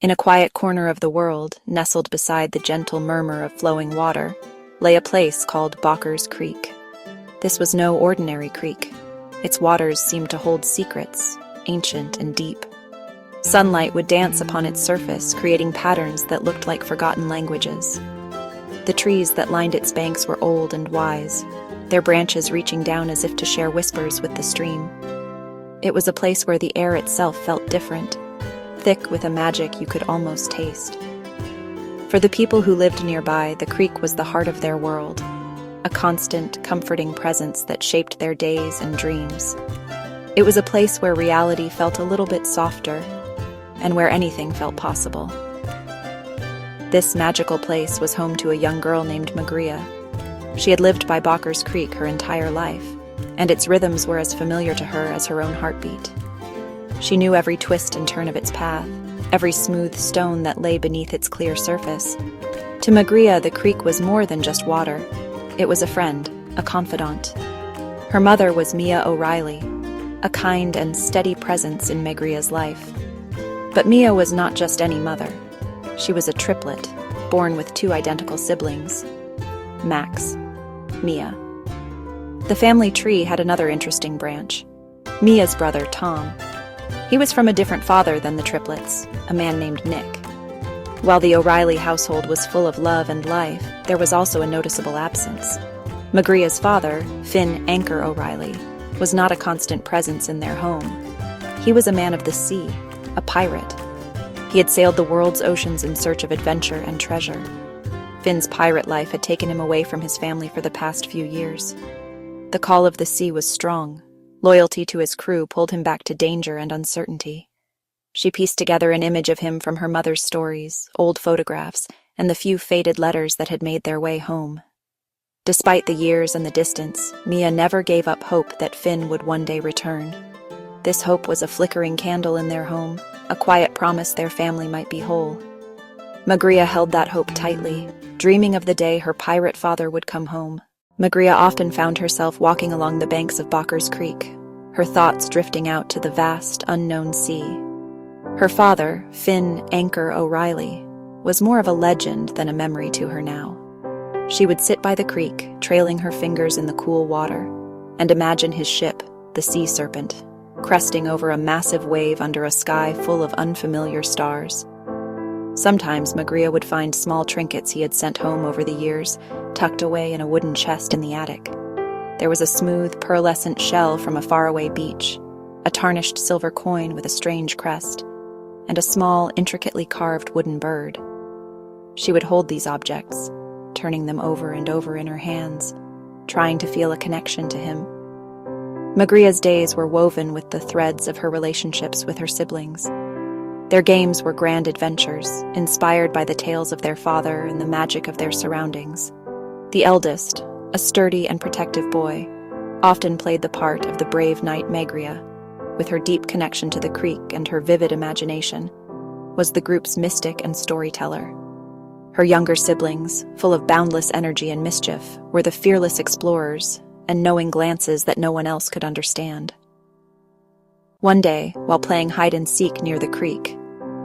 In a quiet corner of the world, nestled beside the gentle murmur of flowing water, lay a place called Bocker's Creek. This was no ordinary creek. Its waters seemed to hold secrets, ancient and deep. Sunlight would dance upon its surface, creating patterns that looked like forgotten languages. The trees that lined its banks were old and wise, their branches reaching down as if to share whispers with the stream. It was a place where the air itself felt different, thick with a magic you could almost taste. For the people who lived nearby, the creek was the heart of their world, a constant, comforting presence that shaped their days and dreams. It was a place where reality felt a little bit softer, and where anything felt possible. This magical place was home to a young girl named Magria. She had lived by Bocker's Creek her entire life, and its rhythms were as familiar to her as her own heartbeat. She knew every twist and turn of its path, every smooth stone that lay beneath its clear surface. To Magria, the creek was more than just water. It was a friend, a confidant. Her mother was Mia O'Reilly, a kind and steady presence in Magria's life. But Mia was not just any mother. She was a triplet, born with two identical siblings, Max, Mia. The family tree had another interesting branch, Mia's brother, Tom. He was from a different father than the triplets, a man named Nick. While the O'Reilly household was full of love and life, there was also a noticeable absence. Magria's father, Finn Anchor O'Reilly, was not a constant presence in their home. He was a man of the sea, a pirate. He had sailed the world's oceans in search of adventure and treasure. Finn's pirate life had taken him away from his family for the past few years. The call of the sea was strong. Loyalty to his crew pulled him back to danger and uncertainty. She pieced together an image of him from her mother's stories, old photographs, and the few faded letters that had made their way home. Despite the years and the distance, Mia never gave up hope that Finn would one day return. This hope was a flickering candle in their home, a quiet promise their family might be whole. Magria held that hope tightly, dreaming of the day her pirate father would come home. Magria often found herself walking along the banks of Bocker's Creek, her thoughts drifting out to the vast, unknown sea. Her father, Finn Anchor O'Reilly, was more of a legend than a memory to her now. She would sit by the creek, trailing her fingers in the cool water, and imagine his ship, the Sea Serpent, cresting over a massive wave under a sky full of unfamiliar stars. Sometimes Magria would find small trinkets he had sent home over the years, tucked away in a wooden chest in the attic. There was a smooth, pearlescent shell from a faraway beach, a tarnished silver coin with a strange crest, and a small, intricately carved wooden bird. She would hold these objects, turning them over and over in her hands, trying to feel a connection to him. Magria's days were woven with the threads of her relationships with her siblings. Their games were grand adventures, inspired by the tales of their father and the magic of their surroundings. The eldest, a sturdy and protective boy, often played the part of the brave knight Magria. With her deep connection to the creek and her vivid imagination, was the group's mystic and storyteller. Her younger siblings, full of boundless energy and mischief, were the fearless explorers and knowing glances that no one else could understand. One day, while playing hide-and-seek near the creek,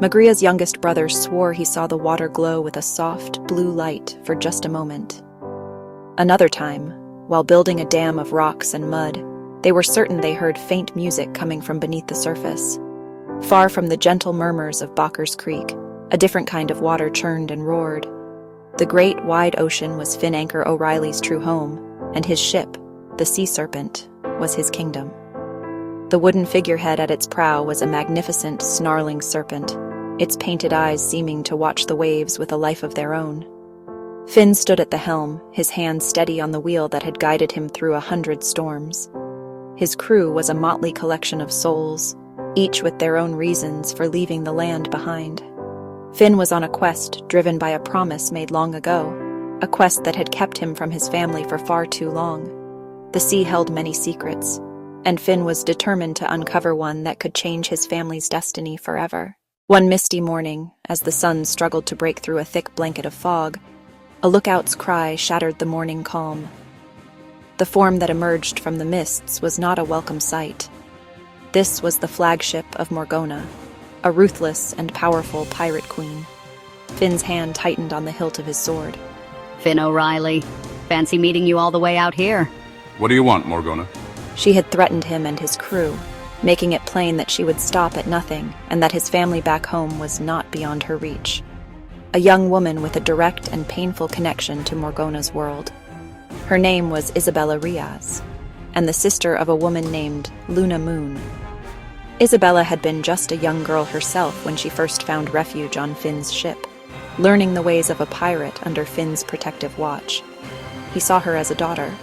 Magria's youngest brother swore he saw the water glow with a soft, blue light for just a moment. Another time, while building a dam of rocks and mud, they were certain they heard faint music coming from beneath the surface. Far from the gentle murmurs of Bocker's Creek, a different kind of water churned and roared. The great, wide ocean was Finn Anchor O'Reilly's true home, and his ship, the Sea Serpent, was his kingdom. The wooden figurehead at its prow was a magnificent, snarling serpent, its painted eyes seeming to watch the waves with a life of their own. Finn stood at the helm, his hand steady on the wheel that had guided him through 100 storms. His crew was a motley collection of souls, each with their own reasons for leaving the land behind. Finn was on a quest driven by a promise made long ago, a quest that had kept him from his family for far too long. The sea held many secrets, and Finn was determined to uncover one that could change his family's destiny forever. One misty morning, as the sun struggled to break through a thick blanket of fog, a lookout's cry shattered the morning calm. The form that emerged from the mists was not a welcome sight. This was the flagship of Morgona, a ruthless and powerful pirate queen. Finn's hand tightened on the hilt of his sword. Finn O'Reilly, fancy meeting you all the way out here. What do you want, Morgana? She had threatened him and his crew, making it plain that she would stop at nothing and that his family back home was not beyond her reach. A young woman with a direct and painful connection to Morgana's world. Her name was Isabella Riaz, and the sister of a woman named Luna Moon. Isabella had been just a young girl herself when she first found refuge on Finn's ship, learning the ways of a pirate under Finn's protective watch. He saw her as a daughter.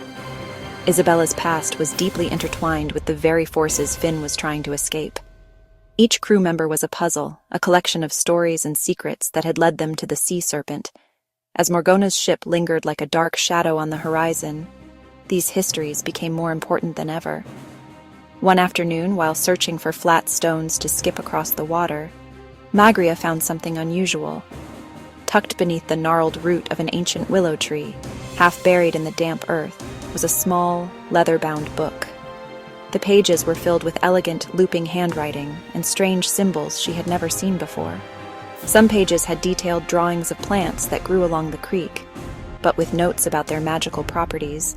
Isabella's past was deeply intertwined with the very forces Finn was trying to escape. Each crew member was a puzzle, a collection of stories and secrets that had led them to the Sea Serpent. As Morgana's ship lingered like a dark shadow on the horizon, these histories became more important than ever. One afternoon, while searching for flat stones to skip across the water, Magria found something unusual. Tucked beneath the gnarled root of an ancient willow tree, half buried in the damp earth, was a small, leather-bound book. The pages were filled with elegant, looping handwriting and strange symbols she had never seen before. Some pages had detailed drawings of plants that grew along the creek, but with notes about their magical properties.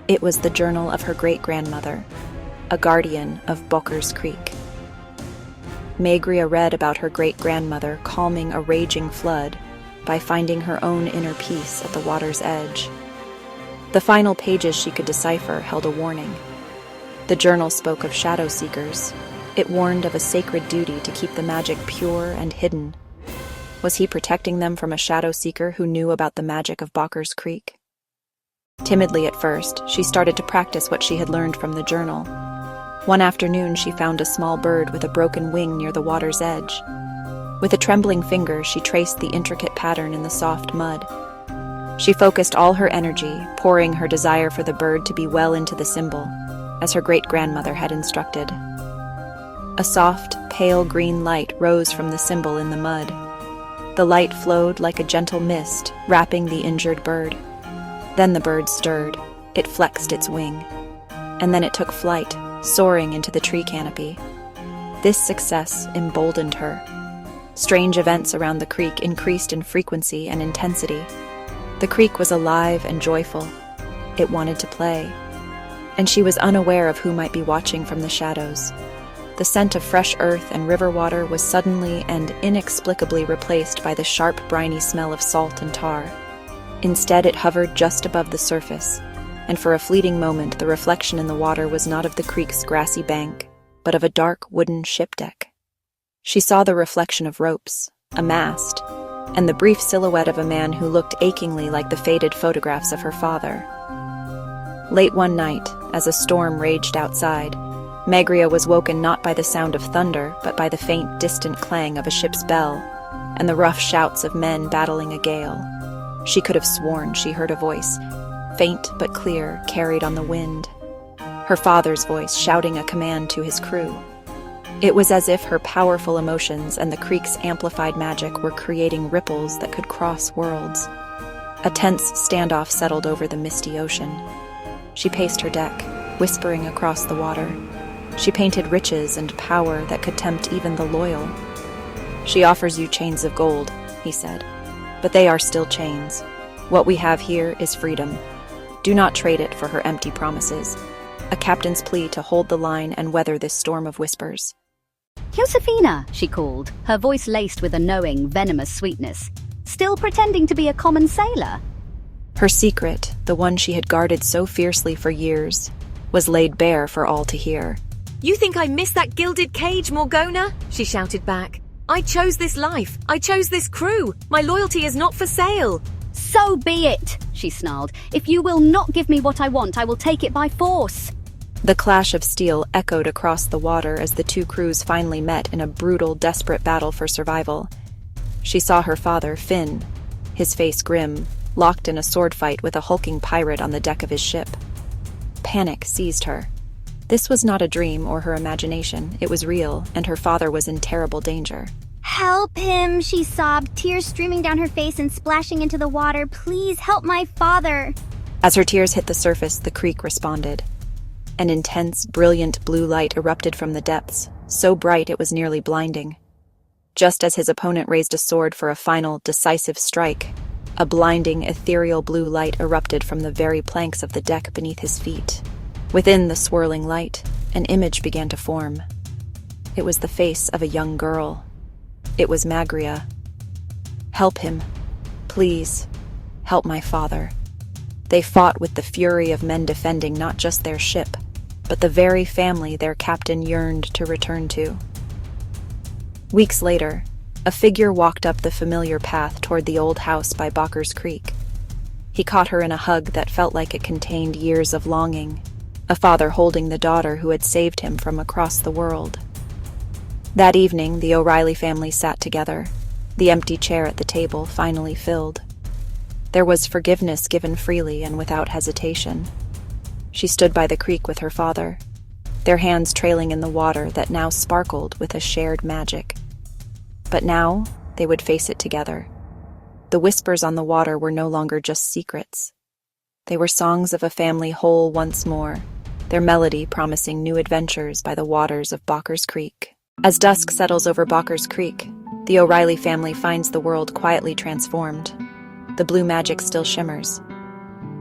It was the journal of her great-grandmother, a guardian of Boker's Creek. Magria read about her great-grandmother calming a raging flood by finding her own inner peace at the water's edge. The final pages she could decipher held a warning. The journal spoke of shadow seekers. It warned of a sacred duty to keep the magic pure and hidden. Was he protecting them from a shadow seeker who knew about the magic of Boker's Creek? Timidly at first, she started to practice what she had learned from the journal. One afternoon, she found a small bird with a broken wing near the water's edge. With a trembling finger, she traced the intricate pattern in the soft mud. She focused all her energy, pouring her desire for the bird to be well into the symbol, as her great-grandmother had instructed. A soft, pale green light rose from the symbol in the mud. The light flowed like a gentle mist, wrapping the injured bird. Then the bird stirred. It flexed its wing. And then it took flight, soaring into the tree canopy. This success emboldened her. Strange events around the creek increased in frequency and intensity. The creek was alive and joyful. It wanted to play. And she was unaware of who might be watching from the shadows. The scent of fresh earth and river water was suddenly and inexplicably replaced by the sharp, briny smell of salt and tar. Instead, it hovered just above the surface, and for a fleeting moment the reflection in the water was not of the creek's grassy bank, but of a dark wooden ship deck. She saw the reflection of ropes, a mast, and the brief silhouette of a man who looked achingly like the faded photographs of her father. Late one night, as a storm raged outside, Magria was woken not by the sound of thunder, but by the faint, distant clang of a ship's bell, and the rough shouts of men battling a gale. She could have sworn she heard a voice, faint but clear, carried on the wind. Her father's voice shouting a command to his crew. It was as if her powerful emotions and the creek's amplified magic were creating ripples that could cross worlds. A tense standoff settled over the misty ocean. She paced her deck, whispering across the water. She painted riches and power that could tempt even the loyal. "She offers you chains of gold," he said, "but they are still chains. What we have here is freedom. Do not trade it for her empty promises. A captain's plea to hold the line and weather this storm of whispers." "Josefina," she called, her voice laced with a knowing, venomous sweetness. "Still pretending to be a common sailor?" Her secret, the one she had guarded so fiercely for years, was laid bare for all to hear. "You think I miss that gilded cage, Morgana?" she shouted back. "I chose this life. I chose this crew. My loyalty is not for sale." "So be it," she snarled. "If you will not give me what I want, I will take it by force." The clash of steel echoed across the water as the two crews finally met in a brutal, desperate battle for survival. She saw her father, Finn, his face grim, locked in a sword fight with a hulking pirate on the deck of his ship. Panic seized her. This was not a dream or her imagination. It was real, and her father was in terrible danger. "Help him," she sobbed, tears streaming down her face and splashing into the water. "Please help my father." As her tears hit the surface, the creek responded. An intense, brilliant blue light erupted from the depths, so bright it was nearly blinding. Just as his opponent raised a sword for a final, decisive strike, a blinding, ethereal blue light erupted from the very planks of the deck beneath his feet. Within the swirling light, an image began to form. It was the face of a young girl. It was Magria. "Help him. Please. Help my father." They fought with the fury of men defending not just their ship, but the very family their captain yearned to return to. Weeks later, a figure walked up the familiar path toward the old house by Bakker's Creek. He caught her in a hug that felt like it contained years of longing, a father holding the daughter who had saved him from across the world. That evening, the O'Reilly family sat together, the empty chair at the table finally filled. There was forgiveness given freely and without hesitation. She stood by the creek with her father, their hands trailing in the water that now sparkled with a shared magic. But now they would face it together. The whispers on the water were no longer just secrets. They were songs of a family whole once more, their melody promising new adventures by the waters of Bakker's Creek. As dusk settles over Bakker's Creek, the O'Reilly family finds the world quietly transformed. The blue magic still shimmers,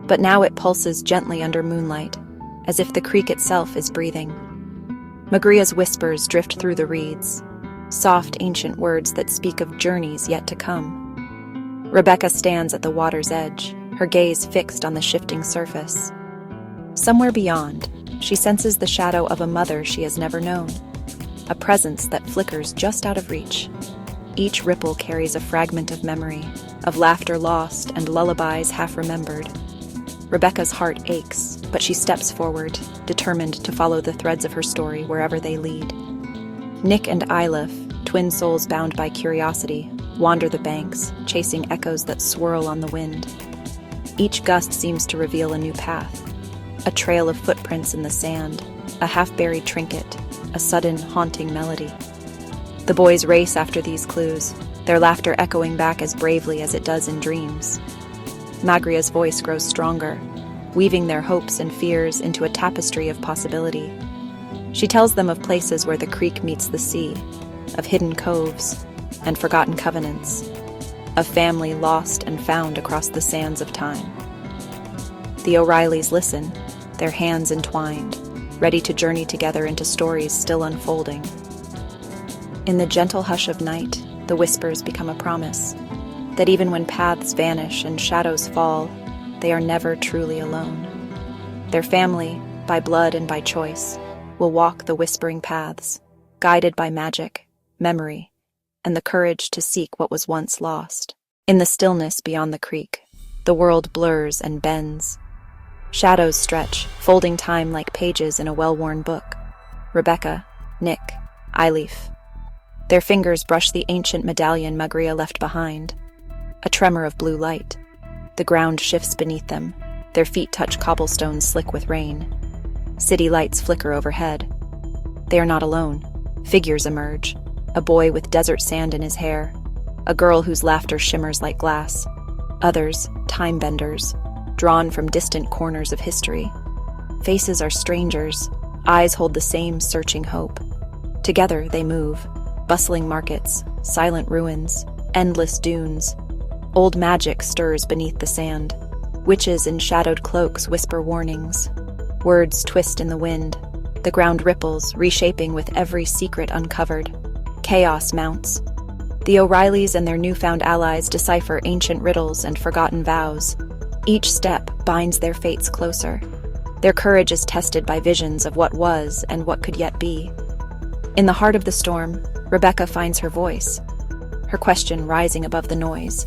but now it pulses gently under moonlight, as if the creek itself is breathing. Magria's whispers drift through the reeds, soft ancient words that speak of journeys yet to come. Rebecca stands at the water's edge, her gaze fixed on the shifting surface. Somewhere beyond, she senses the shadow of a mother she has never known, a presence that flickers just out of reach. Each ripple carries a fragment of memory, of laughter lost and lullabies half-remembered. Rebecca's heart aches, but she steps forward, determined to follow the threads of her story wherever they lead. Nick and Eilif, twin souls bound by curiosity, wander the banks, chasing echoes that swirl on the wind. Each gust seems to reveal a new path, a trail of footprints in the sand, a half-buried trinket, a sudden, haunting melody. The boys race after these clues, their laughter echoing back as bravely as it does in dreams. Magria's voice grows stronger, weaving their hopes and fears into a tapestry of possibility. She tells them of places where the creek meets the sea, of hidden coves and forgotten covenants, of family lost and found across the sands of time. The O'Reillys listen, their hands entwined, ready to journey together into stories still unfolding. In the gentle hush of night, the whispers become a promise, that even when paths vanish and shadows fall, they are never truly alone. Their family, by blood and by choice, will walk the whispering paths, guided by magic, memory, and the courage to seek what was once lost. In the stillness beyond the creek, the world blurs and bends. Shadows stretch, folding time like pages in a well-worn book. Rebecca, Nick, Eilif. Their fingers brush the ancient medallion Magria left behind. A tremor of blue light. The ground shifts beneath them. Their feet touch cobblestones slick with rain. City lights flicker overhead. They are not alone. Figures emerge. A boy with desert sand in his hair. A girl whose laughter shimmers like glass. Others, time benders, drawn from distant corners of history. Faces are strangers. Eyes hold the same searching hope. Together they move. Bustling markets, silent ruins, endless dunes. Old magic stirs beneath the sand. Witches in shadowed cloaks whisper warnings. Words twist in the wind. The ground ripples, reshaping with every secret uncovered. Chaos mounts. The O'Reillys and their newfound allies decipher ancient riddles and forgotten vows. Each step binds their fates closer. Their courage is tested by visions of what was and what could yet be. In the heart of the storm, Rebecca finds her voice, her question rising above the noise.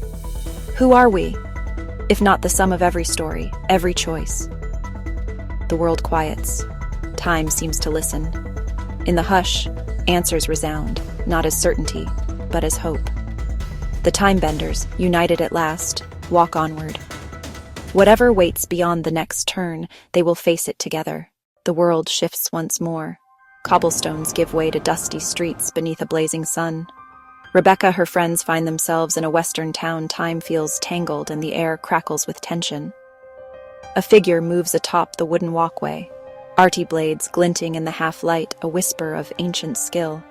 Who are we, if not the sum of every story, every choice? The world quiets. Time seems to listen. In the hush, answers resound, not as certainty, but as hope. The time benders, united at last, walk onward. Whatever waits beyond the next turn, they will face it together. The world shifts once more. Cobblestones give way to dusty streets beneath a blazing sun. Rebecca, her friends find themselves in a western town. Time feels tangled and the air crackles with tension. A figure moves atop the wooden walkway, arty blades glinting in the half-light, a whisper of ancient skill.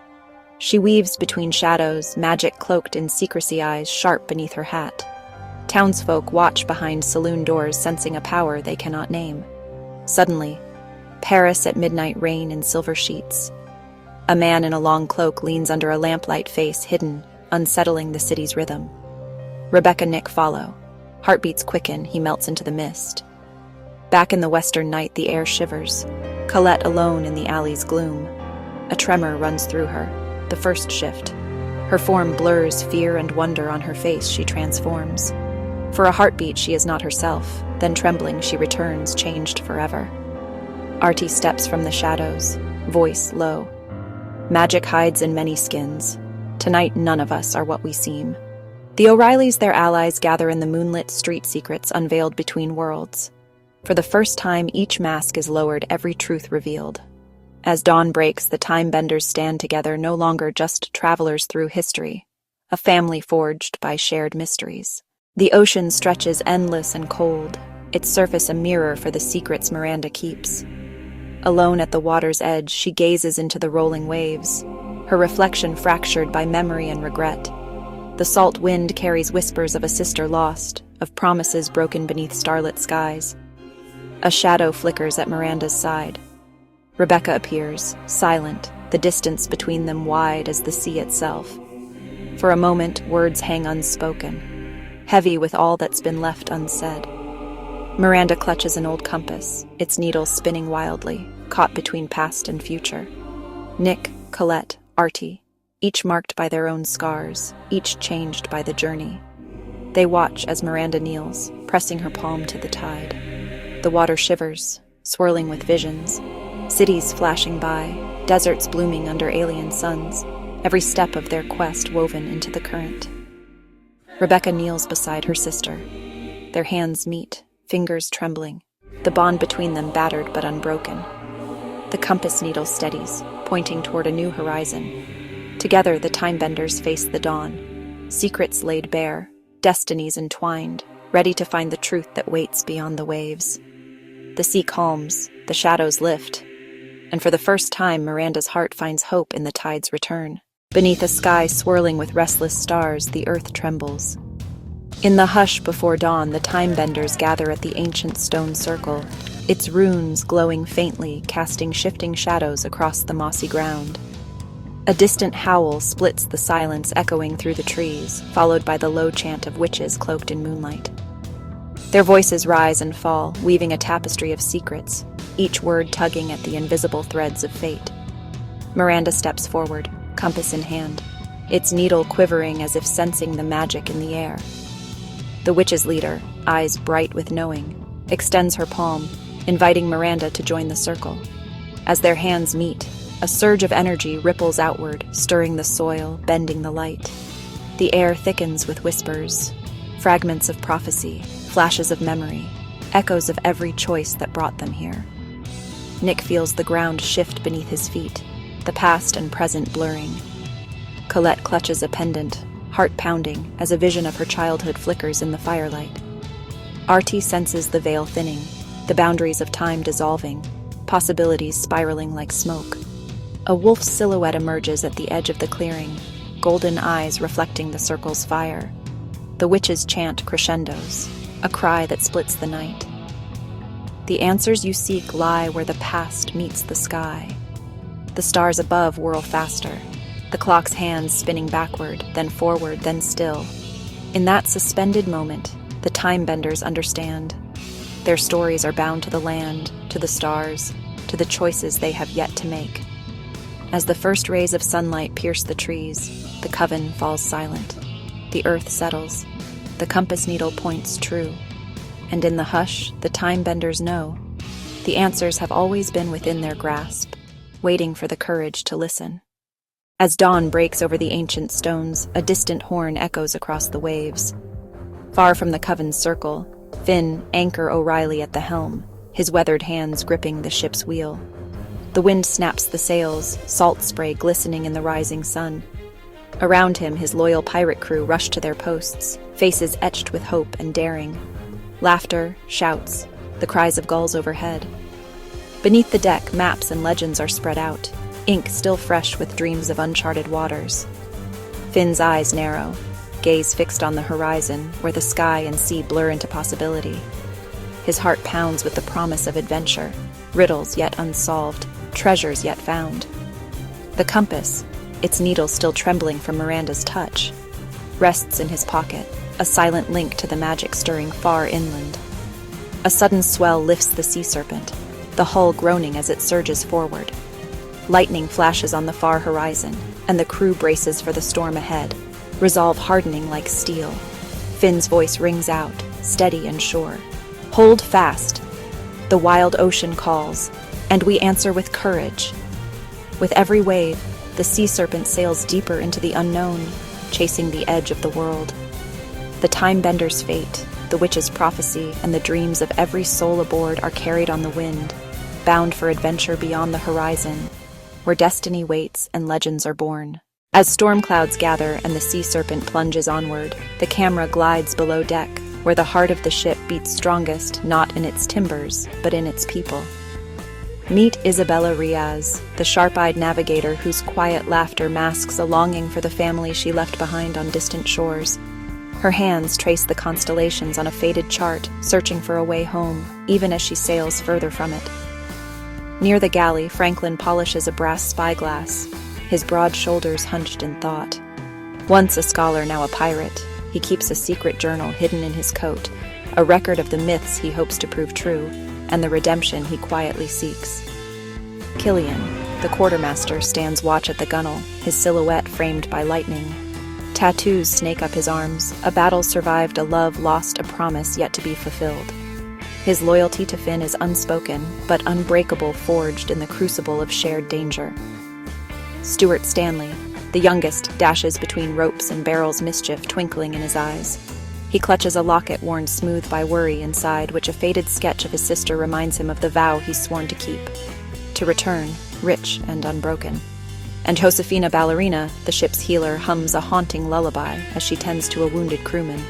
She weaves between shadows, magic cloaked in secrecy, eyes sharp beneath her hat. Townsfolk watch behind saloon doors, sensing a power they cannot name. Suddenly, Paris at midnight reign in silver sheets. A man in a long cloak leans under a lamplight, face hidden, unsettling the city's rhythm. Rebecca Nick follow. Heartbeats quicken, he melts into the mist. Back in the western night, the air shivers. Colette alone in the alley's gloom. A tremor runs through her, the first shift. Her form blurs, fear and wonder on her face she transforms. For a heartbeat she is not herself, then trembling she returns, changed forever. Artie steps from the shadows, voice low. Magic hides in many skins. Tonight none of us are what we seem. The O'Reillys, their allies, gather in the moonlit street, secrets unveiled between worlds. For the first time, each mask is lowered, every truth revealed. As dawn breaks, the time-benders stand together, no longer just travelers through history, a family forged by shared mysteries. The ocean stretches endless and cold, its surface a mirror for the secrets Miranda keeps. Alone at the water's edge, she gazes into the rolling waves, her reflection fractured by memory and regret. The salt wind carries whispers of a sister lost, of promises broken beneath starlit skies. A shadow flickers at Miranda's side. Rebecca appears, silent, the distance between them wide as the sea itself. For a moment, words hang unspoken, heavy with all that's been left unsaid. Miranda clutches an old compass, its needle spinning wildly, caught between past and future. Nick, Colette, Artie, each marked by their own scars, each changed by the journey. They watch as Miranda kneels, pressing her palm to the tide. The water shivers, swirling with visions. Cities flashing by, deserts blooming under alien suns, every step of their quest woven into the current. Rebecca kneels beside her sister. Their hands meet, fingers trembling, the bond between them battered but unbroken. The compass needle steadies, pointing toward a new horizon. Together, the time-benders face the dawn, secrets laid bare, destinies entwined, ready to find the truth that waits beyond the waves. The sea calms, the shadows lift, and for the first time, Miranda's heart finds hope in the tide's return. Beneath a sky swirling with restless stars, the earth trembles. In the hush before dawn, the time-benders gather at the ancient stone circle, its runes glowing faintly, casting shifting shadows across the mossy ground. A distant howl splits the silence, echoing through the trees, followed by the low chant of witches cloaked in moonlight. Their voices rise and fall, weaving a tapestry of secrets, each word tugging at the invisible threads of fate. Miranda steps forward, compass in hand, its needle quivering as if sensing the magic in the air. The witch's leader, eyes bright with knowing, extends her palm, inviting Miranda to join the circle. As their hands meet, a surge of energy ripples outward, stirring the soil, bending the light. The air thickens with whispers, fragments of prophecy, flashes of memory, echoes of every choice that brought them here. Nick feels the ground shift beneath his feet, the past and present blurring. Colette clutches a pendant, heart pounding, as a vision of her childhood flickers in the firelight. Artie senses the veil thinning, the boundaries of time dissolving, possibilities spiraling like smoke. A wolf's silhouette emerges at the edge of the clearing, golden eyes reflecting the circle's fire. The witches chant crescendos, a cry that splits the night. The answers you seek lie where the past meets the sky. The stars above whirl faster, the clock's hands spinning backward, then forward, then still. In that suspended moment, the time-benders understand. Their stories are bound to the land, to the stars, to the choices they have yet to make. As the first rays of sunlight pierce the trees, the coven falls silent. The earth settles. The compass needle points true. And in the hush, the time-benders know. The answers have always been within their grasp, waiting for the courage to listen. As dawn breaks over the ancient stones, a distant horn echoes across the waves. Far from the coven's circle, Finn, Anchor O'Reilly at the helm, his weathered hands gripping the ship's wheel. The wind snaps the sails, salt spray glistening in the rising sun. Around him, his loyal pirate crew rush to their posts, faces etched with hope and daring. Laughter, shouts, the cries of gulls overhead. Beneath the deck, maps and legends are spread out, ink still fresh with dreams of uncharted waters. Finn's eyes narrow, gaze fixed on the horizon where the sky and sea blur into possibility. His heart pounds with the promise of adventure, riddles yet unsolved, treasures yet found. The compass, its needle still trembling from Miranda's touch, rests in his pocket, a silent link to the magic stirring far inland. A sudden swell lifts the sea serpent, the hull groaning as it surges forward. Lightning flashes on the far horizon, and the crew braces for the storm ahead, resolve hardening like steel. Finn's voice rings out, steady and sure. Hold fast. The wild ocean calls, and we answer with courage. With every wave, the sea serpent sails deeper into the unknown, chasing the edge of the world. The time-bender's fate, the witch's prophecy, and the dreams of every soul aboard are carried on the wind, bound for adventure beyond the horizon, where destiny waits and legends are born. As storm clouds gather and the sea serpent plunges onward, the camera glides below deck, where the heart of the ship beats strongest not in its timbers, but in its people. Meet Isabella Riaz, the sharp-eyed navigator whose quiet laughter masks a longing for the family she left behind on distant shores. Her hands trace the constellations on a faded chart, searching for a way home, even as she sails further from it. Near the galley, Franklin polishes a brass spyglass, his broad shoulders hunched in thought. Once a scholar, now a pirate, he keeps a secret journal hidden in his coat, a record of the myths he hopes to prove true, and the redemption he quietly seeks. Killian, the quartermaster, stands watch at the gunwale, his silhouette framed by lightning. Tattoos snake up his arms, a battle survived, a love lost, a promise yet to be fulfilled. His loyalty to Finn is unspoken, but unbreakable, forged in the crucible of shared danger. Stuart Stanley, the youngest, dashes between ropes and barrels, mischief twinkling in his eyes. He clutches a locket worn smooth by worry inside, which a faded sketch of his sister reminds him of the vow he's sworn to keep, to return, rich and unbroken. And Josefina Ballerina, the ship's healer, hums a haunting lullaby as she tends to a wounded crewman.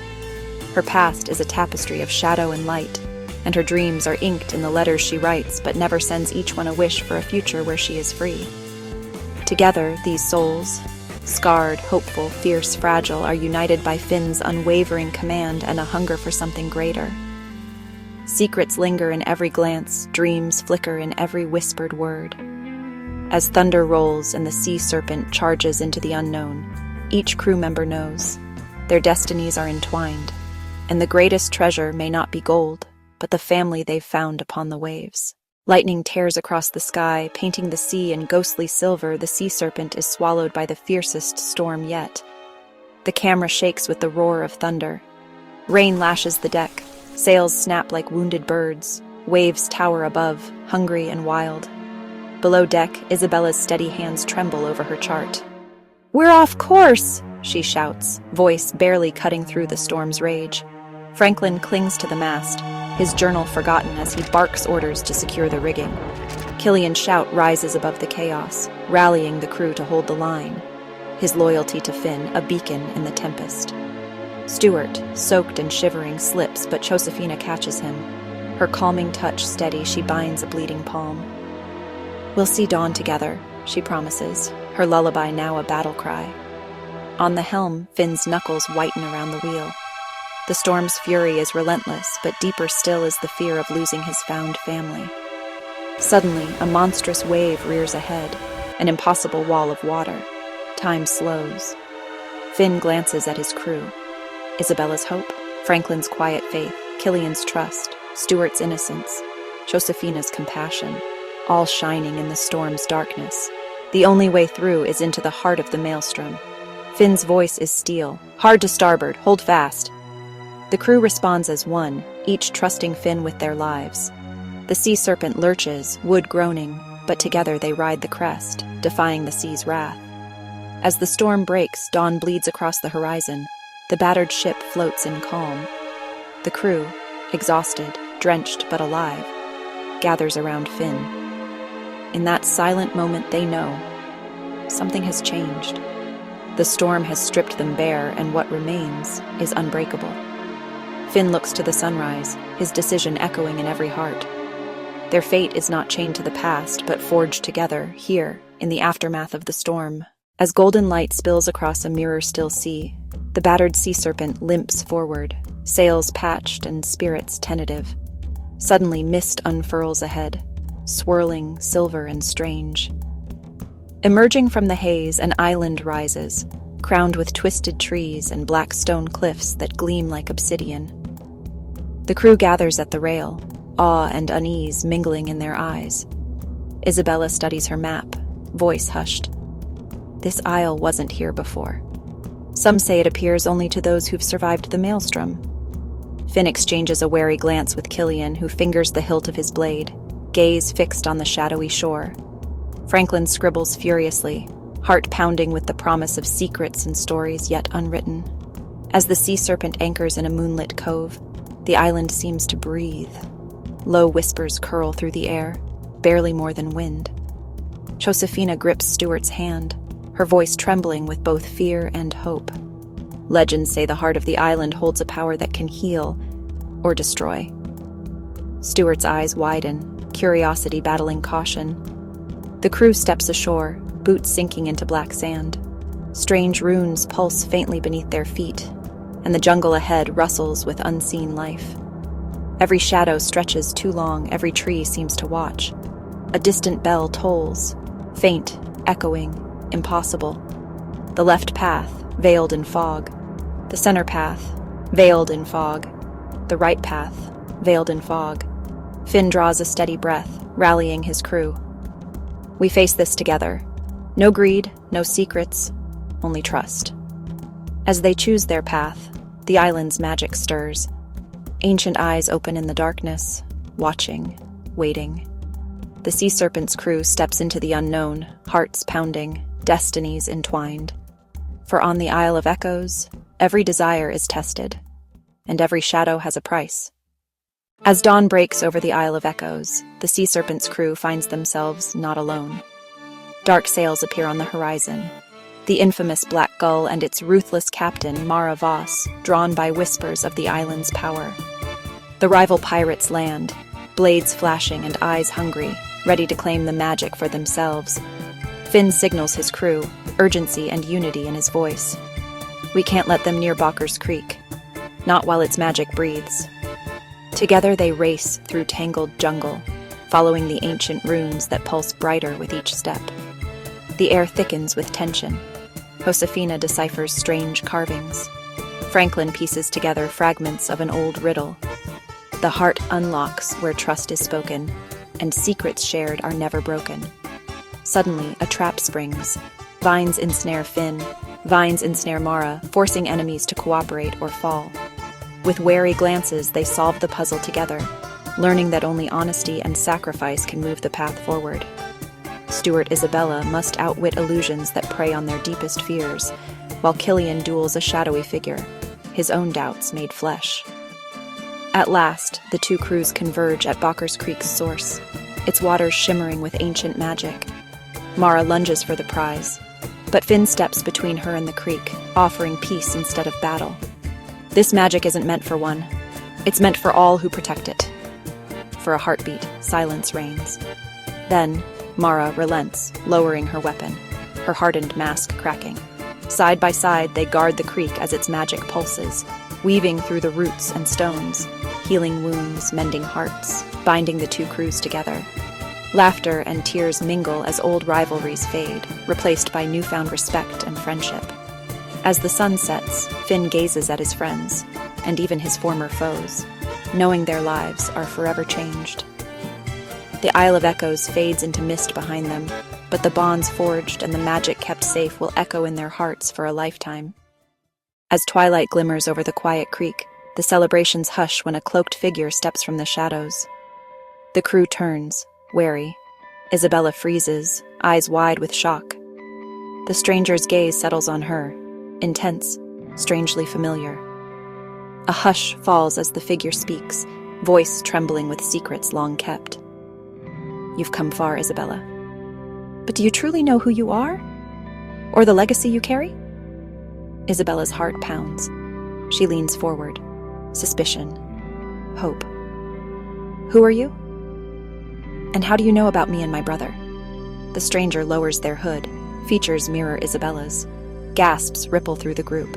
Her past is a tapestry of shadow and light, and her dreams are inked in the letters she writes, but never sends each one a wish for a future where she is free. Together, these souls, scarred, hopeful, fierce, fragile, are united by Finn's unwavering command and a hunger for something greater. Secrets linger in every glance, dreams flicker in every whispered word. As thunder rolls and the sea serpent charges into the unknown, each crew member knows their destinies are entwined, and the greatest treasure may not be gold, but the family they've found upon the waves. Lightning tears across the sky, painting the sea in ghostly silver. The sea serpent is swallowed by the fiercest storm yet. The camera shakes with the roar of thunder. Rain lashes the deck, sails snap like wounded birds, waves tower above, hungry and wild. Below deck, Isabella's steady hands tremble over her chart. "We're off course!" she shouts, voice barely cutting through the storm's rage. Franklin clings to the mast, his journal forgotten as he barks orders to secure the rigging. Killian's shout rises above the chaos, rallying the crew to hold the line, his loyalty to Finn a beacon in the tempest. Stuart, soaked and shivering, slips, but Josefina catches him. Her calming touch steady, she binds a bleeding palm. "We'll see dawn together," she promises, her lullaby now a battle cry. On the helm, Finn's knuckles whiten around the wheel. The storm's fury is relentless, but deeper still is the fear of losing his found family. Suddenly, a monstrous wave rears ahead, an impossible wall of water. Time slows. Finn glances at his crew. Isabella's hope, Franklin's quiet faith, Killian's trust, Stuart's innocence, Josefina's compassion, all shining in the storm's darkness. The only way through is into the heart of the maelstrom. Finn's voice is steel. "Hard to starboard, hold fast." The crew responds as one, each trusting Finn with their lives. The sea serpent lurches, wood groaning, but together they ride the crest, defying the sea's wrath. As the storm breaks, dawn bleeds across the horizon. The battered ship floats in calm. The crew, exhausted, drenched but alive, gathers around Finn. In that silent moment they know something has changed. The storm has stripped them bare, and what remains is unbreakable. Finn looks to the sunrise, his decision echoing in every heart. Their fate is not chained to the past, but forged together, here, in the aftermath of the storm. As golden light spills across a mirror-still sea, the battered sea serpent limps forward, sails patched and spirits tentative. Suddenly, mist unfurls ahead, swirling, silver and strange. Emerging from the haze, an island rises, crowned with twisted trees and black stone cliffs that gleam like obsidian. The crew gathers at the rail, awe and unease mingling in their eyes. Isabella studies her map, voice hushed. This isle wasn't here before. Some say it appears only to those who've survived the maelstrom. Finn exchanges a wary glance with Killian, who fingers the hilt of his blade, gaze fixed on the shadowy shore. Franklin scribbles furiously, heart pounding with the promise of secrets and stories yet unwritten. As the sea serpent anchors in a moonlit cove, the island seems to breathe. Low whispers curl through the air, barely more than wind. Josefina grips Stuart's hand, her voice trembling with both fear and hope. Legends say the heart of the island holds a power that can heal or destroy. Stuart's eyes widen, curiosity battling caution. The crew steps ashore, boots sinking into black sand. Strange runes pulse faintly beneath their feet, and the jungle ahead rustles with unseen life. Every shadow stretches too long, every tree seems to watch. A distant bell tolls, faint, echoing, impossible. The left path, veiled in fog. The center path, veiled in fog. The right path, veiled in fog. Finn draws a steady breath, rallying his crew. We face this together. No greed, no secrets, only trust. As they choose their path, the island's magic stirs. Ancient eyes open in the darkness, watching, waiting. The sea serpent's crew steps into the unknown, hearts pounding, destinies entwined. For on the Isle of Echoes, every desire is tested, and every shadow has a price. As dawn breaks over the Isle of Echoes, the sea serpent's crew finds themselves not alone. Dark sails appear on the horizon. The infamous Black Gull and its ruthless captain, Mara Voss, drawn by whispers of the island's power. The rival pirates land, blades flashing and eyes hungry, ready to claim the magic for themselves. Finn signals his crew, urgency and unity in his voice. We can't let them near Bakker's Creek, not while its magic breathes. Together they race through tangled jungle, following the ancient runes that pulse brighter with each step. The air thickens with tension. Josefina deciphers strange carvings. Franklin pieces together fragments of an old riddle. The heart unlocks where trust is spoken, and secrets shared are never broken. Suddenly, a trap springs. Vines ensnare Finn, vines ensnare Mara, forcing enemies to cooperate or fall. With wary glances, they solve the puzzle together, learning that only honesty and sacrifice can move the path forward. Stuart Isabella must outwit illusions that prey on their deepest fears, while Killian duels a shadowy figure, his own doubts made flesh. At last, the two crews converge at Bakker's Creek's source, its waters shimmering with ancient magic. Mara lunges for the prize, but Finn steps between her and the creek, offering peace instead of battle. This magic isn't meant for one. It's meant for all who protect it. For a heartbeat, silence reigns. Then, Mara relents, lowering her weapon, her hardened mask cracking. Side by side, they guard the creek as its magic pulses, weaving through the roots and stones, healing wounds, mending hearts, binding the two crews together. Laughter and tears mingle as old rivalries fade, replaced by newfound respect and friendship. As the sun sets, Finn gazes at his friends, and even his former foes, knowing their lives are forever changed. The Isle of Echoes fades into mist behind them, but the bonds forged and the magic kept safe will echo in their hearts for a lifetime. As twilight glimmers over the quiet creek, the celebrations hush when a cloaked figure steps from the shadows. The crew turns, wary. Isabella freezes, eyes wide with shock. The stranger's gaze settles on her, intense, strangely familiar. A hush falls as the figure speaks, voice trembling with secrets long kept. You've come far, Isabella. But do you truly know who you are? Or the legacy you carry? Isabella's heart pounds. She leans forward. Suspicion. Hope. Who are you? And how do you know about me and my brother? The The stranger lowers their hood. Features mirror Isabella's. Gasps ripple through the group.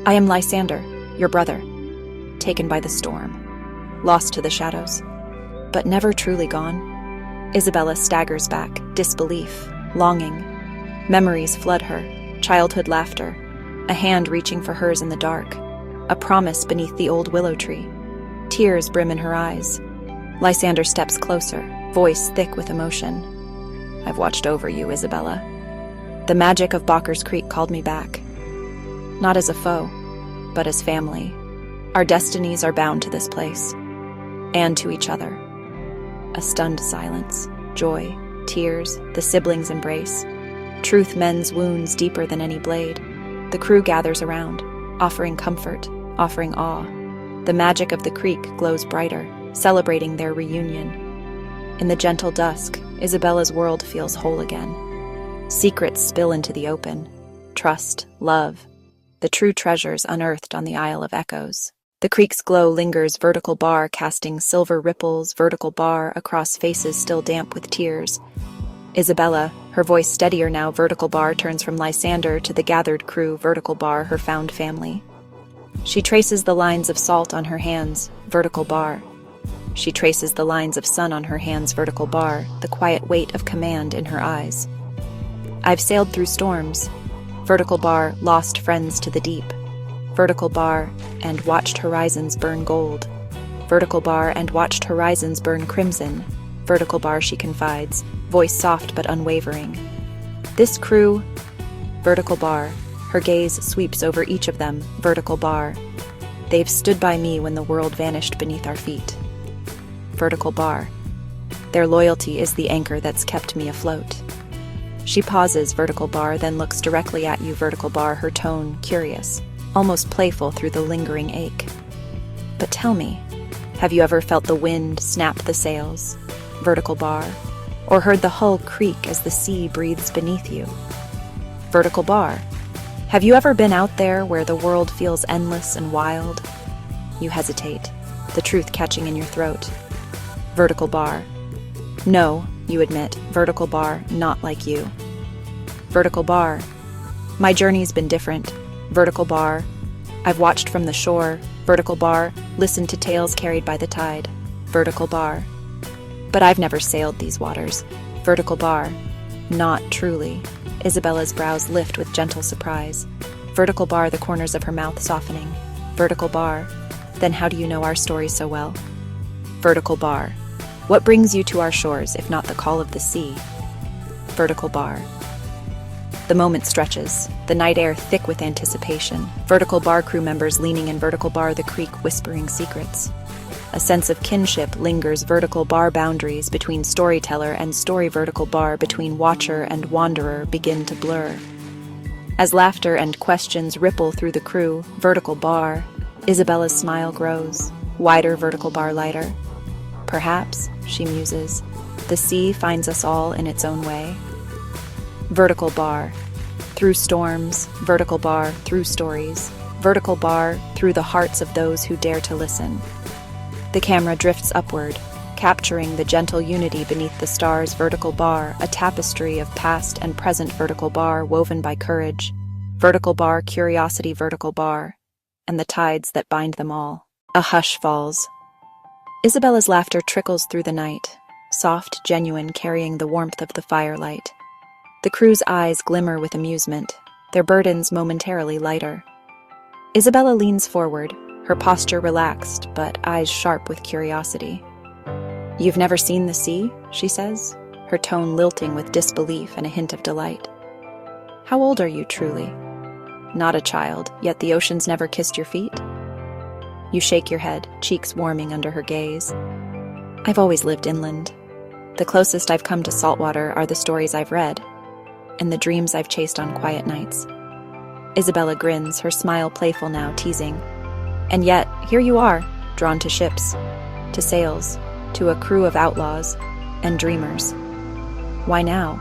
I am Lysander, your brother. Taken by the storm. Lost to the shadows. But never truly gone. Isabella staggers back, disbelief, longing. Memories flood her, childhood laughter, a hand reaching for hers in the dark, a promise beneath the old willow tree. Tears brim in her eyes. Lysander steps closer, voice thick with emotion. I've watched over you, Isabella. The magic of Bocker's Creek called me back. Not as a foe, but as family. Our destinies are bound to this place, and to each other. A stunned silence, joy, tears, the siblings' embrace. Truth mends wounds deeper than any blade. The crew gathers around, offering comfort, offering awe. The magic of the creek glows brighter, celebrating their reunion. In the gentle dusk, Isabella's world feels whole again. Secrets spill into the open. Trust, love, the true treasures unearthed on the Isle of Echoes. The creek's glow lingers, vertical bar casting silver ripples, vertical bar across faces still damp with tears. Isabella, her voice steadier now, vertical bar turns from Lysander to the gathered crew, vertical bar, her found family. She traces the lines of salt on her hands, vertical bar. She traces the lines of sun on her hands, vertical bar, the quiet weight of command in her eyes. I've sailed through storms, vertical bar, lost friends to the deep. Vertical bar, and watched horizons burn gold. Vertical bar, and watched horizons burn crimson. Vertical bar, she confides, voice soft but unwavering. This crew, vertical bar, her gaze sweeps over each of them, vertical bar. They've stood by me when the world vanished beneath our feet. Vertical bar. Their loyalty is the anchor that's kept me afloat. She pauses, vertical bar, then looks directly at you, vertical bar, her tone curious, almost playful through the lingering ache. But tell me, have you ever felt the wind snap the sails, vertical bar, or heard the hull creak as the sea breathes beneath you? Vertical bar. Have you ever been out there where the world feels endless and wild? You hesitate, the truth catching in your throat. Vertical bar. No, you admit, vertical bar, not like you. Vertical bar. My journey's been different. Vertical bar. I've watched from the shore. Vertical bar. Listened to tales carried by the tide. Vertical bar. But I've never sailed these waters. Vertical bar. Not truly. Isabella's brows lift with gentle surprise. Vertical bar, the corners of her mouth softening. Vertical bar. Then how do you know our story so well? Vertical bar. What brings you to our shores, if not the call of the sea? Vertical bar. The moment stretches, the night air thick with anticipation. Vertical bar crew members leaning in, vertical bar, the creek whispering secrets. A sense of kinship lingers, vertical bar, boundaries between storyteller and story, vertical bar, between watcher and wanderer begin to blur. As laughter and questions ripple through the crew, vertical bar, Isabella's smile grows, wider, vertical bar, lighter. Perhaps, she muses, the sea finds us all in its own way. Vertical bar. Through storms, vertical bar, through stories. Vertical bar, through the hearts of those who dare to listen. The camera drifts upward, capturing the gentle unity beneath the stars, vertical bar, a tapestry of past and present, vertical bar, woven by courage. Vertical bar, curiosity, vertical bar, and the tides that bind them all. A hush falls. Isabella's laughter trickles through the night, soft, genuine, carrying the warmth of the firelight. The crew's eyes glimmer with amusement, their burdens momentarily lighter. Isabella leans forward, her posture relaxed, but eyes sharp with curiosity. You've never seen the sea, she says, her tone lilting with disbelief and a hint of delight. How old are you, truly? Not a child, yet the ocean's never kissed your feet? You shake your head, cheeks warming under her gaze. I've always lived inland. The closest I've come to saltwater are the stories I've read, and the dreams I've chased on quiet nights. Isabella grins, her smile playful now, teasing. And yet, here you are, drawn to ships, to sails, to a crew of outlaws and dreamers. Why now?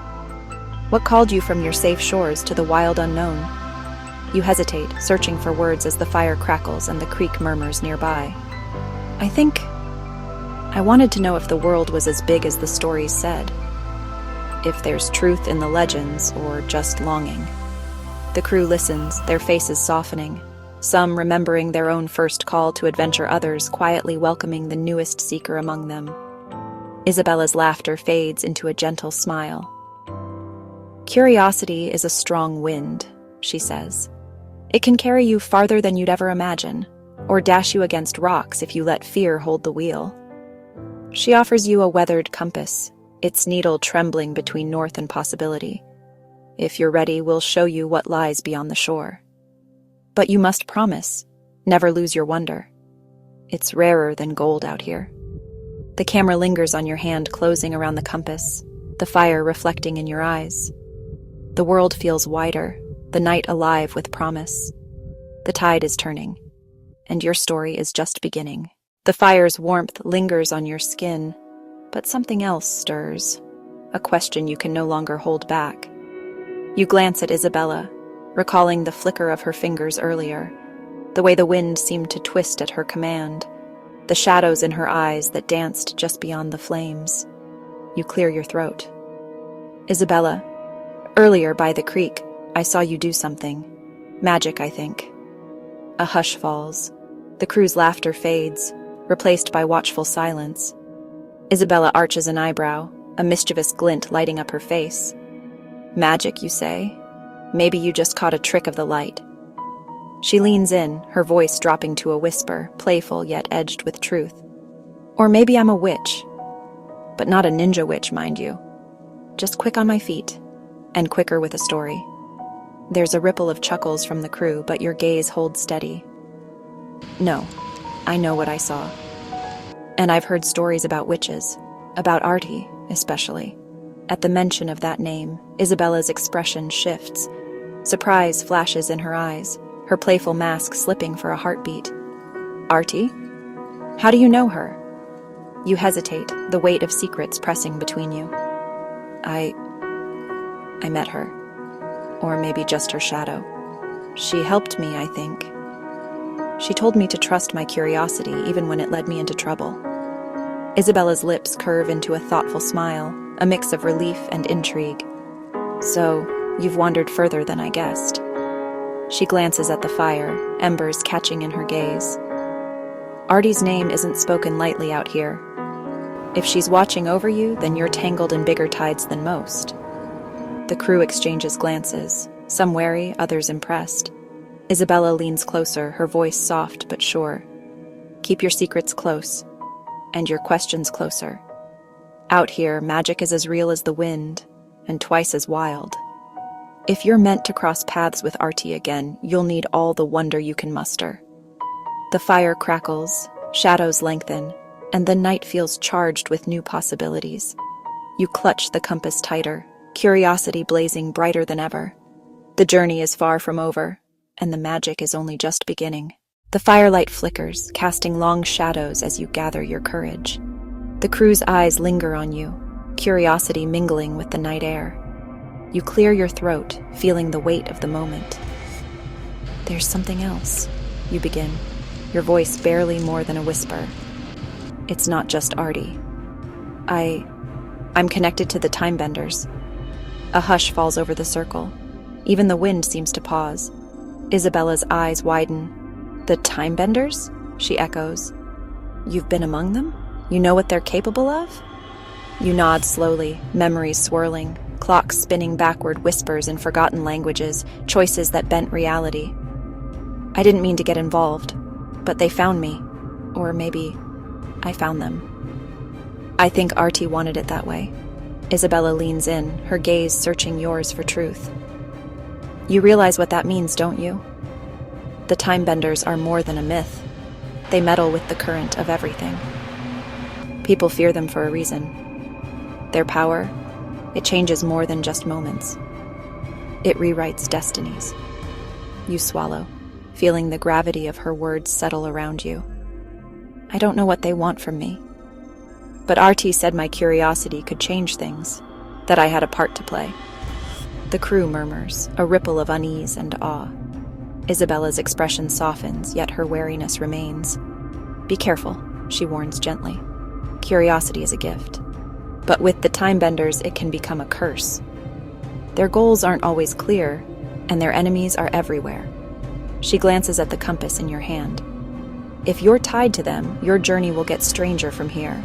What called you from your safe shores to the wild unknown? You hesitate, searching for words as the fire crackles and the creek murmurs nearby. I think I wanted to know if the world was as big as the stories said. if there's truth in the legends or just longing. The crew listens, their faces softening, some remembering their own first call to adventure, others quietly welcoming the newest seeker among them. Isabella's laughter fades into a gentle smile. "Curiosity is a strong wind," she says. "It can carry you farther than you'd ever imagine, or dash you against rocks if you let fear hold the wheel." She offers you a weathered compass, its needle trembling between north and possibility. "If you're ready, we'll show you what lies beyond the shore. But you must promise, never lose your wonder. It's rarer than gold out here." The camera lingers on your hand, closing around the compass, the fire reflecting in your eyes. The world feels wider, the night alive with promise. The tide is turning, and your story is just beginning. The fire's warmth lingers on your skin, but something else stirs, a question you can no longer hold back. You glance at Isabella, recalling the flicker of her fingers earlier, the way the wind seemed to twist at her command, the shadows in her eyes that danced just beyond the flames. You clear your throat. "Isabella, earlier by the creek, I saw you do something. Magic, I think." A hush falls. The crew's laughter fades, replaced by watchful silence. Isabella arches an eyebrow, a mischievous glint lighting up her face. "Magic, you say? Maybe you just caught a trick of the light." She leans in, her voice dropping to a whisper, playful yet edged with truth. "Or maybe I'm a witch. But not a ninja witch, mind you. Just quick on my feet, and quicker with a story." There's a ripple of chuckles from the crew, but your gaze holds steady. "No, I know what I saw. And I've heard stories about witches, about Artie, especially." At the mention of that name, Isabella's expression shifts. Surprise flashes in her eyes, her playful mask slipping for a heartbeat. "Artie? How do you know her?" You hesitate, the weight of secrets pressing between you. I met her. Or maybe just her shadow. She helped me, I think. She told me to trust my curiosity even when it led me into trouble." Isabella's lips curve into a thoughtful smile, a mix of relief and intrigue. "So, you've wandered further than I guessed." She glances at the fire, embers catching in her gaze. "Artie's name isn't spoken lightly out here. If she's watching over you, then you're tangled in bigger tides than most." The crew exchanges glances, some wary, others impressed. Isabella leans closer, her voice soft but sure. "Keep your secrets close, and your questions closer. Out here, magic is as real as the wind, and twice as wild. If you're meant to cross paths with Artie again, you'll need all the wonder you can muster." The fire crackles, shadows lengthen, and the night feels charged with new possibilities. You clutch the compass tighter, curiosity blazing brighter than ever. The journey is far from over, and the magic is only just beginning. The firelight flickers, casting long shadows as you gather your courage. The crew's eyes linger on you, curiosity mingling with the night air. You clear your throat, feeling the weight of the moment. "There's something else," you begin, your voice barely more than a whisper. "It's not just Artie. I'm connected to the Timebenders." A hush falls over the circle. Even the wind seems to pause. Isabella's eyes widen. "The Timebenders?" she echoes. "You've been among them? You know what they're capable of?" You nod slowly, memories swirling, clocks spinning backward, whispers in forgotten languages, choices that bent reality. "I didn't mean to get involved, but they found me. Or maybe I found them." "I think Artie wanted it that way." Isabella leans in, her gaze searching yours for truth. "You realize what that means, don't you? The Timebenders are more than a myth. They meddle with the current of everything. People fear them for a reason. Their power, it changes more than just moments. It rewrites destinies." You swallow, feeling the gravity of her words settle around you. "I don't know what they want from me. But Artie said my curiosity could change things, that I had a part to play." The crew murmurs, a ripple of unease and awe. Isabella's expression softens, yet her wariness remains. "Be careful," she warns gently. "Curiosity is a gift. But with the Timebenders, it can become a curse. Their goals aren't always clear, and their enemies are everywhere. She glances at the compass in your hand. If you're tied to them, your journey will get stranger from here.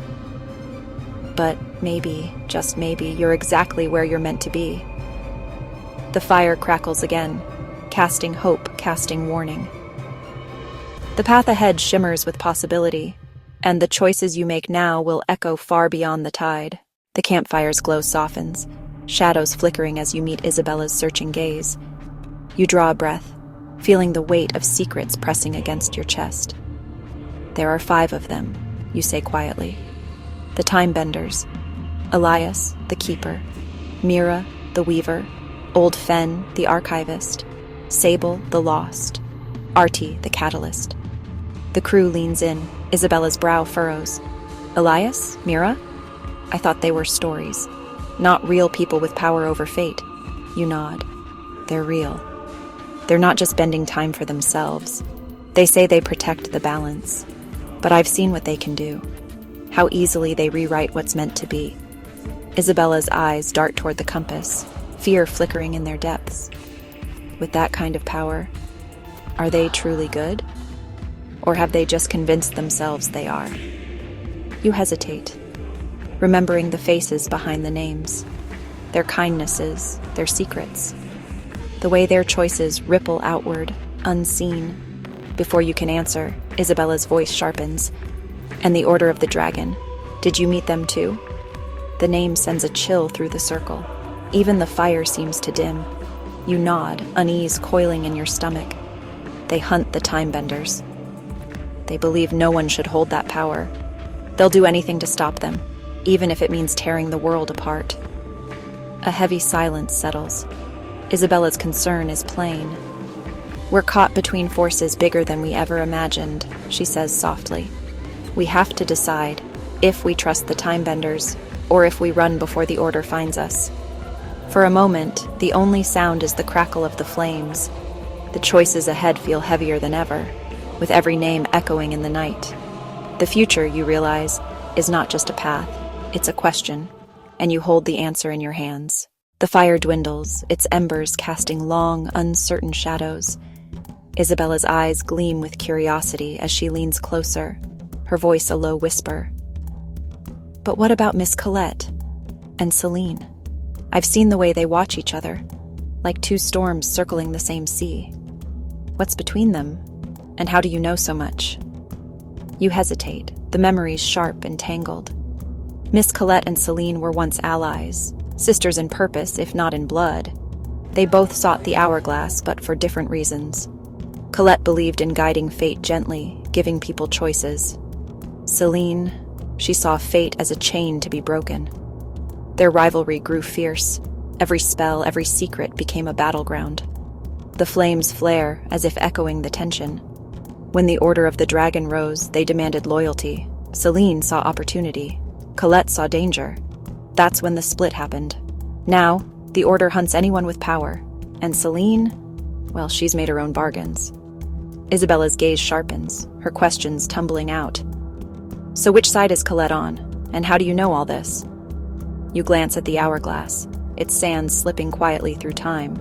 But maybe, just maybe, you're exactly where you're meant to be. The fire crackles again, casting hope, casting warning. The path ahead shimmers with possibility, and the choices you make now will echo far beyond the tide. The campfire's glow softens, shadows flickering as you meet Isabella's searching gaze. You draw a breath, feeling the weight of secrets pressing against your chest. There are 5 of them, you say quietly. The Timebenders. Elias, the Keeper. Mira, the Weaver. Old Fen, the Archivist. Sable, the Lost. Artie, the Catalyst. The crew leans in, Isabella's brow furrows. Elias? Mira? I thought they were stories. Not real people with power over fate. You nod. They're real. They're not just bending time for themselves. They say they protect the balance. But I've seen what they can do. How easily they rewrite what's meant to be. Isabella's eyes dart toward the compass, fear flickering in their depths. With that kind of power, are they truly good? Or have they just convinced themselves they are? You hesitate, remembering the faces behind the names, their kindnesses, their secrets, the way their choices ripple outward, unseen. Before you can answer, Isabella's voice sharpens. And the Order of the Dragon, did you meet them too? The name sends a chill through the circle. Even the fire seems to dim. You nod, unease coiling in your stomach. They hunt the Timebenders. They believe no one should hold that power. They'll do anything to stop them, even if it means tearing the world apart. A heavy silence settles. Isabella's concern is plain. We're caught between forces bigger than we ever imagined, she says softly. We have to decide if we trust the Timebenders or if we run before the Order finds us. For a moment, the only sound is the crackle of the flames. The choices ahead feel heavier than ever, with every name echoing in the night. The future, you realize, is not just a path, it's a question, and you hold the answer in your hands. The fire dwindles, its embers casting long, uncertain shadows. Isabella's eyes gleam with curiosity as she leans closer, her voice a low whisper. But what about Miss Colette and Celine? I've seen the way they watch each other, like 2 storms circling the same sea. What's between them? And how do you know so much? You hesitate, the memories sharp and tangled. Miss Colette and Celine were once allies, sisters in purpose, if not in blood. They both sought the hourglass, but for different reasons. Colette believed in guiding fate gently, giving people choices. Celine, she saw fate as a chain to be broken. Their rivalry grew fierce. Every spell, every secret became a battleground. The flames flare, as if echoing the tension. When the Order of the Dragon rose, they demanded loyalty. Celine saw opportunity. Colette saw danger. That's when the split happened. Now, the Order hunts anyone with power. And Celine, well, she's made her own bargains. Isabella's gaze sharpens, her questions tumbling out. So which side is Colette on? And how do you know all this? You glance at the hourglass, its sands slipping quietly through time.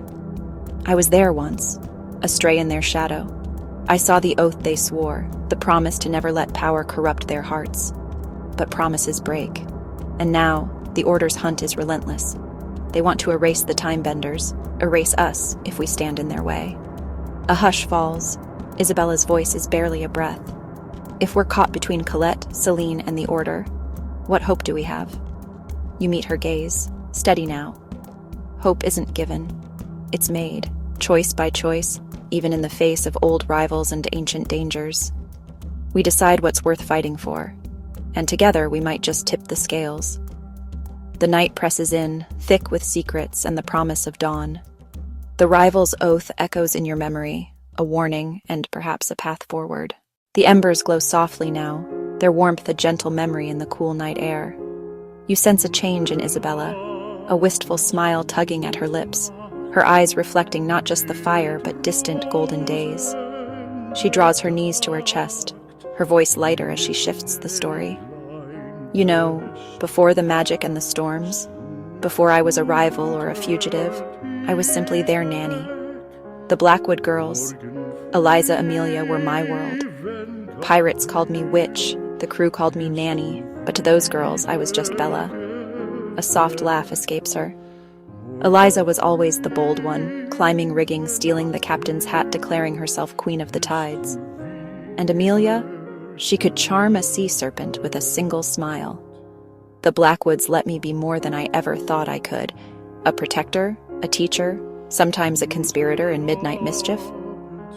I was there once, astray in their shadow. I saw the oath they swore, the promise to never let power corrupt their hearts. But promises break. And now, the Order's hunt is relentless. They want to erase the Timebenders, erase us if we stand in their way. A hush falls. Isabella's voice is barely a breath. If we're caught between Colette, Celine, and the Order, what hope do we have? You meet her gaze, steady now. Hope isn't given. It's made, choice by choice, even in the face of old rivals and ancient dangers. We decide what's worth fighting for, and together we might just tip the scales. The night presses in, thick with secrets and the promise of dawn. The rival's oath echoes in your memory, a warning and perhaps a path forward. The embers glow softly now, their warmth a gentle memory in the cool night air. You sense a change in Isabella, a wistful smile tugging at her lips, her eyes reflecting not just the fire but distant golden days. She draws her knees to her chest, her voice lighter as she shifts the story. You know, before the magic and the storms, before I was a rival or a fugitive, I was simply their nanny. The Blackwood girls, Eliza, Amelia, were my world. Pirates called me witch, the crew called me nanny, but to those girls I was just Bella. A soft laugh escapes her. Eliza was always the bold one, climbing rigging, stealing the captain's hat, declaring herself queen of the tides. And Amelia? She could charm a sea serpent with a single smile. The Blackwoods let me be more than I ever thought I could. A protector, a teacher, sometimes a conspirator in midnight mischief.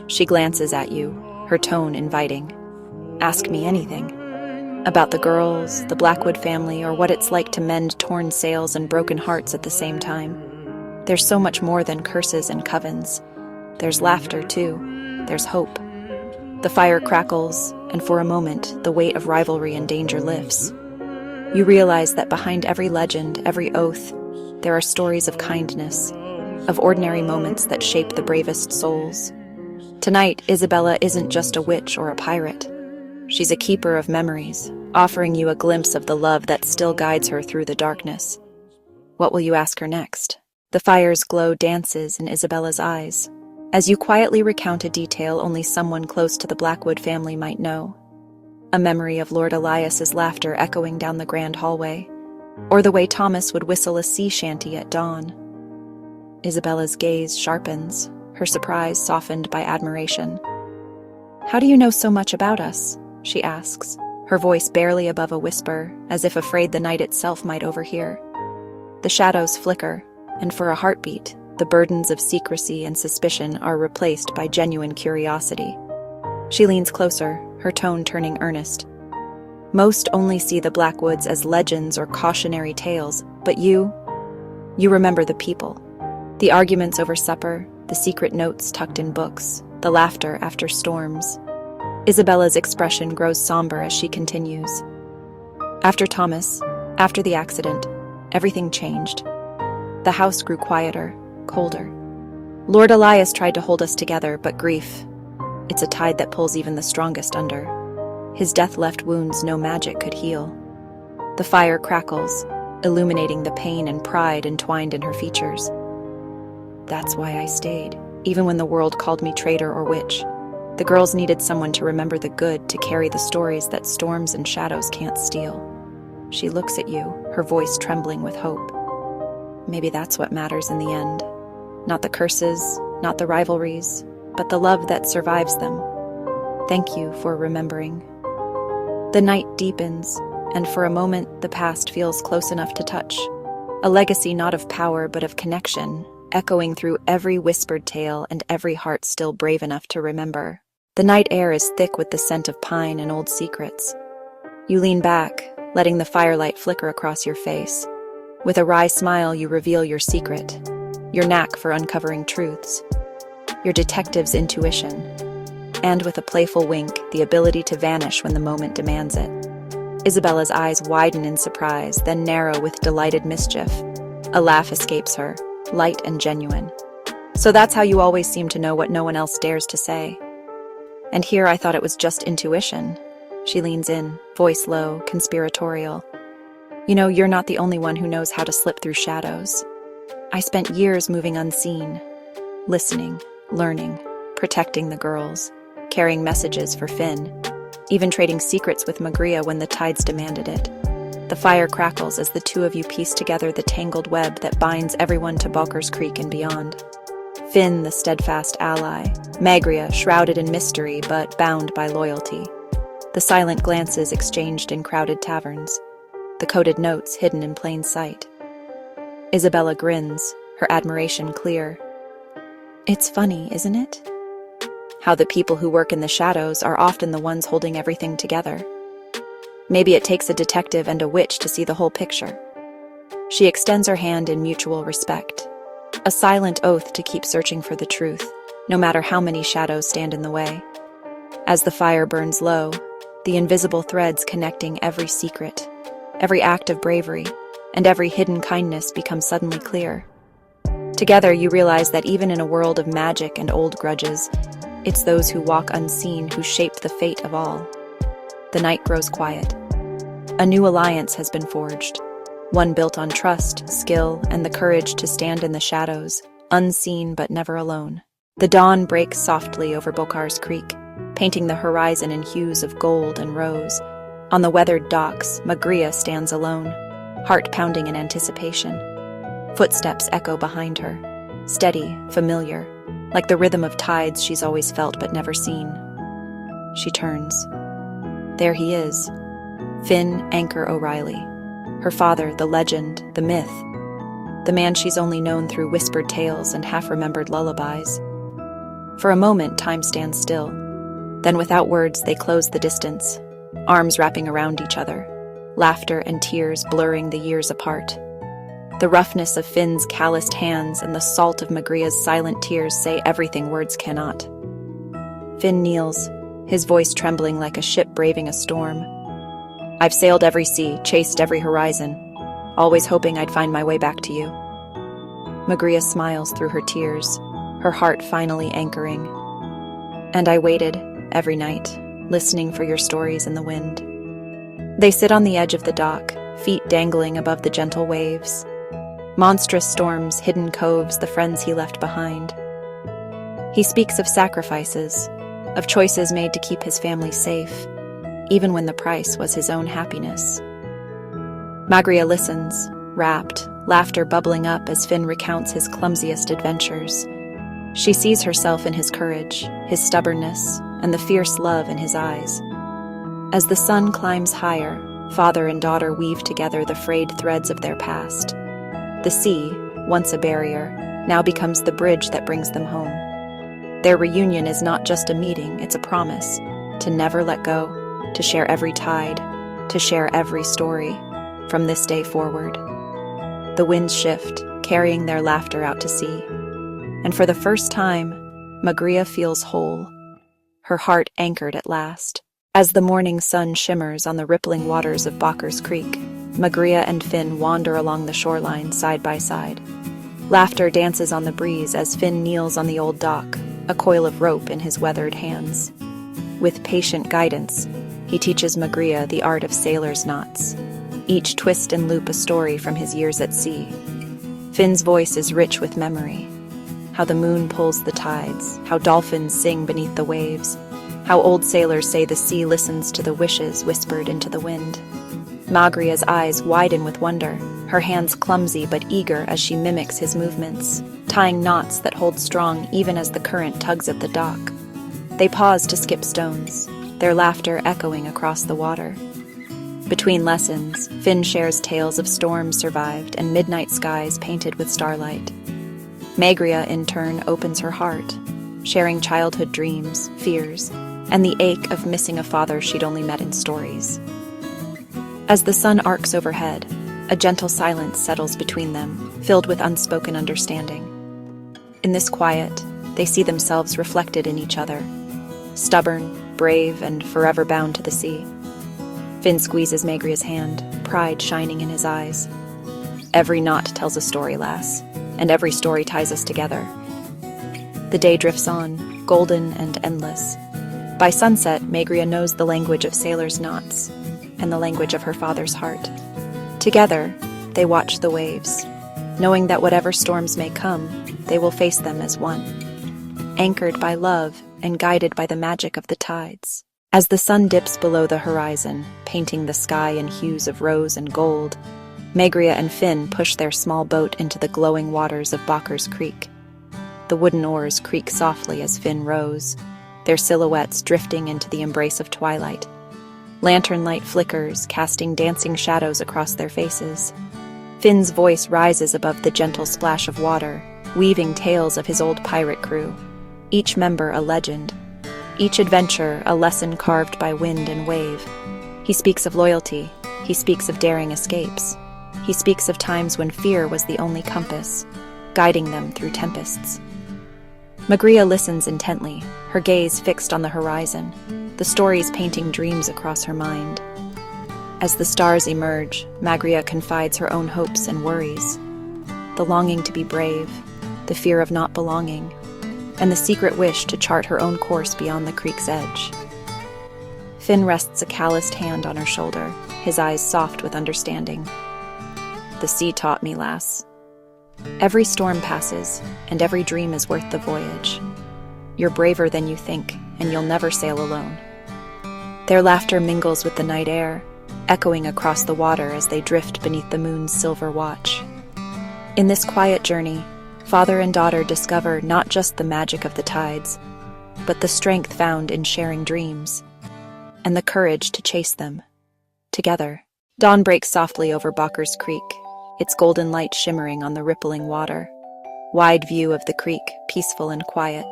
She glances at you, her tone inviting. Ask me anything. About the girls, the Blackwood family, or what it's like to mend torn sails and broken hearts at the same time. There's so much more than curses and covens. There's laughter, too. There's hope. The fire crackles, and for a moment, the weight of rivalry and danger lifts. You realize that behind every legend, every oath, there are stories of kindness, of ordinary moments that shape the bravest souls. Tonight, Isabella isn't just a witch or a pirate. She's a keeper of memories, offering you a glimpse of the love that still guides her through the darkness. What will you ask her next? The fire's glow dances in Isabella's eyes, as you quietly recount a detail only someone close to the Blackwood family might know. A memory of Lord Elias's laughter echoing down the grand hallway, or the way Thomas would whistle a sea shanty at dawn. Isabella's gaze sharpens, her surprise softened by admiration. "How do you know so much about us?" she asks, her voice barely above a whisper, as if afraid the night itself might overhear. The shadows flicker, and for a heartbeat, the burdens of secrecy and suspicion are replaced by genuine curiosity. She leans closer, her tone turning earnest. Most only see the Blackwoods as legends or cautionary tales, but you remember the people. The arguments over supper, the secret notes tucked in books, the laughter after storms. Isabella's expression grows somber as she continues. After Thomas, after the accident, everything changed. The house grew quieter, colder. Lord Elias tried to hold us together, but grief, it's a tide that pulls even the strongest under. His death left wounds no magic could heal. The fire crackles, illuminating the pain and pride entwined in her features. That's why I stayed, even when the world called me traitor or witch. The girls needed someone to remember the good, to carry the stories that storms and shadows can't steal. She looks at you, her voice trembling with hope. Maybe that's what matters in the end. Not the curses, not the rivalries, but the love that survives them. Thank you for remembering. The night deepens, and for a moment the past feels close enough to touch. A legacy not of power but of connection, echoing through every whispered tale and every heart still brave enough to remember. The night air is thick with the scent of pine and old secrets. You lean back, letting the firelight flicker across your face. With a wry smile, you reveal your secret, your knack for uncovering truths, your detective's intuition, and with a playful wink, the ability to vanish when the moment demands it. Isabella's eyes widen in surprise, then narrow with delighted mischief. A laugh escapes her, light and genuine. So that's how you always seem to know what no one else dares to say. And here I thought it was just intuition. She leans in, voice low, conspiratorial. You know, you're not the only one who knows how to slip through shadows. I spent years moving unseen, listening, learning, protecting the girls, carrying messages for Finn, even trading secrets with Magria when the tides demanded it. The fire crackles as the two of you piece together the tangled web that binds everyone to Balkers Creek and beyond. Finn, the steadfast ally, Magria, shrouded in mystery but bound by loyalty. The silent glances exchanged in crowded taverns, the coded notes hidden in plain sight. Isabella grins, her admiration clear. It's funny, isn't it? How the people who work in the shadows are often the ones holding everything together. Maybe it takes a detective and a witch to see the whole picture. She extends her hand in mutual respect, a silent oath to keep searching for the truth, no matter how many shadows stand in the way. As the fire burns low, the invisible threads connecting every secret, every act of bravery, and every hidden kindness become suddenly clear. Together, you realize that even in a world of magic and old grudges, it's those who walk unseen who shape the fate of all. The night grows quiet. A new alliance has been forged, one built on trust, skill, and the courage to stand in the shadows, unseen but never alone. The dawn breaks softly over Bokar's Creek, painting the horizon in hues of gold and rose. On the weathered docks, Magria stands alone, heart pounding in anticipation. Footsteps echo behind her, steady, familiar, like the rhythm of tides she's always felt but never seen. She turns. There he is, Finn Anchor O'Reilly, her father, the legend, the myth, the man she's only known through whispered tales and half-remembered lullabies. For a moment, time stands still. Then without words, they close the distance, arms wrapping around each other, laughter and tears blurring the years apart. The roughness of Finn's calloused hands and the salt of Magria's silent tears say everything words cannot. Finn kneels, his voice trembling like a ship braving a storm. I've sailed every sea, chased every horizon, always hoping I'd find my way back to you. Magria smiles through her tears, her heart finally anchoring. And I waited, every night, listening for your stories in the wind. They sit on the edge of the dock, feet dangling above the gentle waves. Monstrous storms, hidden coves, the friends he left behind. He speaks of sacrifices, of choices made to keep his family safe, even when the price was his own happiness. Magria listens, rapt, laughter bubbling up as Finn recounts his clumsiest adventures. She sees herself in his courage, his stubbornness, and the fierce love in his eyes. As the sun climbs higher, father and daughter weave together the frayed threads of their past. The sea, once a barrier, now becomes the bridge that brings them home. Their reunion is not just a meeting, it's a promise to never let go, to share every tide, to share every story, from this day forward. The winds shift, carrying their laughter out to sea. And for the first time, Magria feels whole, her heart anchored at last. As the morning sun shimmers on the rippling waters of Bokar's Creek, Magria and Finn wander along the shoreline side by side. Laughter dances on the breeze as Finn kneels on the old dock, a coil of rope in his weathered hands. With patient guidance, he teaches Magria the art of sailor's knots, each twist and loop a story from his years at sea. Finn's voice is rich with memory. How the moon pulls the tides, how dolphins sing beneath the waves, how old sailors say the sea listens to the wishes whispered into the wind. Magria's eyes widen with wonder, her hands clumsy but eager as she mimics his movements, tying knots that hold strong even as the current tugs at the dock. They pause to skip stones, their laughter echoing across the water. Between lessons, Finn shares tales of storms survived and midnight skies painted with starlight. Magria, in turn, opens her heart, sharing childhood dreams, fears, and the ache of missing a father she'd only met in stories. As the sun arcs overhead, a gentle silence settles between them, filled with unspoken understanding. In this quiet, they see themselves reflected in each other, stubborn, brave, and forever bound to the sea. Finn squeezes Magria's hand, pride shining in his eyes. Every knot tells a story, lass, and every story ties us together. The day drifts on, golden and endless. By sunset, Magria knows the language of sailors' knots, and the language of her father's heart. Together, they watch the waves, knowing that whatever storms may come, they will face them as one, anchored by love and guided by the magic of the tides. As the sun dips below the horizon, painting the sky in hues of rose and gold, Magria and Finn push their small boat into the glowing waters of Bokar's Creek. The wooden oars creak softly as Finn rows, their silhouettes drifting into the embrace of twilight. Lantern light flickers, casting dancing shadows across their faces. Finn's voice rises above the gentle splash of water, weaving tales of his old pirate crew, each member a legend, each adventure a lesson carved by wind and wave. He speaks of loyalty, he speaks of daring escapes, he speaks of times when fear was the only compass, guiding them through tempests. Magria listens intently, her gaze fixed on the horizon, the stories painting dreams across her mind. As the stars emerge, Magria confides her own hopes and worries. The longing to be brave, the fear of not belonging, and the secret wish to chart her own course beyond the creek's edge. Finn rests a calloused hand on her shoulder, his eyes soft with understanding. The sea taught me, lass. Every storm passes, and every dream is worth the voyage. You're braver than you think, and you'll never sail alone. Their laughter mingles with the night air, echoing across the water as they drift beneath the moon's silver watch. In this quiet journey, father and daughter discover not just the magic of the tides, but the strength found in sharing dreams, and the courage to chase them, together. Dawn breaks softly over Bakkers Creek, its golden light shimmering on the rippling water. Wide view of the creek, peaceful and quiet.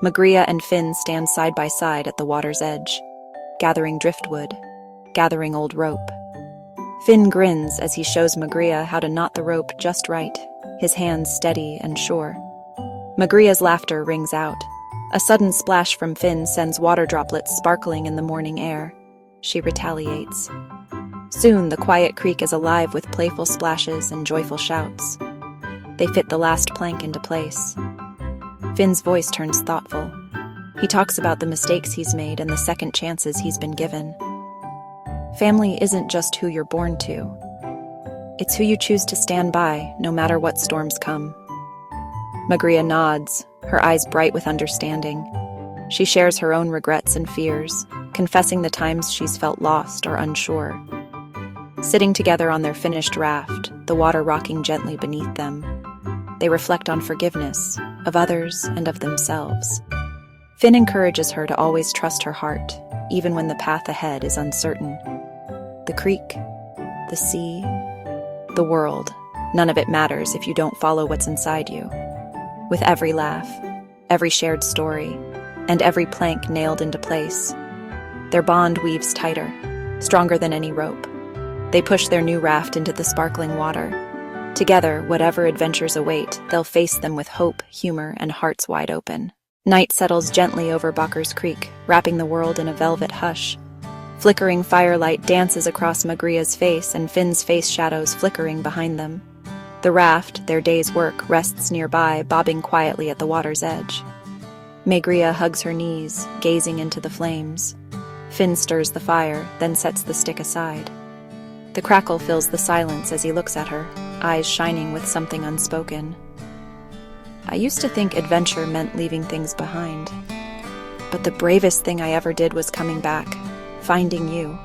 Magria and Finn stand side by side at the water's edge, gathering driftwood, gathering old rope. Finn grins as he shows Magria how to knot the rope just right, his hands steady and sure. Magria's laughter rings out. A sudden splash from Finn sends water droplets sparkling in the morning air. She retaliates. Soon the quiet creek is alive with playful splashes and joyful shouts. They fit the last plank into place. Finn's voice turns thoughtful. He talks about the mistakes he's made and the second chances he's been given. Family isn't just who you're born to. It's who you choose to stand by, no matter what storms come. Magria nods, her eyes bright with understanding. She shares her own regrets and fears, confessing the times she's felt lost or unsure. Sitting together on their finished raft, the water rocking gently beneath them, they reflect on forgiveness, of others and of themselves. Finn encourages her to always trust her heart, even when the path ahead is uncertain. The creek, the sea, the world, none of it matters if you don't follow what's inside you. With every laugh, every shared story, and every plank nailed into place, their bond weaves tighter, stronger than any rope. They push their new raft into the sparkling water. Together, whatever adventures await, they'll face them with hope, humor, and hearts wide open. Night settles gently over Bakkers Creek, wrapping the world in a velvet hush. Flickering firelight dances across Magria's face and Finn's face shadows flickering behind them. The raft, their day's work, rests nearby, bobbing quietly at the water's edge. Magria hugs her knees, gazing into the flames. Finn stirs the fire, then sets the stick aside. The crackle fills the silence as he looks at her, eyes shining with something unspoken. I used to think adventure meant leaving things behind. But the bravest thing I ever did was coming back, finding you.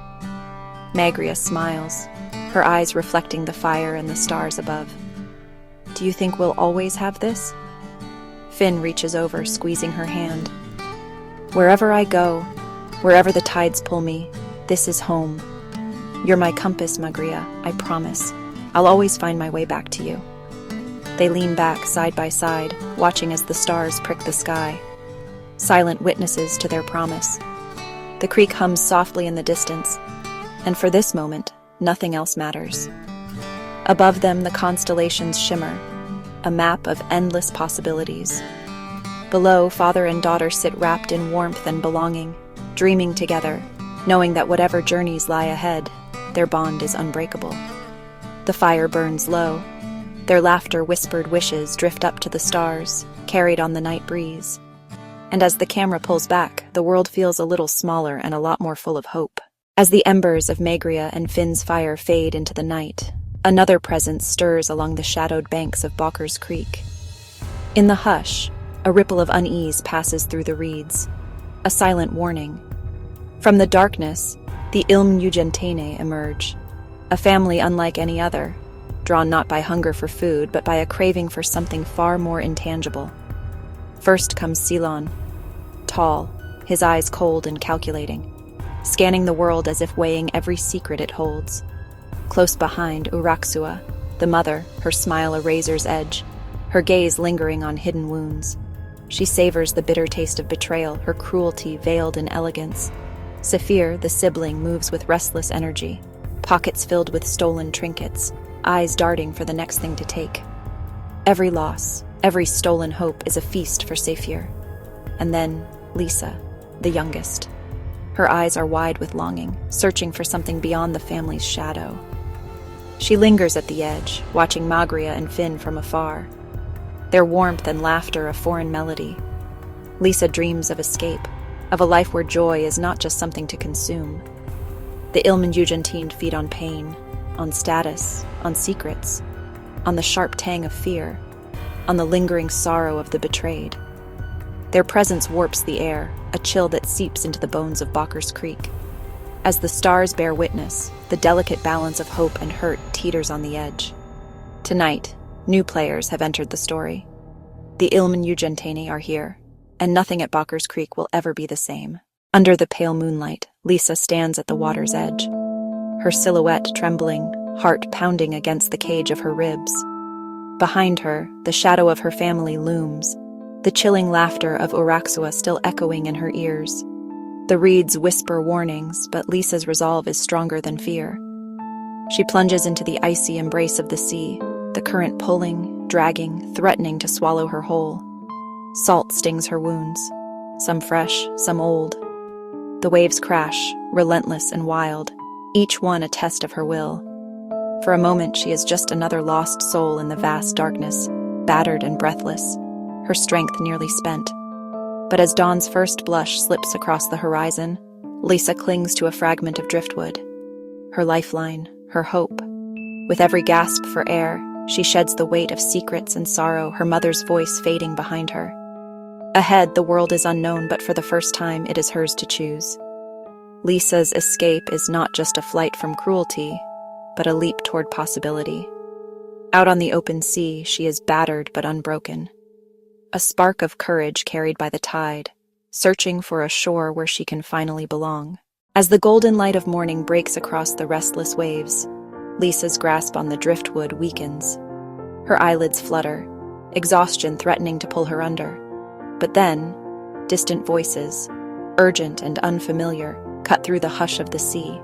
Magria smiles, her eyes reflecting the fire and the stars above. Do you think we'll always have this? Finn reaches over, squeezing her hand. Wherever I go, wherever the tides pull me, this is home. You're my compass, Magria, I promise. I'll always find my way back to you. They lean back side by side, watching as the stars prick the sky, silent witnesses to their promise. The creek hums softly in the distance, and for this moment, nothing else matters. Above them, the constellations shimmer, a map of endless possibilities. Below, father and daughter sit wrapped in warmth and belonging, dreaming together, knowing that whatever journeys lie ahead, their bond is unbreakable. The fire burns low. Their laughter whispered wishes drift up to the stars, carried on the night breeze. And as the camera pulls back, the world feels a little smaller and a lot more full of hope. As the embers of Magria and Finn's fire fade into the night, another presence stirs along the shadowed banks of Bakkers Creek. In the hush, a ripple of unease passes through the reeds, a silent warning. From the darkness, the Ilm Ugentene emerge, a family unlike any other, drawn not by hunger for food, but by a craving for something far more intangible. First comes Silon, tall, his eyes cold and calculating, scanning the world as if weighing every secret it holds. Close behind, Uraksua, the mother, her smile a razor's edge, her gaze lingering on hidden wounds. She savors the bitter taste of betrayal, her cruelty veiled in elegance. Saphir, the sibling, moves with restless energy, pockets filled with stolen trinkets, eyes darting for the next thing to take. Every loss, every stolen hope is a feast for Saphir. And then Lisa, the youngest. Her eyes are wide with longing, searching for something beyond the family's shadow. She lingers at the edge, watching Magria and Finn from afar, their warmth and laughter a foreign melody. Lisa dreams of escape, of a life where joy is not just something to consume. The Ilmenugentine feed on pain, on status, on secrets, on the sharp tang of fear, on the lingering sorrow of the betrayed. Their presence warps the air, a chill that seeps into the bones of Bakker's Creek. As the stars bear witness, the delicate balance of hope and hurt teeters on the edge. Tonight, new players have entered the story. The Ilmenugentini are here, and nothing at Bakker's Creek will ever be the same. Under the pale moonlight, Lisa stands at the water's edge, her silhouette trembling, heart pounding against the cage of her ribs. Behind her, the shadow of her family looms, the chilling laughter of Uraxua still echoing in her ears. The reeds whisper warnings, but Lisa's resolve is stronger than fear. She plunges into the icy embrace of the sea, the current pulling, dragging, threatening to swallow her whole. Salt stings her wounds, some fresh, some old. The waves crash, relentless and wild, each one a test of her will. For a moment, she is just another lost soul in the vast darkness, battered and breathless, her strength nearly spent. But as dawn's first blush slips across the horizon, Lisa clings to a fragment of driftwood, her lifeline, her hope. With every gasp for air, she sheds the weight of secrets and sorrow, her mother's voice fading behind her. Ahead, the world is unknown, but for the first time, it is hers to choose. Lisa's escape is not just a flight from cruelty, but a leap toward possibility. Out on the open sea, she is battered but unbroken. A spark of courage carried by the tide, searching for a shore where she can finally belong. As the golden light of morning breaks across the restless waves, Lisa's grasp on the driftwood weakens. Her eyelids flutter, exhaustion threatening to pull her under. But then, distant voices, urgent and unfamiliar, cut through the hush of the sea.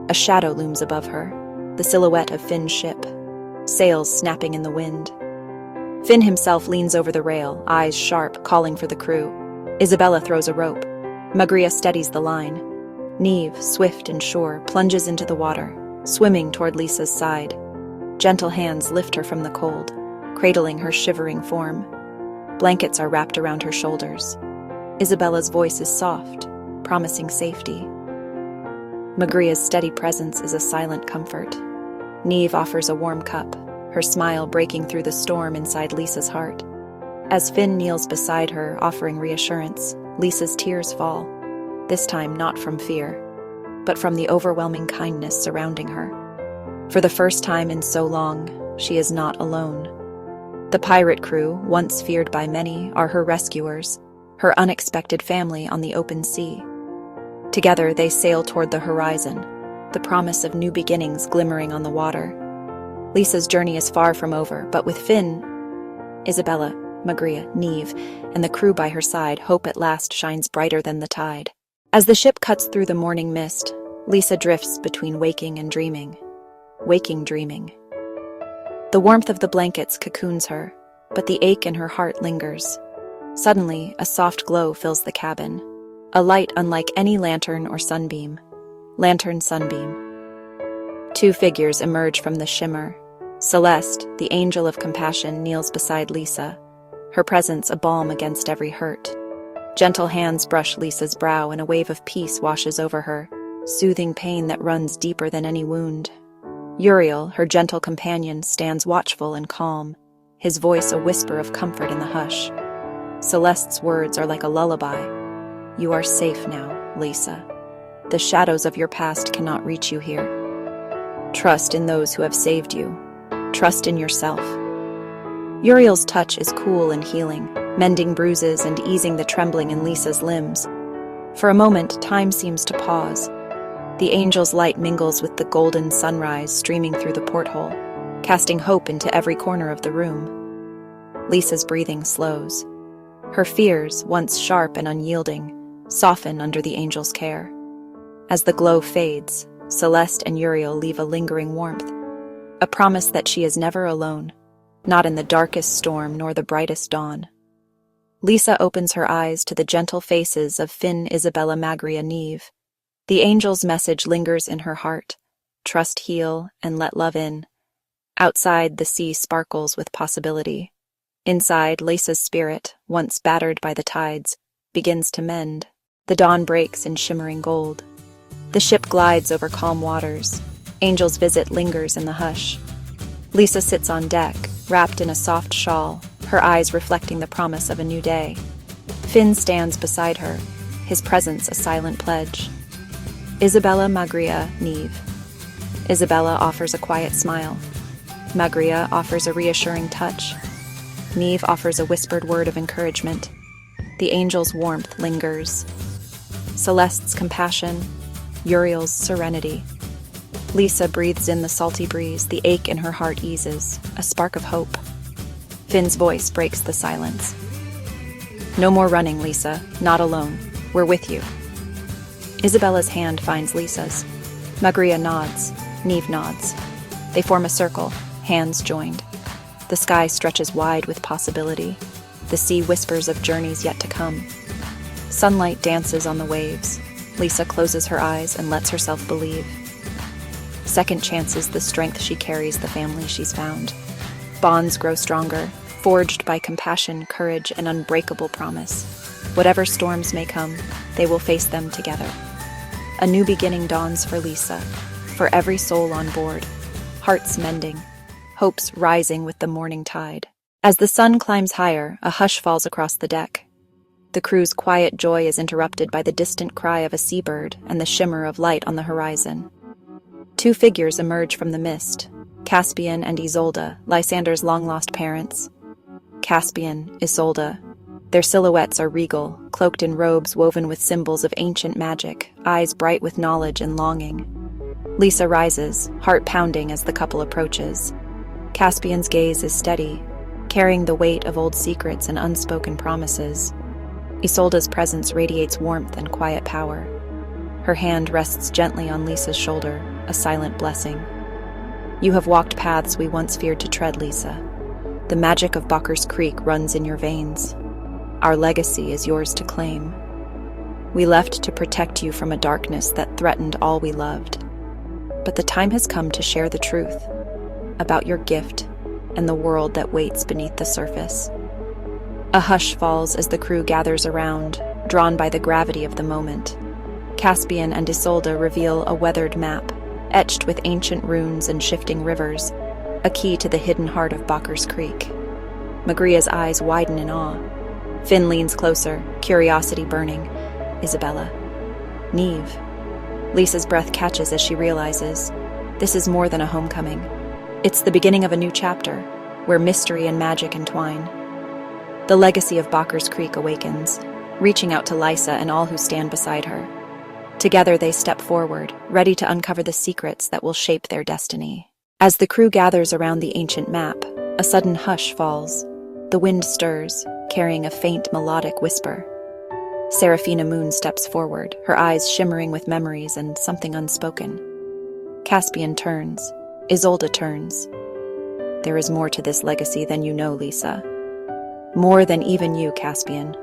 A shadow looms above her, the silhouette of Finn's ship, sails snapping in the wind. Finn himself leans over the rail, eyes sharp, calling for the crew. Isabella throws a rope. Magria steadies the line. Neve, swift and sure, plunges into the water, swimming toward Lisa's side. Gentle hands lift her from the cold, cradling her shivering form. Blankets are wrapped around her shoulders. Isabella's voice is soft, promising safety. Magria's steady presence is a silent comfort. Neve offers a warm cup, her smile breaking through the storm inside Lisa's heart. As Finn kneels beside her, offering reassurance, Lisa's tears fall, this time not from fear, but from the overwhelming kindness surrounding her. For the first time in so long, she is not alone. The pirate crew, once feared by many, are her rescuers, her unexpected family on the open sea. Together they sail toward the horizon, the promise of new beginnings glimmering on the water. Lisa's journey is far from over, but with Finn, Isabella, Magria, Neve, and the crew by her side, hope at last shines brighter than the tide. As the ship cuts through the morning mist, Lisa drifts between waking and dreaming. Waking, dreaming. The warmth of the blankets cocoons her, but the ache in her heart lingers. Suddenly, a soft glow fills the cabin, a light unlike any lantern or sunbeam. Lantern, sunbeam. Two figures emerge from the shimmer. Celeste, the angel of compassion, kneels beside Lisa, her presence a balm against every hurt. Gentle hands brush Lisa's brow and a wave of peace washes over her, soothing pain that runs deeper than any wound. Uriel, her gentle companion, stands watchful and calm, his voice a whisper of comfort in the hush. Celeste's words are like a lullaby. You are safe now, Lisa. The shadows of your past cannot reach you here. Trust in those who have saved you. Trust in yourself. Uriel's touch is cool and healing, mending bruises and easing the trembling in Lisa's limbs. For a moment, time seems to pause. The angel's light mingles with the golden sunrise streaming through the porthole, casting hope into every corner of the room. Lisa's breathing slows. Her fears, once sharp and unyielding, soften under the angel's care. As the glow fades, Celeste and Uriel leave a lingering warmth, a promise that she is never alone, not in the darkest storm nor the brightest dawn. Lisa opens her eyes to the gentle faces of Finn, Isabella, Magria, Neve. The angel's message lingers in her heart. Trust, heal, and let love in. Outside, the sea sparkles with possibility. Inside, Lisa's spirit, once battered by the tides, begins to mend. The dawn breaks in shimmering gold. The ship glides over calm waters. Angel's visit lingers in the hush. Lisa sits on deck, wrapped in a soft shawl, her eyes reflecting the promise of a new day. Finn stands beside her, his presence a silent pledge. Isabella Magria Neve. Isabella offers a quiet smile. Magria offers a reassuring touch. Neve offers a whispered word of encouragement. The angel's warmth lingers. Celeste's compassion, Uriel's serenity. Lisa breathes in the salty breeze, the ache in her heart eases, a spark of hope. Finn's voice breaks the silence. No more running, Lisa, not alone. We're with you. Isabella's hand finds Lisa's. Magria nods, Neve nods. They form a circle, hands joined. The sky stretches wide with possibility. The sea whispers of journeys yet to come. Sunlight dances on the waves. Lisa closes her eyes and lets herself believe. Second chances the strength she carries, the family she's found. Bonds grow stronger, forged by compassion, courage, and unbreakable promise. Whatever storms may come, they will face them together. A new beginning dawns for Lisa, for every soul on board. Hearts mending, hopes rising with the morning tide. As the sun climbs higher, a hush falls across the deck. The crew's quiet joy is interrupted by the distant cry of a seabird and the shimmer of light on the horizon. Two figures emerge from the mist, Caspian and Isolde, Lysander's long-lost parents. Caspian, Isolde. Their silhouettes are regal, cloaked in robes woven with symbols of ancient magic, eyes bright with knowledge and longing. Lisa rises, heart pounding as the couple approaches. Caspian's gaze is steady, carrying the weight of old secrets and unspoken promises. Isolde's presence radiates warmth and quiet power. Her hand rests gently on Lisa's shoulder, a silent blessing. You have walked paths we once feared to tread, Lisa. The magic of Bakkers Creek runs in your veins. Our legacy is yours to claim. We left to protect you from a darkness that threatened all we loved. But the time has come to share the truth about your gift and the world that waits beneath the surface. A hush falls as the crew gathers around, drawn by the gravity of the moment. Caspian and Isolde reveal a weathered map, etched with ancient runes and shifting rivers, a key to the hidden heart of Bakkers Creek. Magria's eyes widen in awe. Finn leans closer, curiosity burning. Isabella. Neve. Lisa's breath catches as she realizes this is more than a homecoming. It's the beginning of a new chapter, where mystery and magic entwine. The legacy of Bakkers Creek awakens, reaching out to Lisa and all who stand beside her. Together they step forward, ready to uncover the secrets that will shape their destiny. As the crew gathers around the ancient map, a sudden hush falls. The wind stirs, carrying a faint melodic whisper. Seraphina Moon steps forward, her eyes shimmering with memories and something unspoken. Caspian turns. Isolde turns. There is more to this legacy than you know, Lisa. More than even you, Caspian,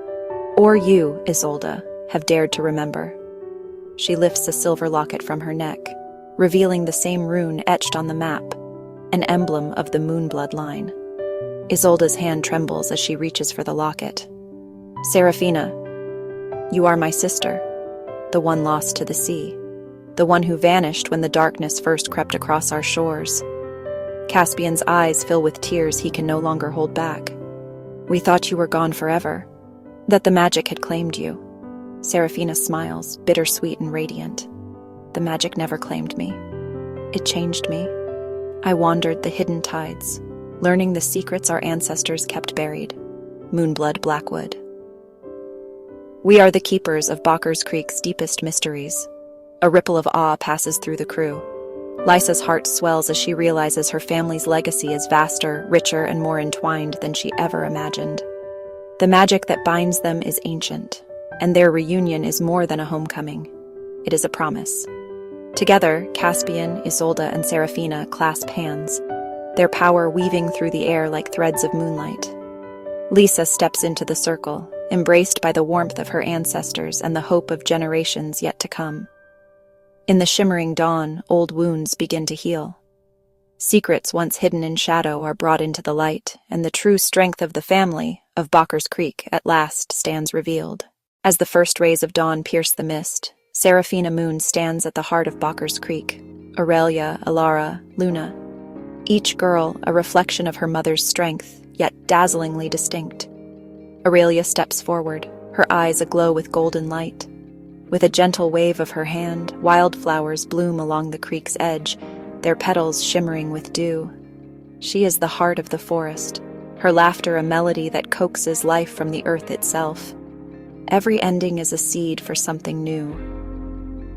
or you, Isolde, have dared to remember. She lifts a silver locket from her neck, revealing the same rune etched on the map, an emblem of the Moonblood line. Isolde's hand trembles as she reaches for the locket. Seraphina, you are my sister, the one lost to the sea, the one who vanished when the darkness first crept across our shores. Caspian's eyes fill with tears he can no longer hold back. We thought you were gone forever, that the magic had claimed you. Seraphina smiles, bittersweet and radiant. The magic never claimed me. It changed me. I wandered the hidden tides, learning the secrets our ancestors kept buried. Moonblood Blackwood. We are the keepers of Bakkers Creek's deepest mysteries. A ripple of awe passes through the crew. Lisa's heart swells as she realizes her family's legacy is vaster, richer, and more entwined than she ever imagined. The magic that binds them is ancient, and their reunion is more than a homecoming. It is a promise. Together, Caspian, Isolde, and Seraphina clasp hands, their power weaving through the air like threads of moonlight. Lisa steps into the circle, embraced by the warmth of her ancestors and the hope of generations yet to come. In the shimmering dawn, old wounds begin to heal. Secrets once hidden in shadow are brought into the light, and the true strength of the family, of Bakkers Creek, at last stands revealed. As the first rays of dawn pierce the mist, Seraphina Moon stands at the heart of Bakker's Creek. Aurelia, Alara, Luna. Each girl a reflection of her mother's strength, yet dazzlingly distinct. Aurelia steps forward, her eyes aglow with golden light. With a gentle wave of her hand, wildflowers bloom along the creek's edge, their petals shimmering with dew. She is the heart of the forest, her laughter a melody that coaxes life from the earth itself. Every ending is a seed for something new.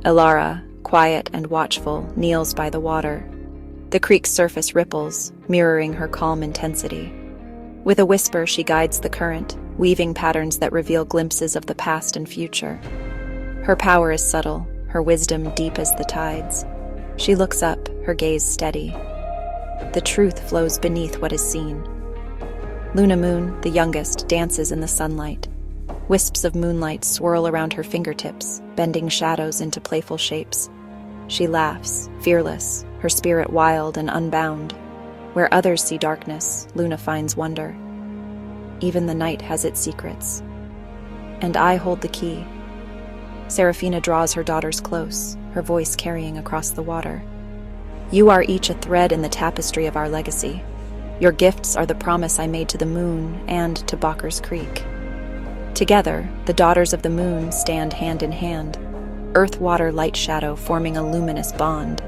Alara, quiet and watchful, kneels by the water. The creek's surface ripples, mirroring her calm intensity. With a whisper, she guides the current, weaving patterns that reveal glimpses of the past and future. Her power is subtle, her wisdom deep as the tides. She looks up, her gaze steady. The truth flows beneath what is seen. Luna Moon, the youngest, dances in the sunlight. Wisps of moonlight swirl around her fingertips, bending shadows into playful shapes. She laughs, fearless, her spirit wild and unbound. Where others see darkness, Luna finds wonder. Even the night has its secrets. And I hold the key. Seraphina draws her daughters close, her voice carrying across the water. You are each a thread in the tapestry of our legacy. Your gifts are the promise I made to the moon and to Bakker's Creek. Together, the Daughters of the Moon stand hand in hand, earth, water, light, shadow forming a luminous bond.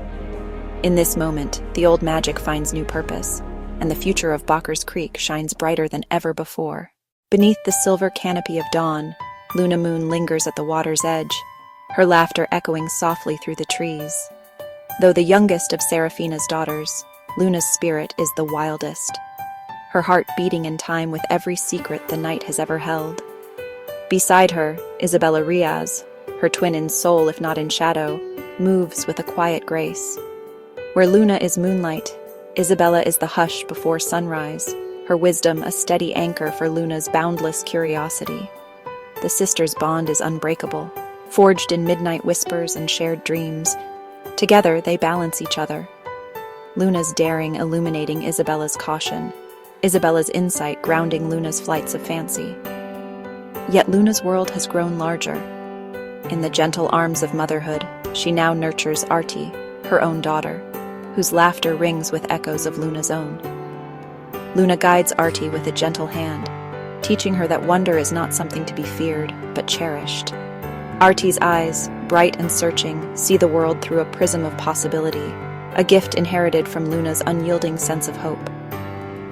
In this moment, the old magic finds new purpose, and the future of Bakker's Creek shines brighter than ever before. Beneath the silver canopy of dawn, Luna Moon lingers at the water's edge, her laughter echoing softly through the trees. Though the youngest of Seraphina's daughters, Luna's spirit is the wildest, her heart beating in time with every secret the night has ever held. Beside her, Isabella Riaz, her twin in soul if not in shadow, moves with a quiet grace. Where Luna is moonlight, Isabella is the hush before sunrise, her wisdom a steady anchor for Luna's boundless curiosity. The sisters' bond is unbreakable, forged in midnight whispers and shared dreams. Together, they balance each other. Luna's daring illuminating Isabella's caution, Isabella's insight grounding Luna's flights of fancy. Yet Luna's world has grown larger. In the gentle arms of motherhood, she now nurtures Arti, her own daughter, whose laughter rings with echoes of Luna's own. Luna guides Arti with a gentle hand, teaching her that wonder is not something to be feared, but cherished. Arti's eyes, bright and searching, see the world through a prism of possibility, a gift inherited from Luna's unyielding sense of hope.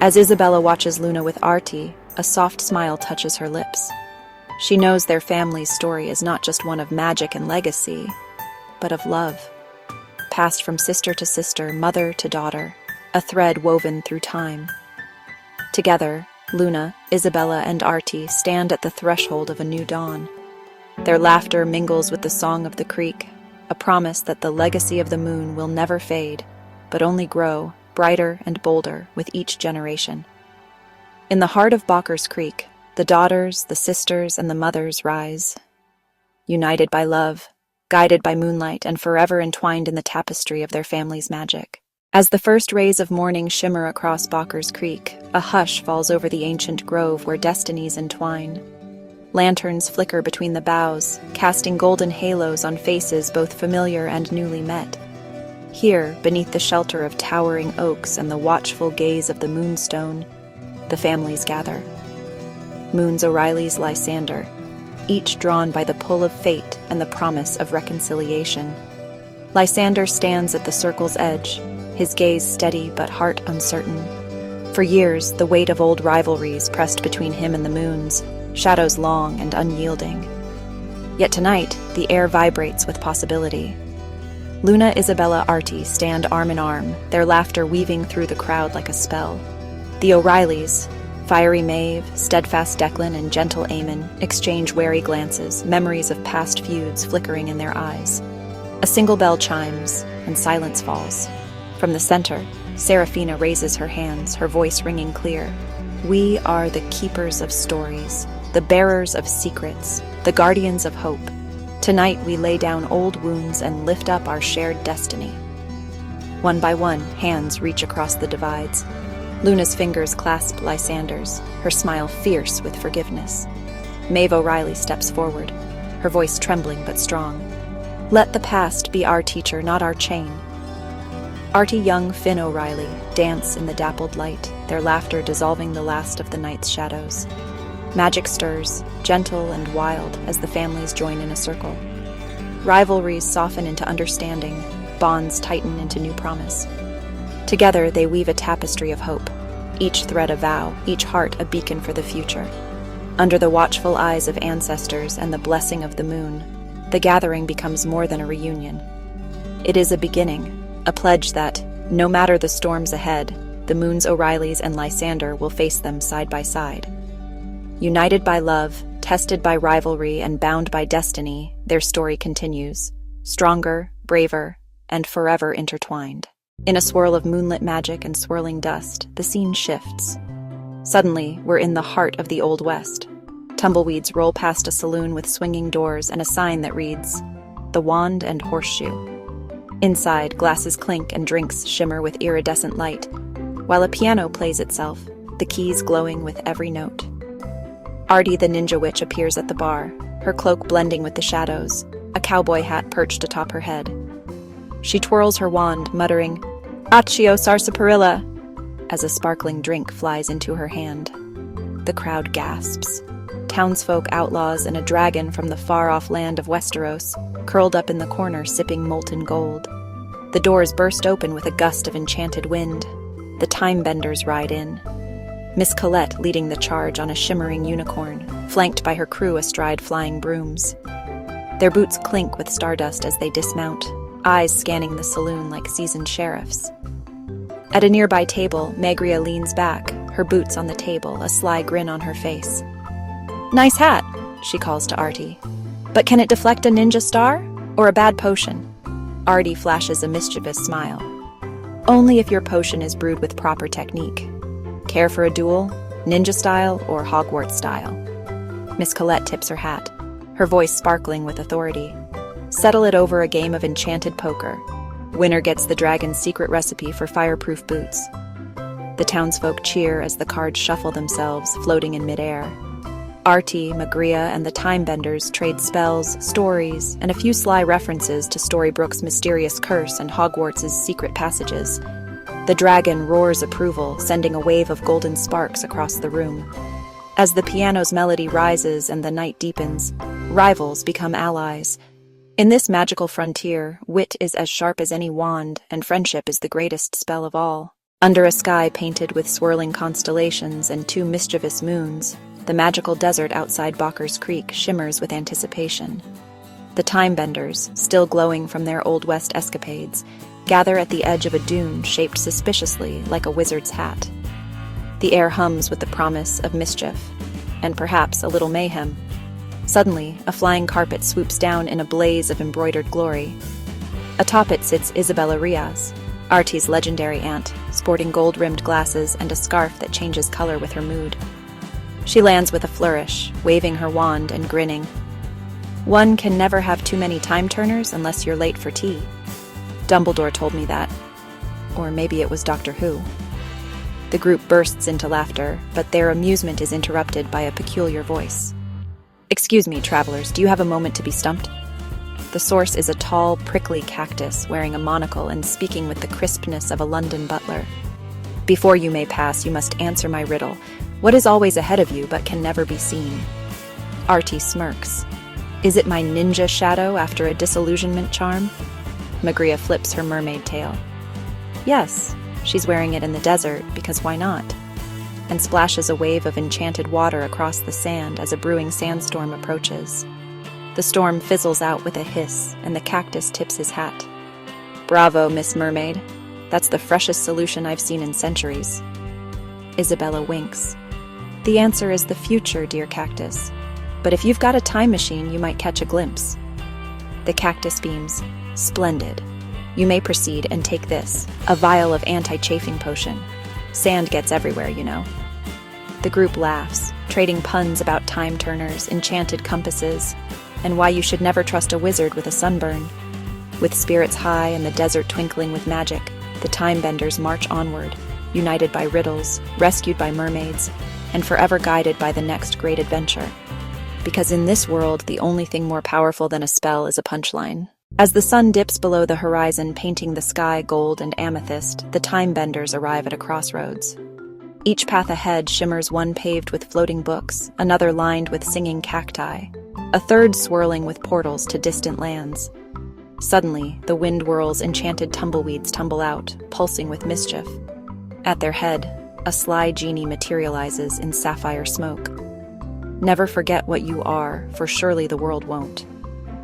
As Isabella watches Luna with Arti, a soft smile touches her lips. She knows their family's story is not just one of magic and legacy, but of love. Passed from sister to sister, mother to daughter, a thread woven through time. Together, Luna, Isabella, and Arti stand at the threshold of a new dawn. Their laughter mingles with the song of the creek, a promise that the legacy of the moon will never fade, but only grow, brighter and bolder with each generation. In the heart of Bakker's Creek, the daughters, the sisters, and the mothers rise, united by love, guided by moonlight, and forever entwined in the tapestry of their family's magic. As the first rays of morning shimmer across Bakker's Creek, a hush falls over the ancient grove where destinies entwine. Lanterns flicker between the boughs, casting golden halos on faces both familiar and newly met. Here, beneath the shelter of towering oaks and the watchful gaze of the moonstone, the families gather. Moon's O'Reilly's Lysander, each drawn by the pull of fate and the promise of reconciliation. Lysander stands at the circle's edge, his gaze steady but heart uncertain. For years, the weight of old rivalries pressed between him and the moons, shadows long and unyielding. Yet tonight, the air vibrates with possibility. Luna, Isabella, Arti stand arm in arm, their laughter weaving through the crowd like a spell. The O'Reillys, fiery Maeve, steadfast Declan, and gentle Eamon, exchange wary glances, memories of past feuds flickering in their eyes. A single bell chimes, and silence falls. From the center, Seraphina raises her hands, her voice ringing clear. We are the keepers of stories, the bearers of secrets, the guardians of hope. Tonight we lay down old wounds and lift up our shared destiny. One by one, hands reach across the divides. Luna's fingers clasp Lysander's, her smile fierce with forgiveness. Maeve O'Reilly steps forward, her voice trembling but strong. Let the past be our teacher, not our chain. Artie Young, Finn O'Reilly dance in the dappled light, their laughter dissolving the last of the night's shadows. Magic stirs, gentle and wild, as the families join in a circle. Rivalries soften into understanding, bonds tighten into new promise. Together they weave a tapestry of hope, each thread a vow, each heart a beacon for the future. Under the watchful eyes of ancestors and the blessing of the moon, the gathering becomes more than a reunion. It is a beginning, a pledge that, no matter the storms ahead, the Moons O'Reillys and Lysander will face them side by side. United by love, tested by rivalry, and bound by destiny, their story continues, stronger, braver, and forever intertwined. In a swirl of moonlit magic and swirling dust, the scene shifts. Suddenly, we're in the heart of the Old West. Tumbleweeds roll past a saloon with swinging doors and a sign that reads, "The Wand and Horseshoe." Inside, glasses clink and drinks shimmer with iridescent light, while a piano plays itself, the keys glowing with every note. Artie the Ninja Witch appears at the bar, her cloak blending with the shadows, a cowboy hat perched atop her head. She twirls her wand, muttering, "Accio Sarsaparilla," as a sparkling drink flies into her hand. The crowd gasps. Townsfolk, outlaws, and a dragon from the far-off land of Westeros, curled up in the corner sipping molten gold. The doors burst open with a gust of enchanted wind. The Timebenders ride in. Miss Colette leading the charge on a shimmering unicorn, flanked by her crew astride flying brooms. Their boots clink with stardust as they dismount, eyes scanning the saloon like seasoned sheriffs. At a nearby table, Magria leans back, her boots on the table, a sly grin on her face. "Nice hat," she calls to Artie. "But can it deflect a ninja star? Or a bad potion?" Artie flashes a mischievous smile. "Only if your potion is brewed with proper technique. Care for a duel? Ninja style or Hogwarts style?" Miss Colette tips her hat, her voice sparkling with authority. "Settle it over a game of enchanted poker. Winner gets the dragon's secret recipe for fireproof boots." The townsfolk cheer as the cards shuffle themselves, floating in midair. Artie, Magria, and the Timebenders trade spells, stories, and a few sly references to Storybrooke's mysterious curse and Hogwarts' secret passages. The dragon roars approval, sending a wave of golden sparks across the room. As the piano's melody rises and the night deepens, rivals become allies. In this magical frontier, wit is as sharp as any wand, and friendship is the greatest spell of all. Under a sky painted with swirling constellations and two mischievous moons, the magical desert outside Bocker's Creek shimmers with anticipation. The Timebenders, still glowing from their Old West escapades, gather at the edge of a dune shaped suspiciously like a wizard's hat. The air hums with the promise of mischief, and perhaps a little mayhem. Suddenly, a flying carpet swoops down in a blaze of embroidered glory. Atop it sits Isabella Riaz, Artie's legendary aunt, sporting gold-rimmed glasses and a scarf that changes color with her mood. She lands with a flourish, waving her wand and grinning. "One can never have too many time-turners unless you're late for tea. Dumbledore told me that. Or maybe it was Doctor Who." The group bursts into laughter, but their amusement is interrupted by a peculiar voice. "Excuse me, travelers, do you have a moment to be stumped?" The source is a tall, prickly cactus wearing a monocle and speaking with the crispness of a London butler. "Before you may pass, you must answer my riddle. What is always ahead of you but can never be seen?" Artie smirks. "Is it my ninja shadow after a disillusionment charm?" Magria flips her mermaid tail. "Yes, she's wearing it in the desert, because why not?" And splashes a wave of enchanted water across the sand as a brewing sandstorm approaches. The storm fizzles out with a hiss, and the cactus tips his hat. "Bravo, Miss Mermaid. That's the freshest solution I've seen in centuries." Isabella winks. "The answer is the future, dear cactus. But if you've got a time machine, you might catch a glimpse." The cactus beams. "Splendid. You may proceed and take this, a vial of anti-chafing potion. Sand gets everywhere, you know." The group laughs, trading puns about time-turners, enchanted compasses, and why you should never trust a wizard with a sunburn. With spirits high and the desert twinkling with magic, the Timebenders march onward, united by riddles, rescued by mermaids, and forever guided by the next great adventure. because in this world, the only thing more powerful than a spell is a punchline. As the sun dips below the horizon, painting the sky gold and amethyst, the Timebenders arrive at a crossroads. Each path ahead shimmers, one paved with floating books, another lined with singing cacti, a third swirling with portals to distant lands. Suddenly, the wind whirls, enchanted tumbleweeds tumble out, pulsing with mischief. At their head, a sly genie materializes in sapphire smoke. Never forget what you are, for surely the world won't.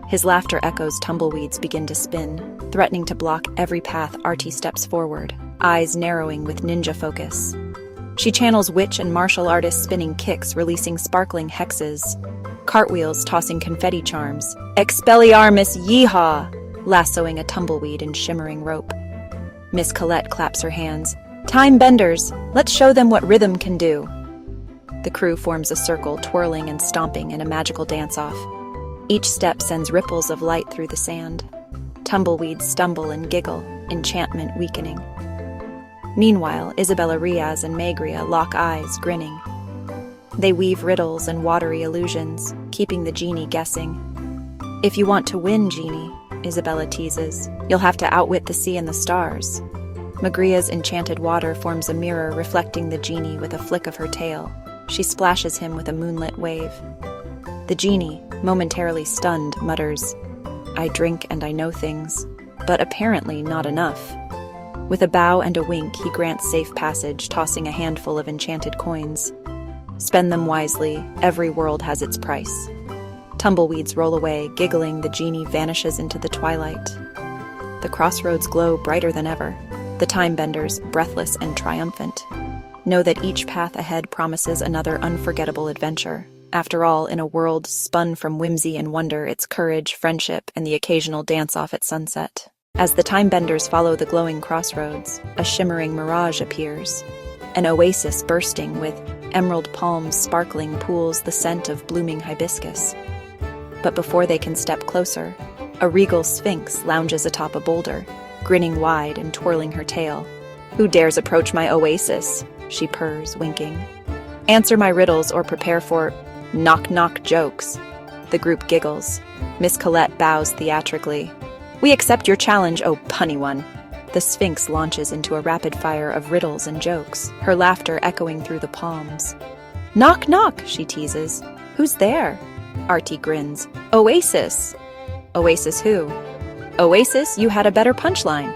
His laughter echoes, tumbleweeds begin to spin, threatening to block every path Artie steps forward, eyes narrowing with ninja focus. She channels witch and martial artist spinning kicks, releasing sparkling hexes, cartwheels tossing confetti charms, Expelliarmus yeehaw, lassoing a tumbleweed in shimmering rope. Miss Colette claps her hands. Timebenders, let's show them what rhythm can do. The crew forms a circle, twirling and stomping in a magical dance-off. Each step sends ripples of light through the sand. Tumbleweeds stumble and giggle, enchantment weakening. Meanwhile, Isabella Riaz and Maigria lock eyes, grinning. They weave riddles and watery illusions, keeping the genie guessing. If you want to win, genie, Isabella teases, you'll have to outwit the sea and the stars. Maigria's enchanted water forms a mirror, reflecting the genie with a flick of her tail. She splashes him with a moonlit wave. The genie, momentarily stunned, mutters, I drink and I know things, but apparently not enough. With a bow and a wink, he grants safe passage, tossing a handful of enchanted coins. Spend them wisely, every world has its price. Tumbleweeds roll away, giggling, the genie vanishes into the twilight. The crossroads glow brighter than ever, the Timebenders, breathless and triumphant. Know that each path ahead promises another unforgettable adventure. After all, in a world spun from whimsy and wonder, it's courage, friendship, and the occasional dance-off at sunset. As the Timebenders follow the glowing crossroads, a shimmering mirage appears. An oasis bursting with emerald palms, sparkling pools, the scent of blooming hibiscus. But before they can step closer, a regal sphinx lounges atop a boulder, grinning wide and twirling her tail. Who dares approach my oasis? She purrs, winking. Answer my riddles or prepare for knock-knock jokes. The group giggles. Miss Colette bows theatrically. We accept your challenge, oh punny one. The Sphinx launches into a rapid fire of riddles and jokes, her laughter echoing through the palms. Knock, knock, she teases. Who's there? Artie grins. Oasis. Oasis who? Oasis, you had a better punchline.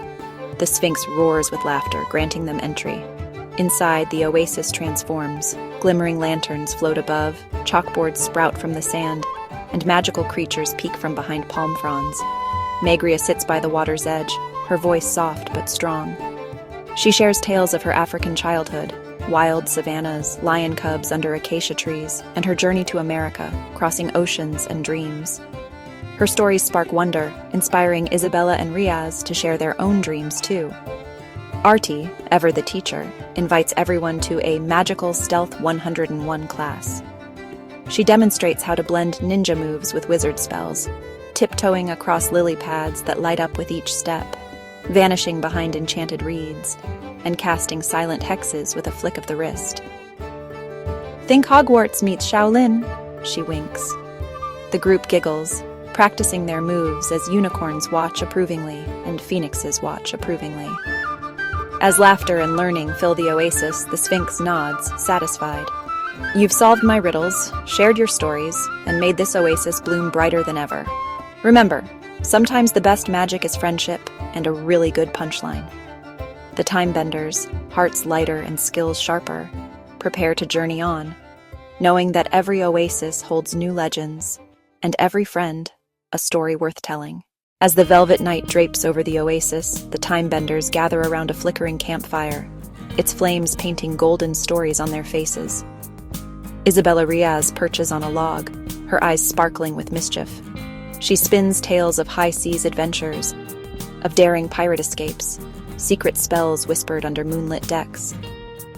The Sphinx roars with laughter, granting them entry. Inside, the oasis transforms. Glimmering lanterns float above, chalkboards sprout from the sand, and magical creatures peek from behind palm fronds. Maigria sits by the water's edge, her voice soft but strong. She shares tales of her African childhood, wild savannas, lion cubs under acacia trees, and her journey to America, crossing oceans and dreams. Her stories spark wonder, inspiring Isabella and Riaz to share their own dreams too. Artie, ever the teacher, invites everyone to a Magical Stealth 101 class. She demonstrates how to blend ninja moves with wizard spells, tiptoeing across lily pads that light up with each step, vanishing behind enchanted reeds, and casting silent hexes with a flick of the wrist. Think Hogwarts meets Shaolin, she winks. The group giggles, practicing their moves as unicorns watch approvingly and phoenixes watch approvingly. As laughter and learning fill the oasis, the Sphinx nods, satisfied. You've solved my riddles, shared your stories, and made this oasis bloom brighter than ever. Remember, sometimes the best magic is friendship and a really good punchline. The Timebenders, hearts lighter and skills sharper, prepare to journey on, knowing that every oasis holds new legends, and every friend, a story worth telling. As the velvet night drapes over the oasis, the Timebenders gather around a flickering campfire, its flames painting golden stories on their faces. Isabella Riaz perches on a log, her eyes sparkling with mischief. She spins tales of high seas adventures, of daring pirate escapes, secret spells whispered under moonlit decks,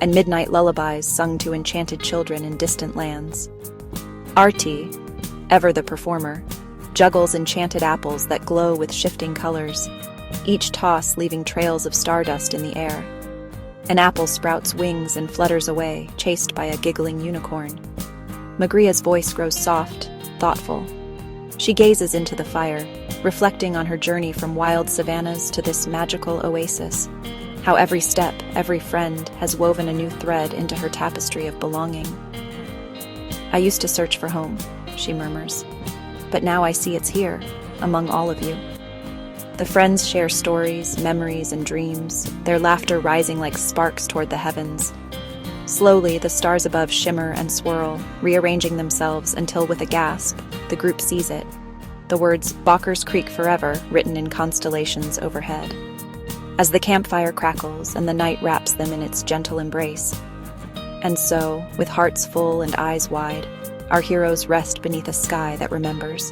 and midnight lullabies sung to enchanted children in distant lands. Artie, ever the performer, juggles enchanted apples that glow with shifting colors, each toss leaving trails of stardust in the air. An apple sprouts wings and flutters away, chased by a giggling unicorn. Maigria's voice grows soft, thoughtful. She gazes into the fire, reflecting on her journey from wild savannas to this magical oasis. How every step, every friend, has woven a new thread into her tapestry of belonging. "I used to search for home," she murmurs, "but now I see it's here, among all of you." The friends share stories, memories, and dreams, their laughter rising like sparks toward the heavens. Slowly, the stars above shimmer and swirl, rearranging themselves until, with a gasp, the group sees it. The words "Bockers Creek Forever" written in constellations overhead. As the campfire crackles and the night wraps them in its gentle embrace. And so, with hearts full and eyes wide, our heroes rest beneath a sky that remembers.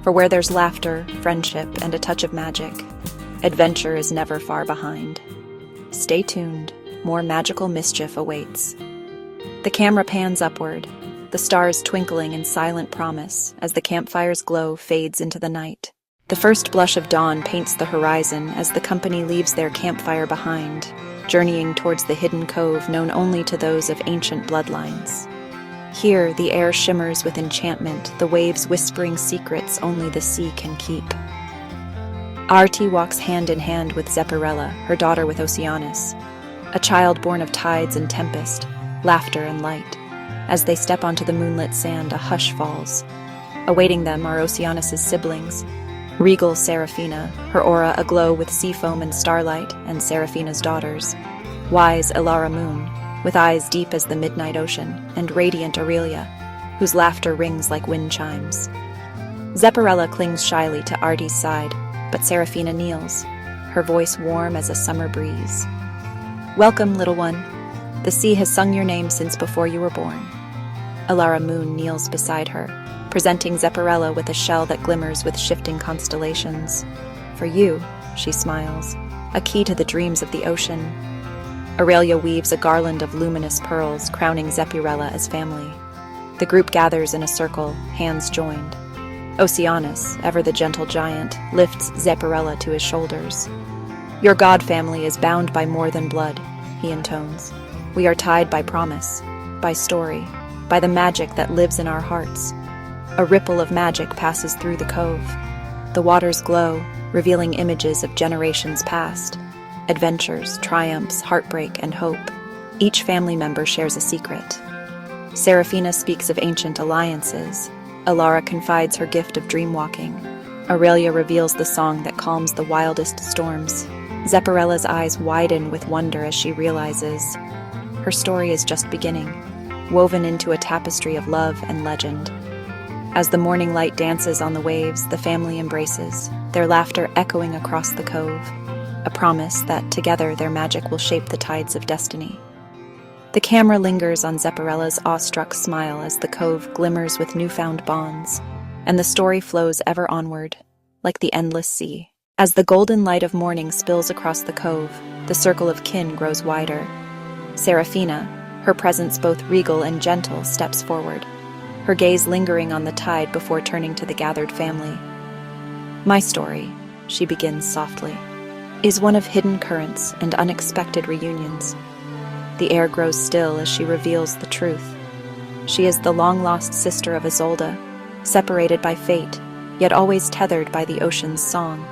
For where there's laughter, friendship, and a touch of magic, adventure is never far behind. Stay tuned, more magical mischief awaits. The camera pans upward, the stars twinkling in silent promise as the campfire's glow fades into the night. The first blush of dawn paints the horizon as the company leaves their campfire behind, journeying towards the hidden cove known only to those of ancient bloodlines. Here, the air shimmers with enchantment, the waves whispering secrets only the sea can keep. Artie walks hand in hand with Zepparella, her daughter with Oceanus, a child born of tides and tempest, laughter and light. As they step onto the moonlit sand, a hush falls. Awaiting them are Oceanus's siblings, regal Seraphina, her aura aglow with sea foam and starlight, and Seraphina's daughters, wise Elara Moon, with eyes deep as the midnight ocean, and radiant Aurelia, whose laughter rings like wind chimes. Zepparella clings shyly to Artie's side, but Seraphina kneels, her voice warm as a summer breeze. "Welcome, little one. The sea has sung your name since before you were born." Elara Moon kneels beside her, presenting Zepparella with a shell that glimmers with shifting constellations. "For you," she smiles, "a key to the dreams of the ocean." Aurelia weaves a garland of luminous pearls, crowning Zepparella as family. The group gathers in a circle, hands joined. Oceanus, ever the gentle giant, lifts Zepparella to his shoulders. "Your god family is bound by more than blood," he intones. "We are tied by promise, by story, by the magic that lives in our hearts." A ripple of magic passes through the cove. The waters glow, revealing images of generations past. Adventures, triumphs, heartbreak, and hope. Each family member shares a secret. Seraphina speaks of ancient alliances. Elara confides her gift of dreamwalking. Aurelia reveals the song that calms the wildest storms. Zepparella's eyes widen with wonder as she realizes her story is just beginning, woven into a tapestry of love and legend. As the morning light dances on the waves, the family embraces, their laughter echoing across the cove, a promise that together their magic will shape the tides of destiny. The camera lingers on Zepparella's awestruck smile as the cove glimmers with newfound bonds, and the story flows ever onward, like the endless sea. As the golden light of morning spills across the cove, the circle of kin grows wider. Seraphina, her presence both regal and gentle, steps forward, her gaze lingering on the tide before turning to the gathered family. "My story," she begins softly, "is one of hidden currents and unexpected reunions." The air grows still as she reveals the truth. She is the long-lost sister of Isolde, separated by fate, yet always tethered by the ocean's song.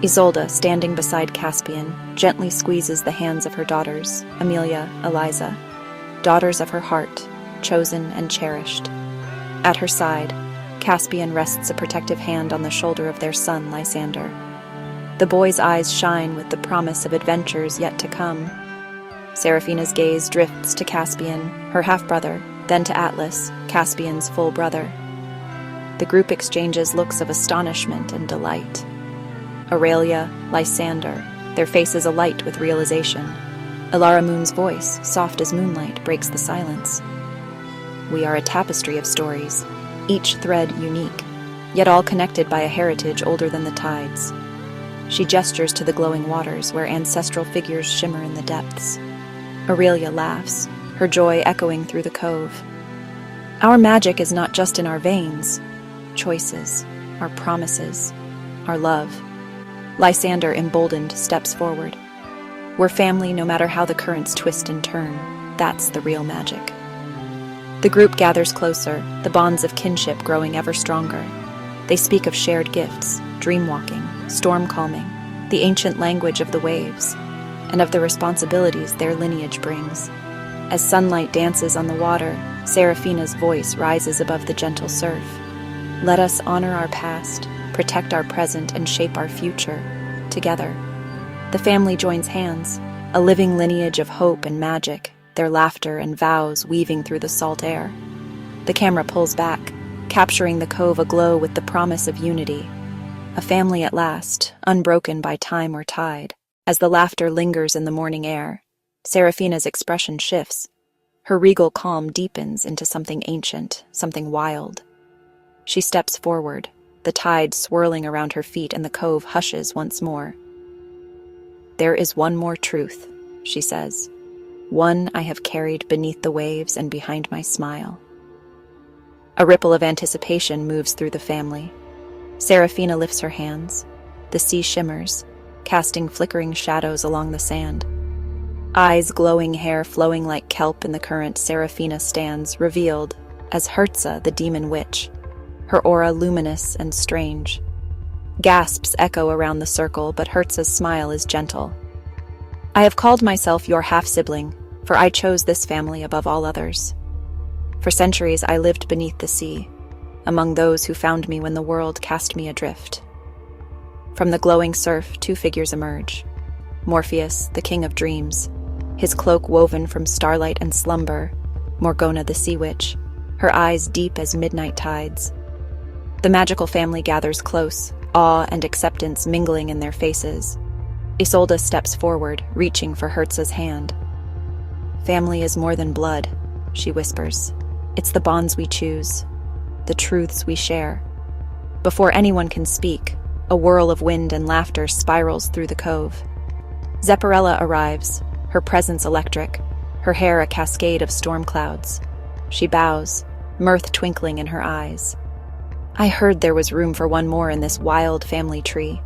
Isolde, standing beside Caspian, gently squeezes the hands of her daughters, Emilia, Eliza, daughters of her heart, chosen and cherished. At her side, Caspian rests a protective hand on the shoulder of their son, Lysander. The boy's eyes shine with the promise of adventures yet to come. Seraphina's gaze drifts to Caspian, her half-brother, then to Atlas, Caspian's full brother. The group exchanges looks of astonishment and delight. Aurelia, Lysander, their faces alight with realization. Elara Moon's voice, soft as moonlight, breaks the silence. "We are a tapestry of stories, each thread unique, yet all connected by a heritage older than the tides." She gestures to the glowing waters where ancestral figures shimmer in the depths. Aurelia laughs, her joy echoing through the cove. "Our magic is not just in our veins. Choices, our promises, our love." Lysander, emboldened, steps forward. "We're family no matter how the currents twist and turn. That's the real magic." The group gathers closer, the bonds of kinship growing ever stronger. They speak of shared gifts, dream-walking, storm-calming, the ancient language of the waves, and of the responsibilities their lineage brings. As sunlight dances on the water, Seraphina's voice rises above the gentle surf. Let us honor our past, protect our present, and shape our future, together. The family joins hands, a living lineage of hope and magic, their laughter and vows weaving through the salt air. The camera pulls back, capturing the cove aglow with the promise of unity. A family at last, unbroken by time or tide. As the laughter lingers in the morning air, Seraphina's expression shifts. Her regal calm deepens into something ancient, something wild. She steps forward, the tide swirling around her feet, and the cove hushes once more. There is one more truth, she says. One I have carried beneath the waves and behind my smile. A ripple of anticipation moves through the family. Seraphina lifts her hands. The sea shimmers, casting flickering shadows along the sand. Eyes glowing, hair flowing like kelp in the current, Seraphina stands, revealed as Hertza, the demon witch, her aura luminous and strange. Gasps echo around the circle, but Hertza's smile is gentle. I have called myself your half-sibling, for I chose this family above all others. For centuries I lived beneath the sea, among those who found me when the world cast me adrift. From the glowing surf, two figures emerge. Morpheus, the king of dreams, his cloak woven from starlight and slumber. Morgana, the sea witch, her eyes deep as midnight tides. The magical family gathers close, awe and acceptance mingling in their faces. Isolde steps forward, reaching for Hertza's hand. Family is more than blood, she whispers. It's the bonds we choose, the truths we share. Before anyone can speak, a whirl of wind and laughter spirals through the cove. Zepparella arrives, her presence electric, her hair a cascade of storm clouds. She bows, mirth twinkling in her eyes. I heard there was room for one more in this wild family tree.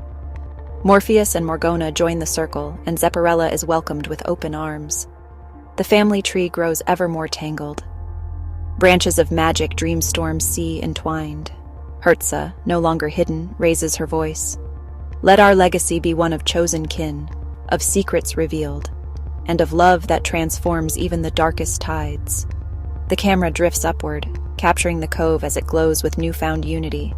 Morpheus and Morgana join the circle, and Zepparella is welcomed with open arms. The family tree grows ever more tangled. Branches of magic dream storms see entwined. Hertza, no longer hidden, raises her voice. Let our legacy be one of chosen kin, of secrets revealed, and of love that transforms even the darkest tides. The camera drifts upward, capturing the cove as it glows with newfound unity.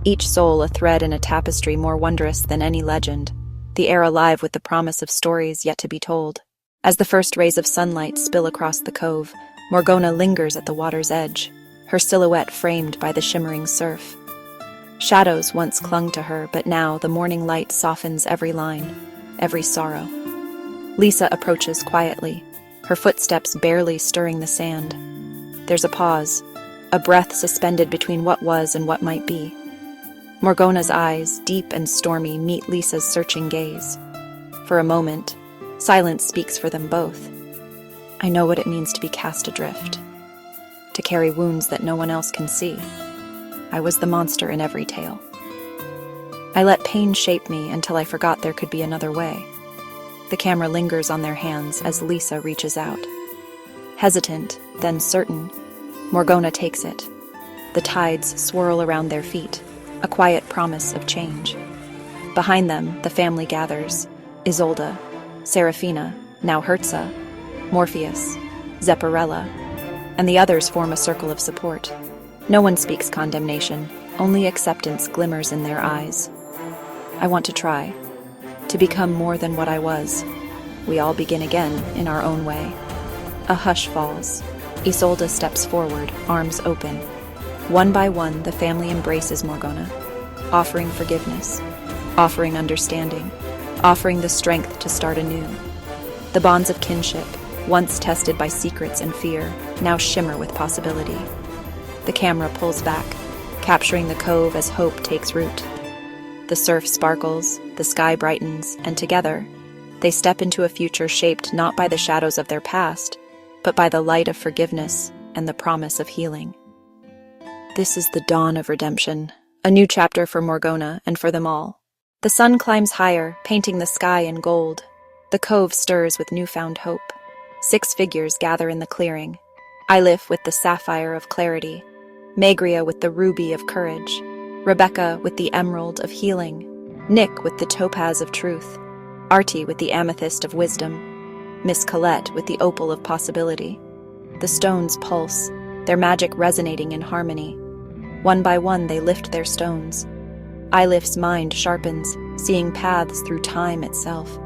Each soul a thread in a tapestry more wondrous than any legend, the air alive with the promise of stories yet to be told. As the first rays of sunlight spill across the cove, Morgana lingers at the water's edge, her silhouette framed by the shimmering surf. Shadows once clung to her, but now the morning light softens every line, every sorrow. Lisa approaches quietly, her footsteps barely stirring the sand. There's a pause, a breath suspended between what was and what might be. Morgana's eyes, deep and stormy, meet Lisa's searching gaze. For a moment, silence speaks for them both. I know what it means to be cast adrift, to carry wounds that no one else can see. I was the monster in every tale. I let pain shape me until I forgot there could be another way. The camera lingers on their hands as Lisa reaches out. Hesitant, then certain, Morgana takes it. The tides swirl around their feet, a quiet promise of change. Behind them, the family gathers. Isolde, Seraphina, now Hertza, Morpheus, Zepparella, and the others form a circle of support. No one speaks condemnation, only acceptance glimmers in their eyes. I want to try, to become more than what I was. We all begin again in our own way. A hush falls. Isolde steps forward, arms open. One by one, the family embraces Morgana, offering forgiveness, offering understanding, offering the strength to start anew. The bonds of kinship, once tested by secrets and fear, now shimmer with possibility. The camera pulls back, capturing the cove as hope takes root. The surf sparkles, the sky brightens, and together, they step into a future shaped not by the shadows of their past, but by the light of forgiveness and the promise of healing. This is the dawn of redemption, a new chapter for Morgana and for them all. The sun climbs higher, painting the sky in gold. The cove stirs with newfound hope. 6 figures gather in the clearing. Eilif with the sapphire of clarity, Magria with the ruby of courage, Rebecca with the emerald of healing, Nick with the topaz of truth, Artie with the amethyst of wisdom, Miss Colette with the opal of possibility. The stones pulse, their magic resonating in harmony. One by one they lift their stones. Eilif's mind sharpens, seeing paths through time itself.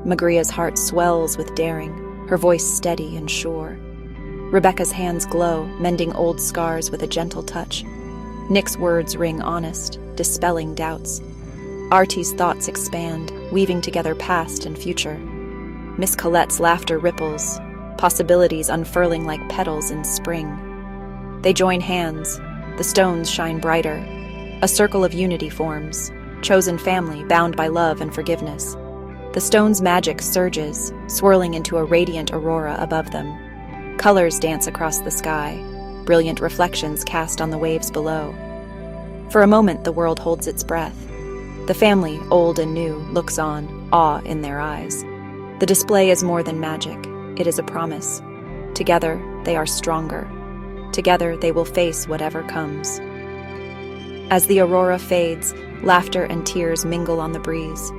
Magria's heart swells with daring, her voice steady and sure. Rebecca's hands glow, mending old scars with a gentle touch. Nick's words ring honest, dispelling doubts. Artie's thoughts expand, weaving together past and future. Miss Colette's laughter ripples, possibilities unfurling like petals in spring. They join hands, the stones shine brighter. A circle of unity forms, chosen family bound by love and forgiveness. The stone's magic surges, swirling into a radiant aurora above them. Colors dance across the sky, brilliant reflections cast on the waves below. For a moment, the world holds its breath. The family, old and new, looks on, awe in their eyes. The display is more than magic, it is a promise. Together, they are stronger. Together, they will face whatever comes. As the aurora fades, laughter and tears mingle on the breeze.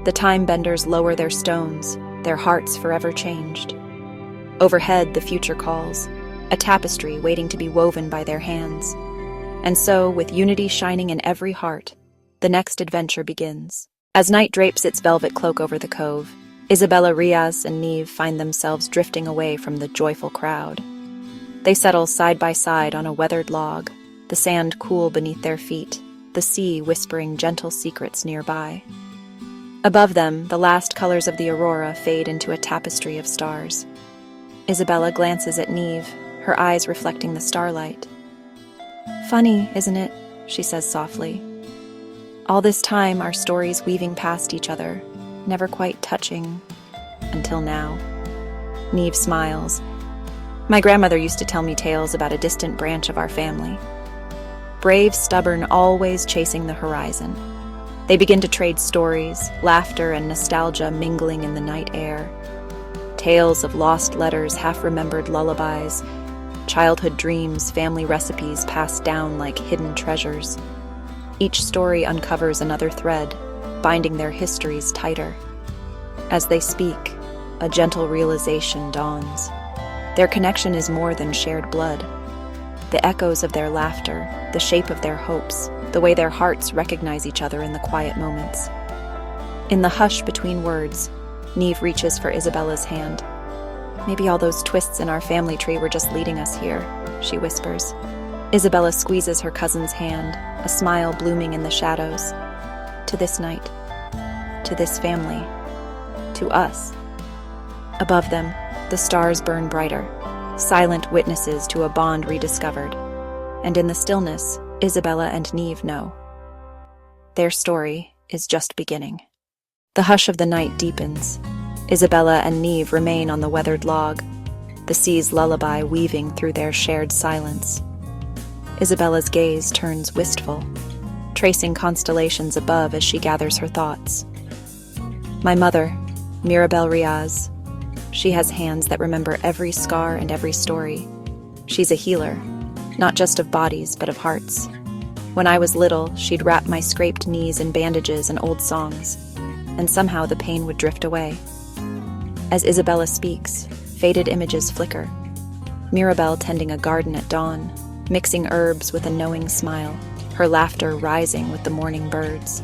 The time benders lower their stones, their hearts forever changed. Overhead, the future calls, a tapestry waiting to be woven by their hands. And so, with unity shining in every heart, the next adventure begins. As night drapes its velvet cloak over the cove, Isabella Riaz and Neve find themselves drifting away from the joyful crowd. They settle side by side on a weathered log, the sand cool beneath their feet, the sea whispering gentle secrets nearby. Above them, the last colors of the aurora fade into a tapestry of stars. Isabella glances at Neve, her eyes reflecting the starlight. "Funny, isn't it?" she says softly. "All this time, our stories weaving past each other, never quite touching, until now." Neve smiles. "My grandmother used to tell me tales about a distant branch of our family. Brave, stubborn, always chasing the horizon. They begin to trade stories, laughter and nostalgia mingling in the night air. Tales of lost letters, half-remembered lullabies, childhood dreams, family recipes passed down like hidden treasures. Each story uncovers another thread, binding their histories tighter. As they speak, a gentle realization dawns. Their connection is more than shared blood. The echoes of their laughter, the shape of their hopes, the way their hearts recognize each other in the quiet moments. In the hush between words, Neve reaches for Isabella's hand. "Maybe all those twists in our family tree were just leading us here," she whispers. Isabella squeezes her cousin's hand, a smile blooming in the shadows. "To this night, to this family, to us." Above them, the stars burn brighter, silent witnesses to a bond rediscovered. And in the stillness, Isabella and Neve know. Their story is just beginning. The hush of the night deepens. Isabella and Neve remain on the weathered log, the sea's lullaby weaving through their shared silence. Isabella's gaze turns wistful, tracing constellations above as she gathers her thoughts. My mother, Mirabel Riaz, she has hands that remember every scar and every story. She's a healer, not just of bodies, but of hearts. When I was little, she'd wrap my scraped knees in bandages and old songs, and somehow the pain would drift away. As Isabella speaks, faded images flicker. Mirabel tending a garden at dawn, mixing herbs with a knowing smile, her laughter rising with the morning birds.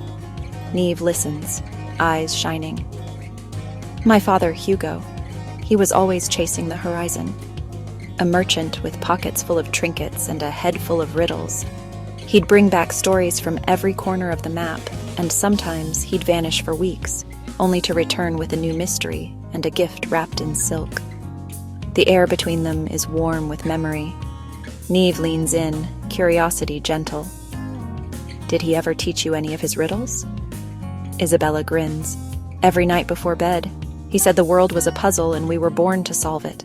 Neve listens, eyes shining. My father, Hugo, he was always chasing the horizon. A merchant with pockets full of trinkets and a head full of riddles. He'd bring back stories from every corner of the map, and sometimes he'd vanish for weeks, only to return with a new mystery and a gift wrapped in silk. The air between them is warm with memory. Neve leans in, curiosity gentle. Did he ever teach you any of his riddles? Isabella grins. Every night before bed, he said the world was a puzzle and we were born to solve it.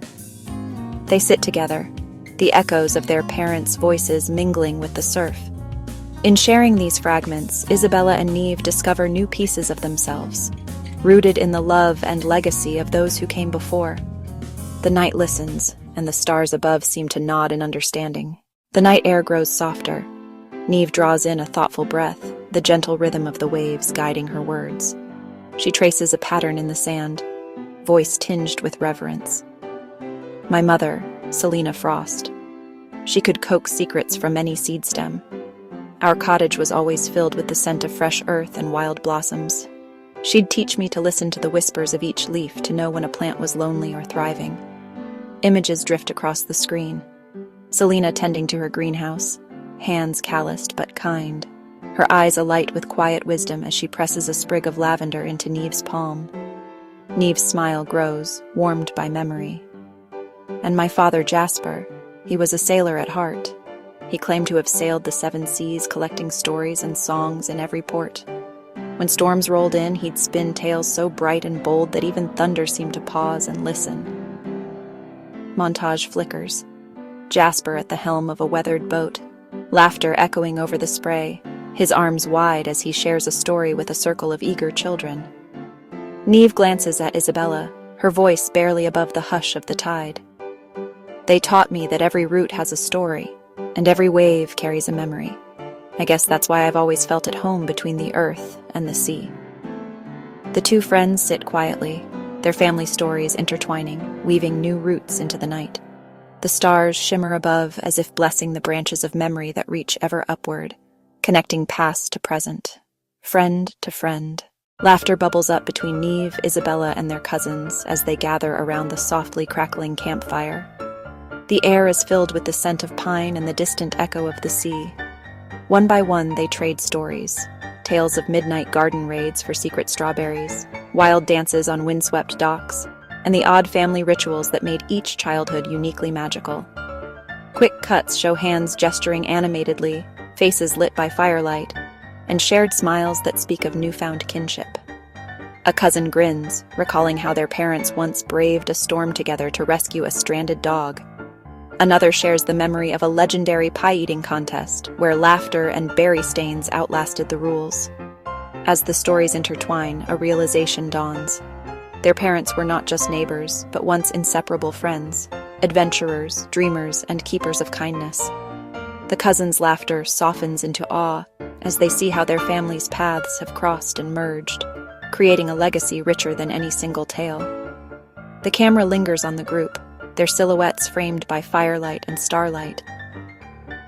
They sit together, the echoes of their parents' voices mingling with the surf. In sharing these fragments, Isabella and Neve discover new pieces of themselves, rooted in the love and legacy of those who came before. The night listens, and the stars above seem to nod in understanding. The night air grows softer. Neve draws in a thoughtful breath, the gentle rhythm of the waves guiding her words. She traces a pattern in the sand, voice tinged with reverence. My mother, Selena Frost. She could coax secrets from any seed stem. Our cottage was always filled with the scent of fresh earth and wild blossoms. She'd teach me to listen to the whispers of each leaf to know when a plant was lonely or thriving. Images drift across the screen. Selena tending to her greenhouse, hands calloused but kind, her eyes alight with quiet wisdom as she presses a sprig of lavender into Neve's palm. Neve's smile grows, warmed by memory. And my father, Jasper, he was a sailor at heart. He claimed to have sailed the 7 seas, collecting stories and songs in every port. When storms rolled in, he'd spin tales so bright and bold that even thunder seemed to pause and listen. Montage flickers. Jasper at the helm of a weathered boat, laughter echoing over the spray, his arms wide as he shares a story with a circle of eager children. Neve glances at Isabella, her voice barely above the hush of the tide. They taught me that every root has a story, and every wave carries a memory. I guess that's why I've always felt at home between the earth and the sea. The two friends sit quietly, their family stories intertwining, weaving new roots into the night. The stars shimmer above as if blessing the branches of memory that reach ever upward, connecting past to present, friend to friend. Laughter bubbles up between Neve, Isabella, and their cousins as they gather around the softly crackling campfire. The air is filled with the scent of pine and the distant echo of the sea. One by one, they trade stories. Tales of midnight garden raids for secret strawberries, wild dances on windswept docks, and the odd family rituals that made each childhood uniquely magical. Quick cuts show hands gesturing animatedly, faces lit by firelight, and shared smiles that speak of newfound kinship. A cousin grins, recalling how their parents once braved a storm together to rescue a stranded dog. Another shares the memory of a legendary pie-eating contest where laughter and berry stains outlasted the rules. As the stories intertwine, a realization dawns. Their parents were not just neighbors, but once inseparable friends, adventurers, dreamers, and keepers of kindness. The cousins' laughter softens into awe as they see how their families' paths have crossed and merged, creating a legacy richer than any single tale. The camera lingers on the group, their silhouettes framed by firelight and starlight.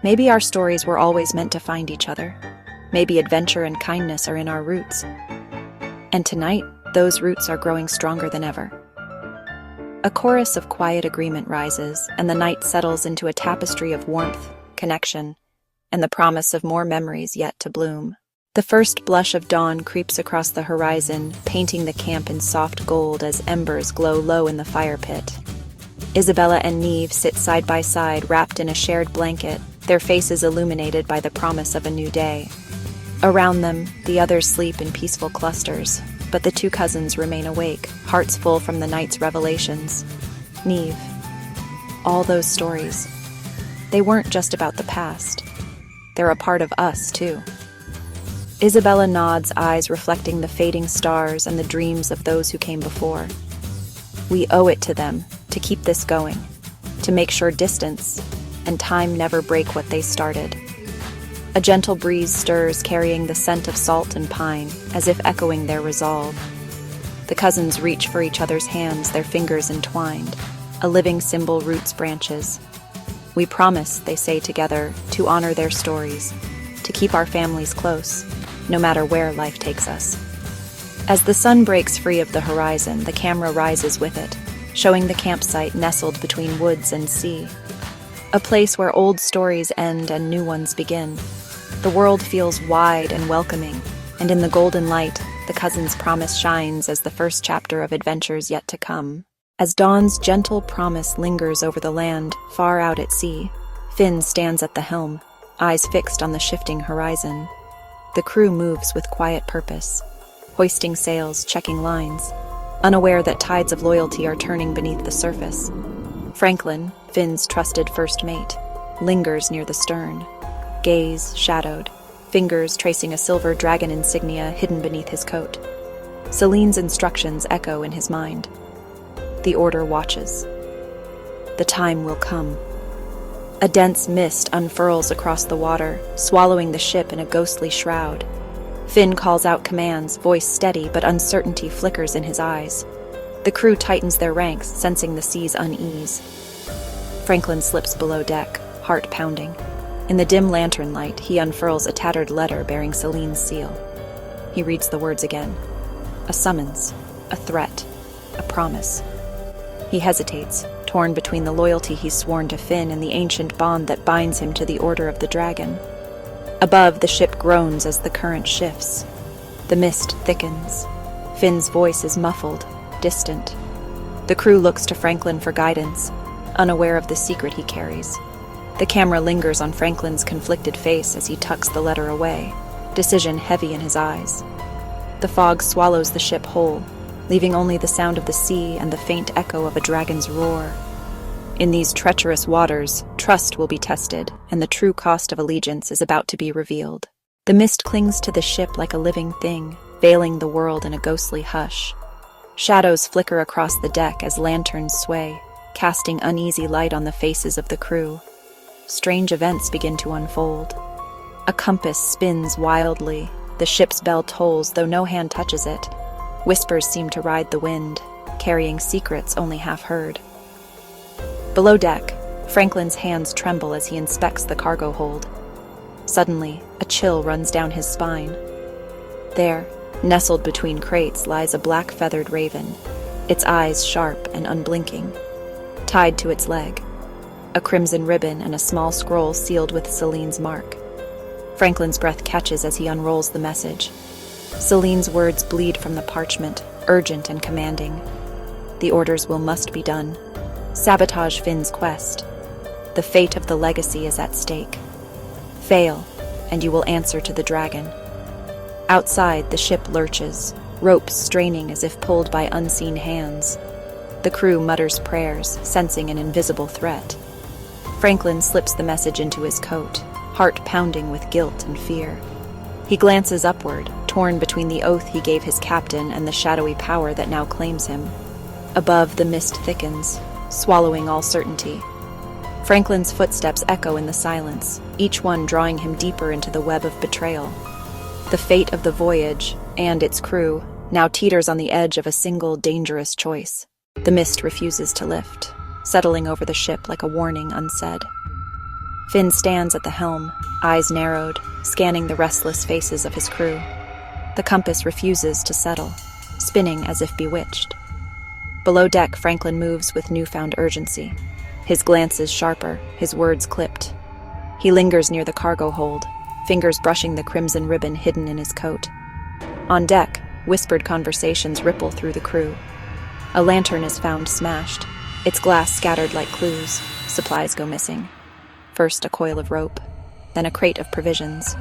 Maybe our stories were always meant to find each other. Maybe adventure and kindness are in our roots. And tonight, those roots are growing stronger than ever. A chorus of quiet agreement rises, and the night settles into a tapestry of warmth, connection, and the promise of more memories yet to bloom. The first blush of dawn creeps across the horizon, painting the camp in soft gold as embers glow low in the fire pit. Isabella and Neve sit side by side, wrapped in a shared blanket, their faces illuminated by the promise of a new day. Around them, the others sleep in peaceful clusters, but the two cousins remain awake, hearts full from the night's revelations. Neve, all those stories, they weren't just about the past. They're a part of us, too. Isabella nods, eyes reflecting the fading stars and the dreams of those who came before. We owe it to them to keep this going, to make sure distance and time never break what they started. A gentle breeze stirs, carrying the scent of salt and pine, as if echoing their resolve. The cousins reach for each other's hands, their fingers entwined. A living symbol roots branches. We promise, they say together, to honor their stories, to keep our families close, no matter where life takes us. As the sun breaks free of the horizon, the camera rises with it, showing the campsite nestled between woods and sea. A place where old stories end and new ones begin. The world feels wide and welcoming, and in the golden light, the cousins' promise shines as the first chapter of adventures yet to come. As dawn's gentle promise lingers over the land, far out at sea, Finn stands at the helm, eyes fixed on the shifting horizon. The crew moves with quiet purpose, hoisting sails, checking lines, unaware that tides of loyalty are turning beneath the surface. Franklin, Finn's trusted first mate, lingers near the stern, gaze shadowed, fingers tracing a silver dragon insignia hidden beneath his coat. Celine's instructions echo in his mind. The Order watches. The time will come. A dense mist unfurls across the water, swallowing the ship in a ghostly shroud. Finn calls out commands, voice steady, but uncertainty flickers in his eyes. The crew tightens their ranks, sensing the sea's unease. Franklin slips below deck, heart pounding. In the dim lantern light, he unfurls a tattered letter bearing Celine's seal. He reads the words again. A summons, a threat, a promise. He hesitates, torn between the loyalty he's sworn to Finn and the ancient bond that binds him to the Order of the Dragon. Above, the ship groans as the current shifts. The mist thickens. Finn's voice is muffled, distant. The crew looks to Franklin for guidance, unaware of the secret he carries. The camera lingers on Franklin's conflicted face as he tucks the letter away, decision heavy in his eyes. The fog swallows the ship whole, leaving only the sound of the sea and the faint echo of a dragon's roar. In these treacherous waters, trust will be tested, and the true cost of allegiance is about to be revealed. The mist clings to the ship like a living thing, veiling the world in a ghostly hush. Shadows flicker across the deck as lanterns sway, casting uneasy light on the faces of the crew. Strange events begin to unfold. A compass spins wildly. The ship's bell tolls, though no hand touches it. Whispers seem to ride the wind, carrying secrets only half heard. Below deck, Franklin's hands tremble as he inspects the cargo hold. Suddenly, a chill runs down his spine. There, nestled between crates, lies a black-feathered raven, its eyes sharp and unblinking. Tied to its leg, a crimson ribbon and a small scroll sealed with Celine's mark. Franklin's breath catches as he unrolls the message. Celine's words bleed from the parchment, urgent and commanding. The orders must be done. Sabotage Finn's quest. The fate of the legacy is at stake. Fail, and you will answer to the dragon. Outside, the ship lurches, ropes straining as if pulled by unseen hands. The crew mutters prayers, sensing an invisible threat. Franklin slips the message into his coat, heart pounding with guilt and fear. He glances upward, torn between the oath he gave his captain and the shadowy power that now claims him. Above, the mist thickens, swallowing all certainty. Franklin's footsteps echo in the silence, each one drawing him deeper into the web of betrayal. The fate of the voyage, and its crew, now teeters on the edge of a single dangerous choice. The mist refuses to lift, settling over the ship like a warning unsaid. Finn stands at the helm, eyes narrowed, scanning the restless faces of his crew. The compass refuses to settle, spinning as if bewitched. Below deck, Franklin moves with newfound urgency. His glance is sharper, his words clipped. He lingers near the cargo hold, fingers brushing the crimson ribbon hidden in his coat. On deck, whispered conversations ripple through the crew. A lantern is found smashed, its glass scattered like clues. Supplies go missing. First a coil of rope, then a crate of provisions.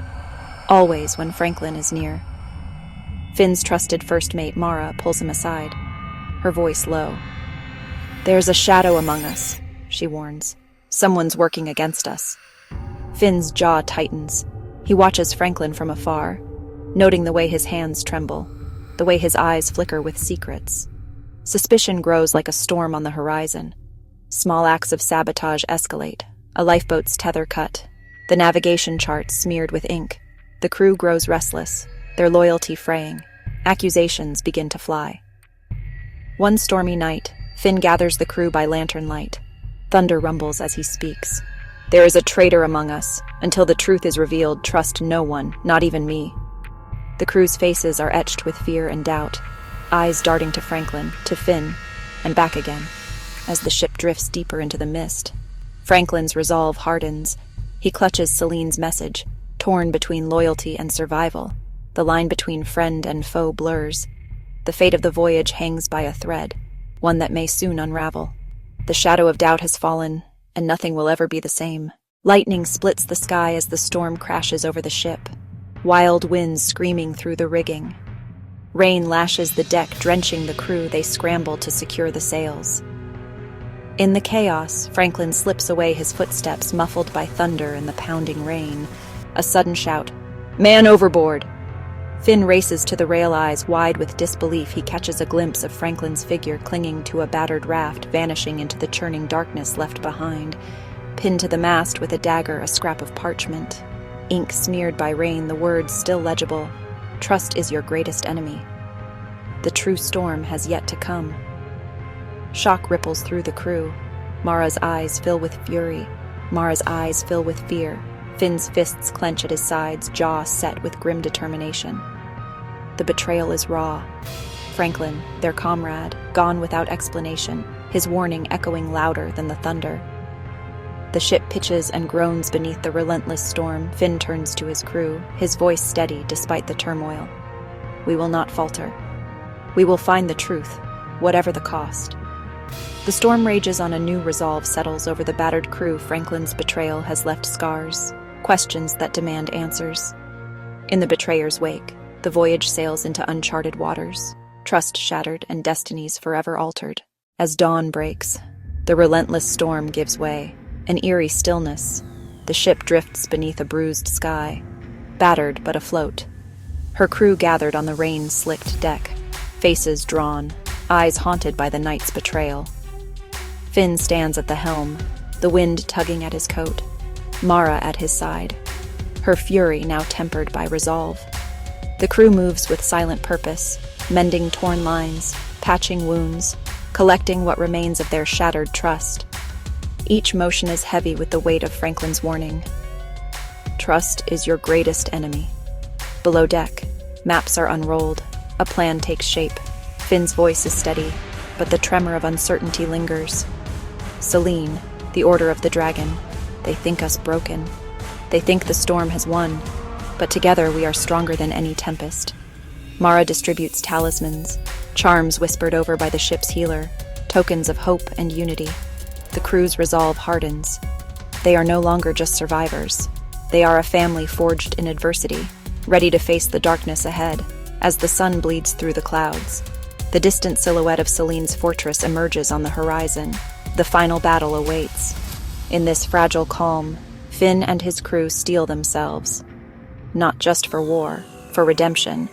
Always when Franklin is near. Finn's trusted first mate, Mara, pulls him aside, her voice low. "There's a shadow among us," she warns. "Someone's working against us." Finn's jaw tightens. He watches Franklin from afar, noting the way his hands tremble, the way his eyes flicker with secrets. Suspicion grows like a storm on the horizon. Small acts of sabotage escalate, a lifeboat's tether cut, the navigation charts smeared with ink. The crew grows restless, their loyalty fraying. Accusations begin to fly. One stormy night, Finn gathers the crew by lantern light. Thunder rumbles as he speaks. "There is a traitor among us. Until the truth is revealed, trust no one, not even me." The crew's faces are etched with fear and doubt, eyes darting to Franklin, to Finn, and back again, as the ship drifts deeper into the mist. Franklin's resolve hardens. He clutches Celine's message, torn between loyalty and survival. The line between friend and foe blurs. The fate of the voyage hangs by a thread, one that may soon unravel. The shadow of doubt has fallen, and nothing will ever be the same. Lightning splits the sky as the storm crashes over the ship, wild winds screaming through the rigging. Rain lashes the deck, drenching the crew. They scramble to secure the sails. In the chaos, Franklin slips away, his footsteps muffled by thunder and the pounding rain. A sudden shout, "Man overboard!" Finn races to the rail, eyes wide with disbelief. He catches a glimpse of Franklin's figure clinging to a battered raft, vanishing into the churning darkness left behind. Pinned to the mast with a dagger, a scrap of parchment. Ink smeared by rain, the words still legible. Trust is your greatest enemy. The true storm has yet to come. Shock ripples through the crew. Mara's eyes fill with fury. Mara's eyes fill with fear. Finn's fists clench at his sides, jaw set with grim determination. The betrayal is raw. Franklin, their comrade, gone without explanation, his warning echoing louder than the thunder. The ship pitches and groans beneath the relentless storm. Finn turns to his crew, his voice steady despite the turmoil. We will not falter. We will find the truth, whatever the cost. The storm rages on. A new resolve settles over the battered crew. Franklin's betrayal has left scars, questions that demand answers. In the betrayer's wake, the voyage sails into uncharted waters, trust shattered and destinies forever altered. As dawn breaks, the relentless storm gives way. An eerie stillness. The ship drifts beneath a bruised sky, battered but afloat. Her crew gathered on the rain-slicked deck, faces drawn, eyes haunted by the night's betrayal. Finn stands at the helm, the wind tugging at his coat, Mara at his side, her fury now tempered by resolve. The crew moves with silent purpose, mending torn lines, patching wounds, collecting what remains of their shattered trust. Each motion is heavy with the weight of Franklin's warning. Trust is your greatest enemy. Below deck, maps are unrolled. A plan takes shape. Finn's voice is steady, but the tremor of uncertainty lingers. Selene, the Order of the Dragon. They think us broken. They think the storm has won, but together we are stronger than any tempest. Mara distributes talismans, charms whispered over by the ship's healer, tokens of hope and unity. The crew's resolve hardens. They are no longer just survivors. They are a family forged in adversity, ready to face the darkness ahead. As the sun bleeds through the clouds, the distant silhouette of Selene's fortress emerges on the horizon. The final battle awaits. In this fragile calm, Finn and his crew steel themselves. Not just for war, for redemption,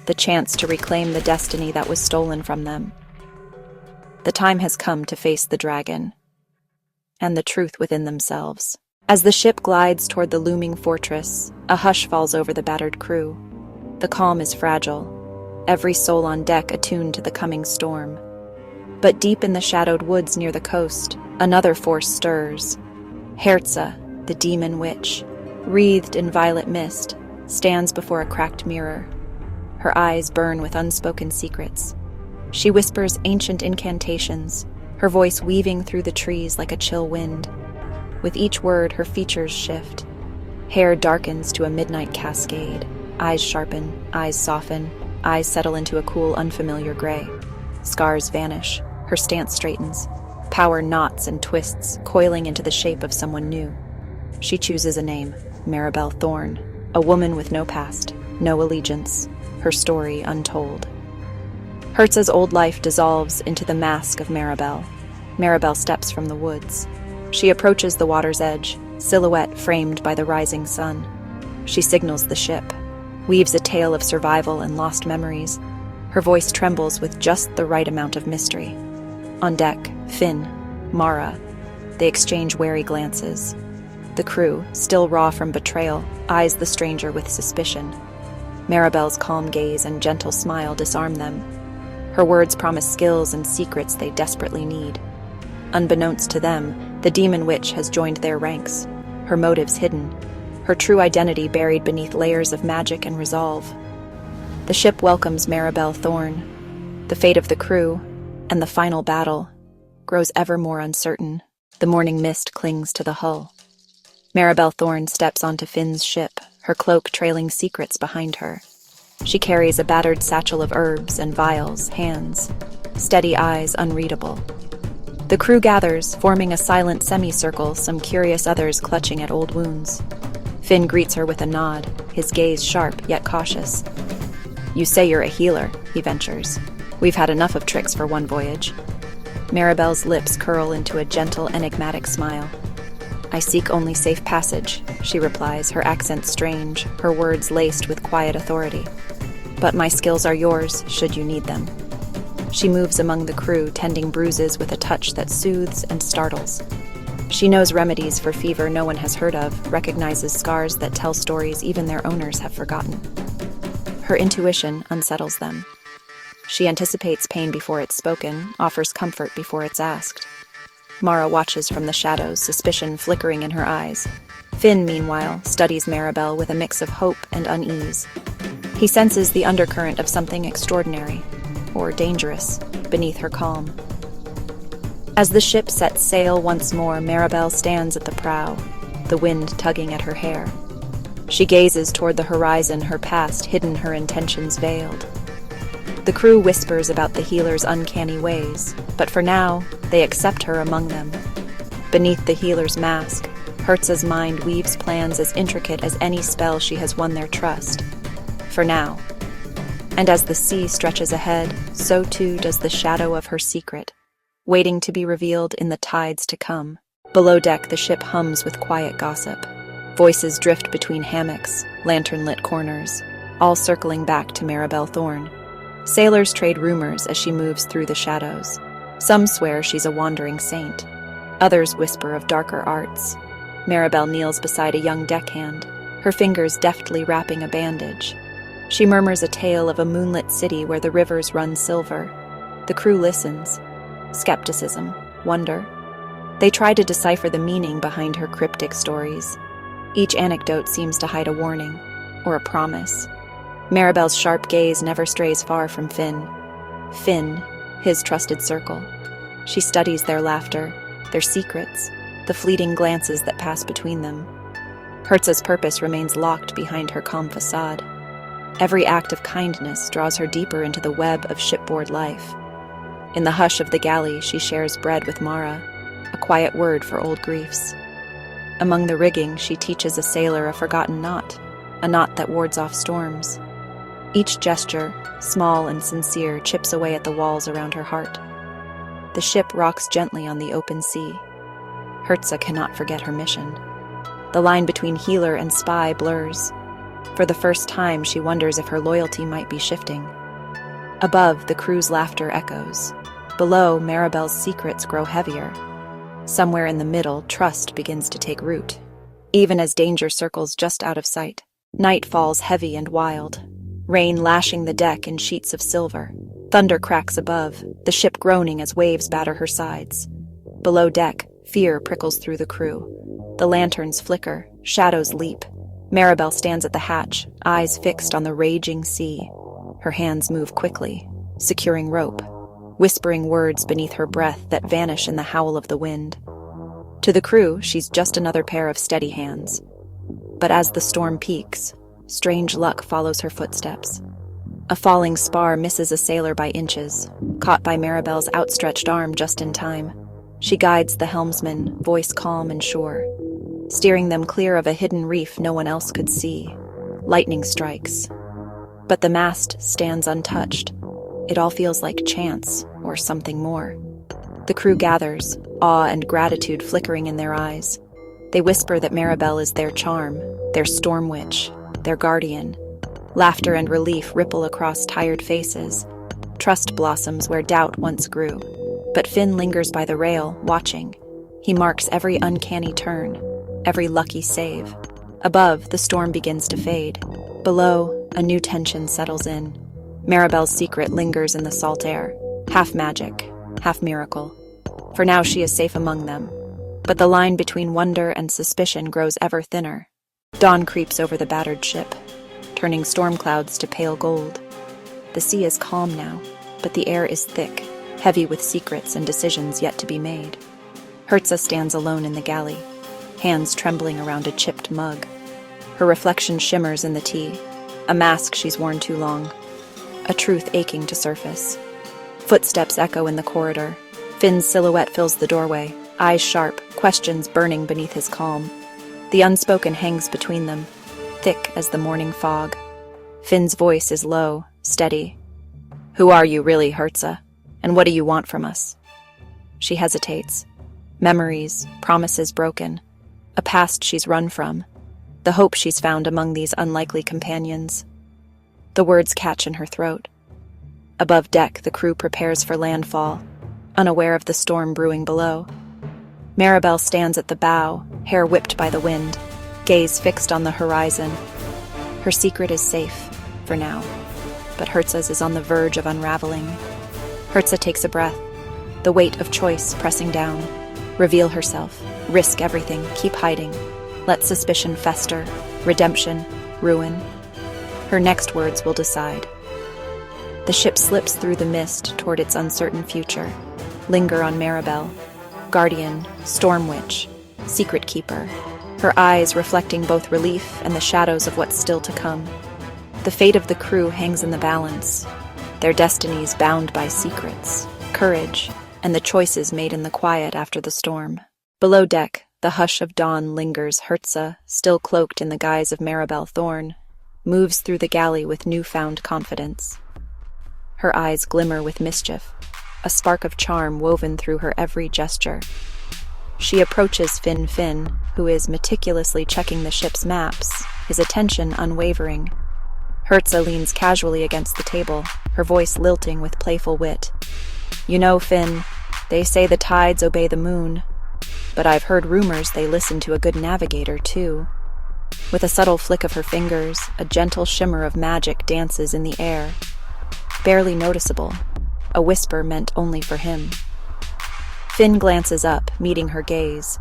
the chance to reclaim the destiny that was stolen from them. The time has come to face the dragon and the truth within themselves. As the ship glides toward the looming fortress, a hush falls over the battered crew. The calm is fragile, every soul on deck attuned to the coming storm. But deep in the shadowed woods near the coast, another force stirs. Herza, the demon witch, wreathed in violet mist, stands before a cracked mirror. Her eyes burn with unspoken secrets. She whispers ancient incantations, her voice weaving through the trees like a chill wind. With each word, her features shift. Hair darkens to a midnight cascade. Eyes sharpen, eyes soften, eyes settle into a cool, unfamiliar gray. Scars vanish, her stance straightens. Power knots and twists, coiling into the shape of someone new. She chooses a name, Maribel Thorne, a woman with no past, no allegiance, her story untold. Herza's old life dissolves into the mask of Maribel. Maribel steps from the woods. She approaches the water's edge, silhouette framed by the rising sun. She signals the ship, weaves a tale of survival and lost memories. Her voice trembles with just the right amount of mystery. On deck, Finn, Mara. They exchange wary glances. The crew, still raw from betrayal, eyes the stranger with suspicion. Maribel's calm gaze and gentle smile disarm them. Her words promise skills and secrets they desperately need. Unbeknownst to them, the demon witch has joined their ranks, her motives hidden, her true identity buried beneath layers of magic and resolve. The ship welcomes Maribel Thorne. The fate of the crew, and the final battle, grows ever more uncertain. The morning mist clings to the hull. Maribel Thorne steps onto Finn's ship, her cloak trailing secrets behind her. She carries a battered satchel of herbs and vials, hands, steady eyes unreadable. The crew gathers, forming a silent semicircle, some curious others clutching at old wounds. Finn greets her with a nod, his gaze sharp yet cautious. "You say you're a healer," he ventures. "We've had enough of tricks for one voyage." Maribel's lips curl into a gentle, enigmatic smile. "I seek only safe passage," she replies, her accent strange, her words laced with quiet authority. but my skills are yours should you need them. She moves among the crew, tending bruises with a touch that soothes and startles. She knows remedies for fever no one has heard of, recognizes scars that tell stories even their owners have forgotten. Her intuition unsettles them. She anticipates pain before it's spoken, offers comfort before it's asked. Mara watches from the shadows, suspicion flickering in her eyes. Finn, meanwhile, studies Maribel with a mix of hope and unease. He senses the undercurrent of something extraordinary, or dangerous, beneath her calm. As the ship sets sail once more, Maribel stands at the prow, the wind tugging at her hair. She gazes toward the horizon, her past hidden, her intentions veiled. The crew whispers about the healer's uncanny ways, but for now, they accept her among them. Beneath the healer's mask, Herza's mind weaves plans as intricate as any spell she has won their trust. For now. And as the sea stretches ahead, so too does the shadow of her secret, waiting to be revealed in the tides to come. Below deck, the ship hums with quiet gossip. Voices drift between hammocks, lantern-lit corners, all circling back to Maribel Thorne. Sailors trade rumors as she moves through the shadows. Some swear she's a wandering saint. Others whisper of darker arts. Maribel kneels beside a young deckhand, her fingers deftly wrapping a bandage. She murmurs a tale of a moonlit city where the rivers run silver. The crew listens. Skepticism, wonder. They try to decipher the meaning behind her cryptic stories. Each anecdote seems to hide a warning, or a promise. Maribel's sharp gaze never strays far from Finn. Finn, his trusted circle. She studies their laughter, their secrets, the fleeting glances that pass between them. Herza's purpose remains locked behind her calm facade. Every act of kindness draws her deeper into the web of shipboard life. In the hush of the galley, she shares bread with Mara, a quiet word for old griefs. Among the rigging, she teaches a sailor a forgotten knot, a knot that wards off storms. Each gesture, small and sincere, chips away at the walls around her heart. The ship rocks gently on the open sea. Herza cannot forget her mission. The line between healer and spy blurs. For the first time, she wonders if her loyalty might be shifting. Above, the crew's laughter echoes. Below, Maribel's secrets grow heavier. Somewhere in the middle, trust begins to take root, even as danger circles just out of sight. Night falls heavy and wild, rain lashing the deck in sheets of silver. Thunder cracks above, the ship groaning as waves batter her sides. Below deck, fear prickles through the crew. The lanterns flicker, shadows leap. Maribel stands at the hatch, eyes fixed on the raging sea. Her hands move quickly, securing rope, whispering words beneath her breath that vanish in the howl of the wind. To the crew, she's just another pair of steady hands. But as the storm peaks, strange luck follows her footsteps. A falling spar misses a sailor by inches, caught by Maribel's outstretched arm just in time. She guides the helmsman, voice calm and sure, steering them clear of a hidden reef no one else could see. Lightning strikes. But the mast stands untouched. It all feels like chance, or something more. The crew gathers, awe and gratitude flickering in their eyes. They whisper that Maribel is their charm, their storm witch, their guardian. Laughter and relief ripple across tired faces. Trust blossoms where doubt once grew. But Finn lingers by the rail, watching. He marks every uncanny turn, every lucky save. Above, the storm begins to fade. Below, a new tension settles in. Maribel's secret lingers in the salt air, half magic, half miracle. For now she is safe among them. But the line between wonder and suspicion grows ever thinner. Dawn creeps over the battered ship, turning storm clouds to pale gold. The sea is calm now, but the air is thick, heavy with secrets and decisions yet to be made. Herza stands alone in the galley, hands trembling around a chipped mug. Her reflection shimmers in the tea, a mask she's worn too long, a truth aching to surface. Footsteps echo in the corridor. Finn's silhouette fills the doorway, eyes sharp, questions burning beneath his calm. The unspoken hangs between them, thick as the morning fog. Finn's voice is low, steady. "Who are you really, Herza? And what do you want from us?" She hesitates. Memories, promises broken. A past she's run from. The hope she's found among these unlikely companions. The words catch in her throat. Above deck, the crew prepares for landfall, unaware of the storm brewing below. Maribel stands at the bow, hair whipped by the wind, gaze fixed on the horizon. Her secret is safe, for now, but Hertza's is on the verge of unraveling. Hertza takes a breath, the weight of choice pressing down. Reveal herself, risk everything, keep hiding. Let suspicion fester, redemption, ruin. Her next words will decide. The ship slips through the mist toward its uncertain future. Linger on Maribel, guardian, storm witch, secret keeper, her eyes reflecting both relief and the shadows of what's still to come. The fate of the crew hangs in the balance, their destinies bound by secrets, courage, and the choices made in the quiet after the storm. Below deck, the hush of dawn lingers. Hertza, still cloaked in the guise of Maribel Thorne, moves through the galley with newfound confidence. Her eyes glimmer with mischief, a spark of charm woven through her every gesture. She approaches Finn, who is meticulously checking the ship's maps, his attention unwavering. Hertza leans casually against the table, her voice lilting with playful wit. You know, Finn, they say the tides obey the moon, but I've heard rumors they listen to a good navigator, too. With a subtle flick of her fingers, a gentle shimmer of magic dances in the air. Barely noticeable, a whisper meant only for him. Finn glances up, meeting her gaze.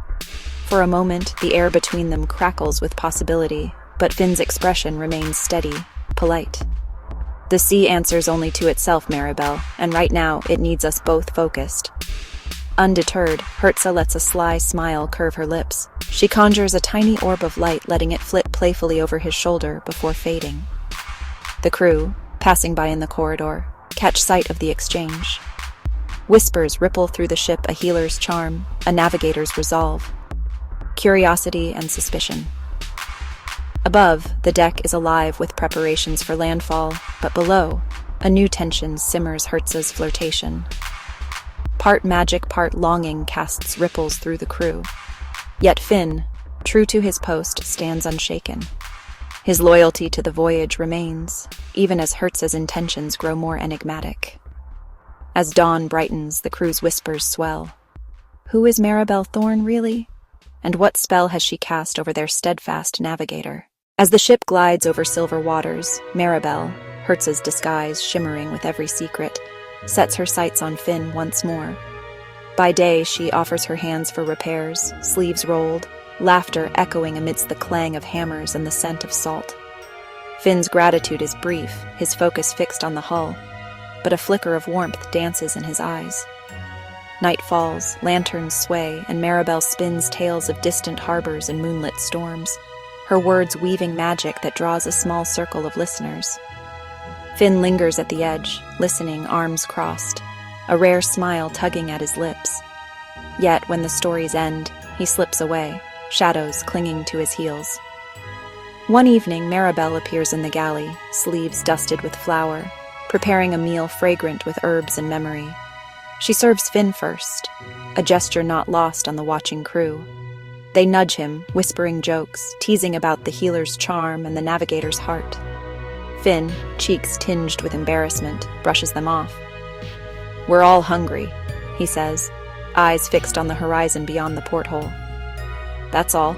For a moment, the air between them crackles with possibility, but Finn's expression remains steady, polite. The sea answers only to itself, Maribel, and right now it needs us both focused. Undeterred, Hertza lets a sly smile curve her lips. She conjures a tiny orb of light, letting it flit playfully over his shoulder before fading. The crew, passing by in the corridor, catch sight of the exchange. Whispers ripple through the ship, a healer's charm, a navigator's resolve. Curiosity and suspicion. Above, the deck is alive with preparations for landfall, but below, a new tension simmers. Hertza's flirtation. Part magic, part longing casts ripples through the crew. Yet Finn, true to his post, stands unshaken. His loyalty to the voyage remains, even as Hertza's intentions grow more enigmatic. As dawn brightens, the crew's whispers swell. Who is Maribel Thorne, really? And what spell has she cast over their steadfast navigator? As the ship glides over silver waters, Maribel, Hertza's disguise shimmering with every secret, sets her sights on Finn once more. By day, she offers her hands for repairs, sleeves rolled, laughter echoing amidst the clang of hammers and the scent of salt. Finn's gratitude is brief, his focus fixed on the hull, but a flicker of warmth dances in his eyes. Night falls, lanterns sway, and Maribel spins tales of distant harbors and moonlit storms, her words weaving magic that draws a small circle of listeners. Finn lingers at the edge, listening, arms crossed, a rare smile tugging at his lips. Yet, when the stories end, he slips away, shadows clinging to his heels. One evening, Maribel appears in the galley, sleeves dusted with flour, preparing a meal fragrant with herbs and memory. She serves Finn first, a gesture not lost on the watching crew. They nudge him, whispering jokes, teasing about the healer's charm and the navigator's heart. Finn, cheeks tinged with embarrassment, brushes them off. We're all hungry, he says, eyes fixed on the horizon beyond the porthole. That's all.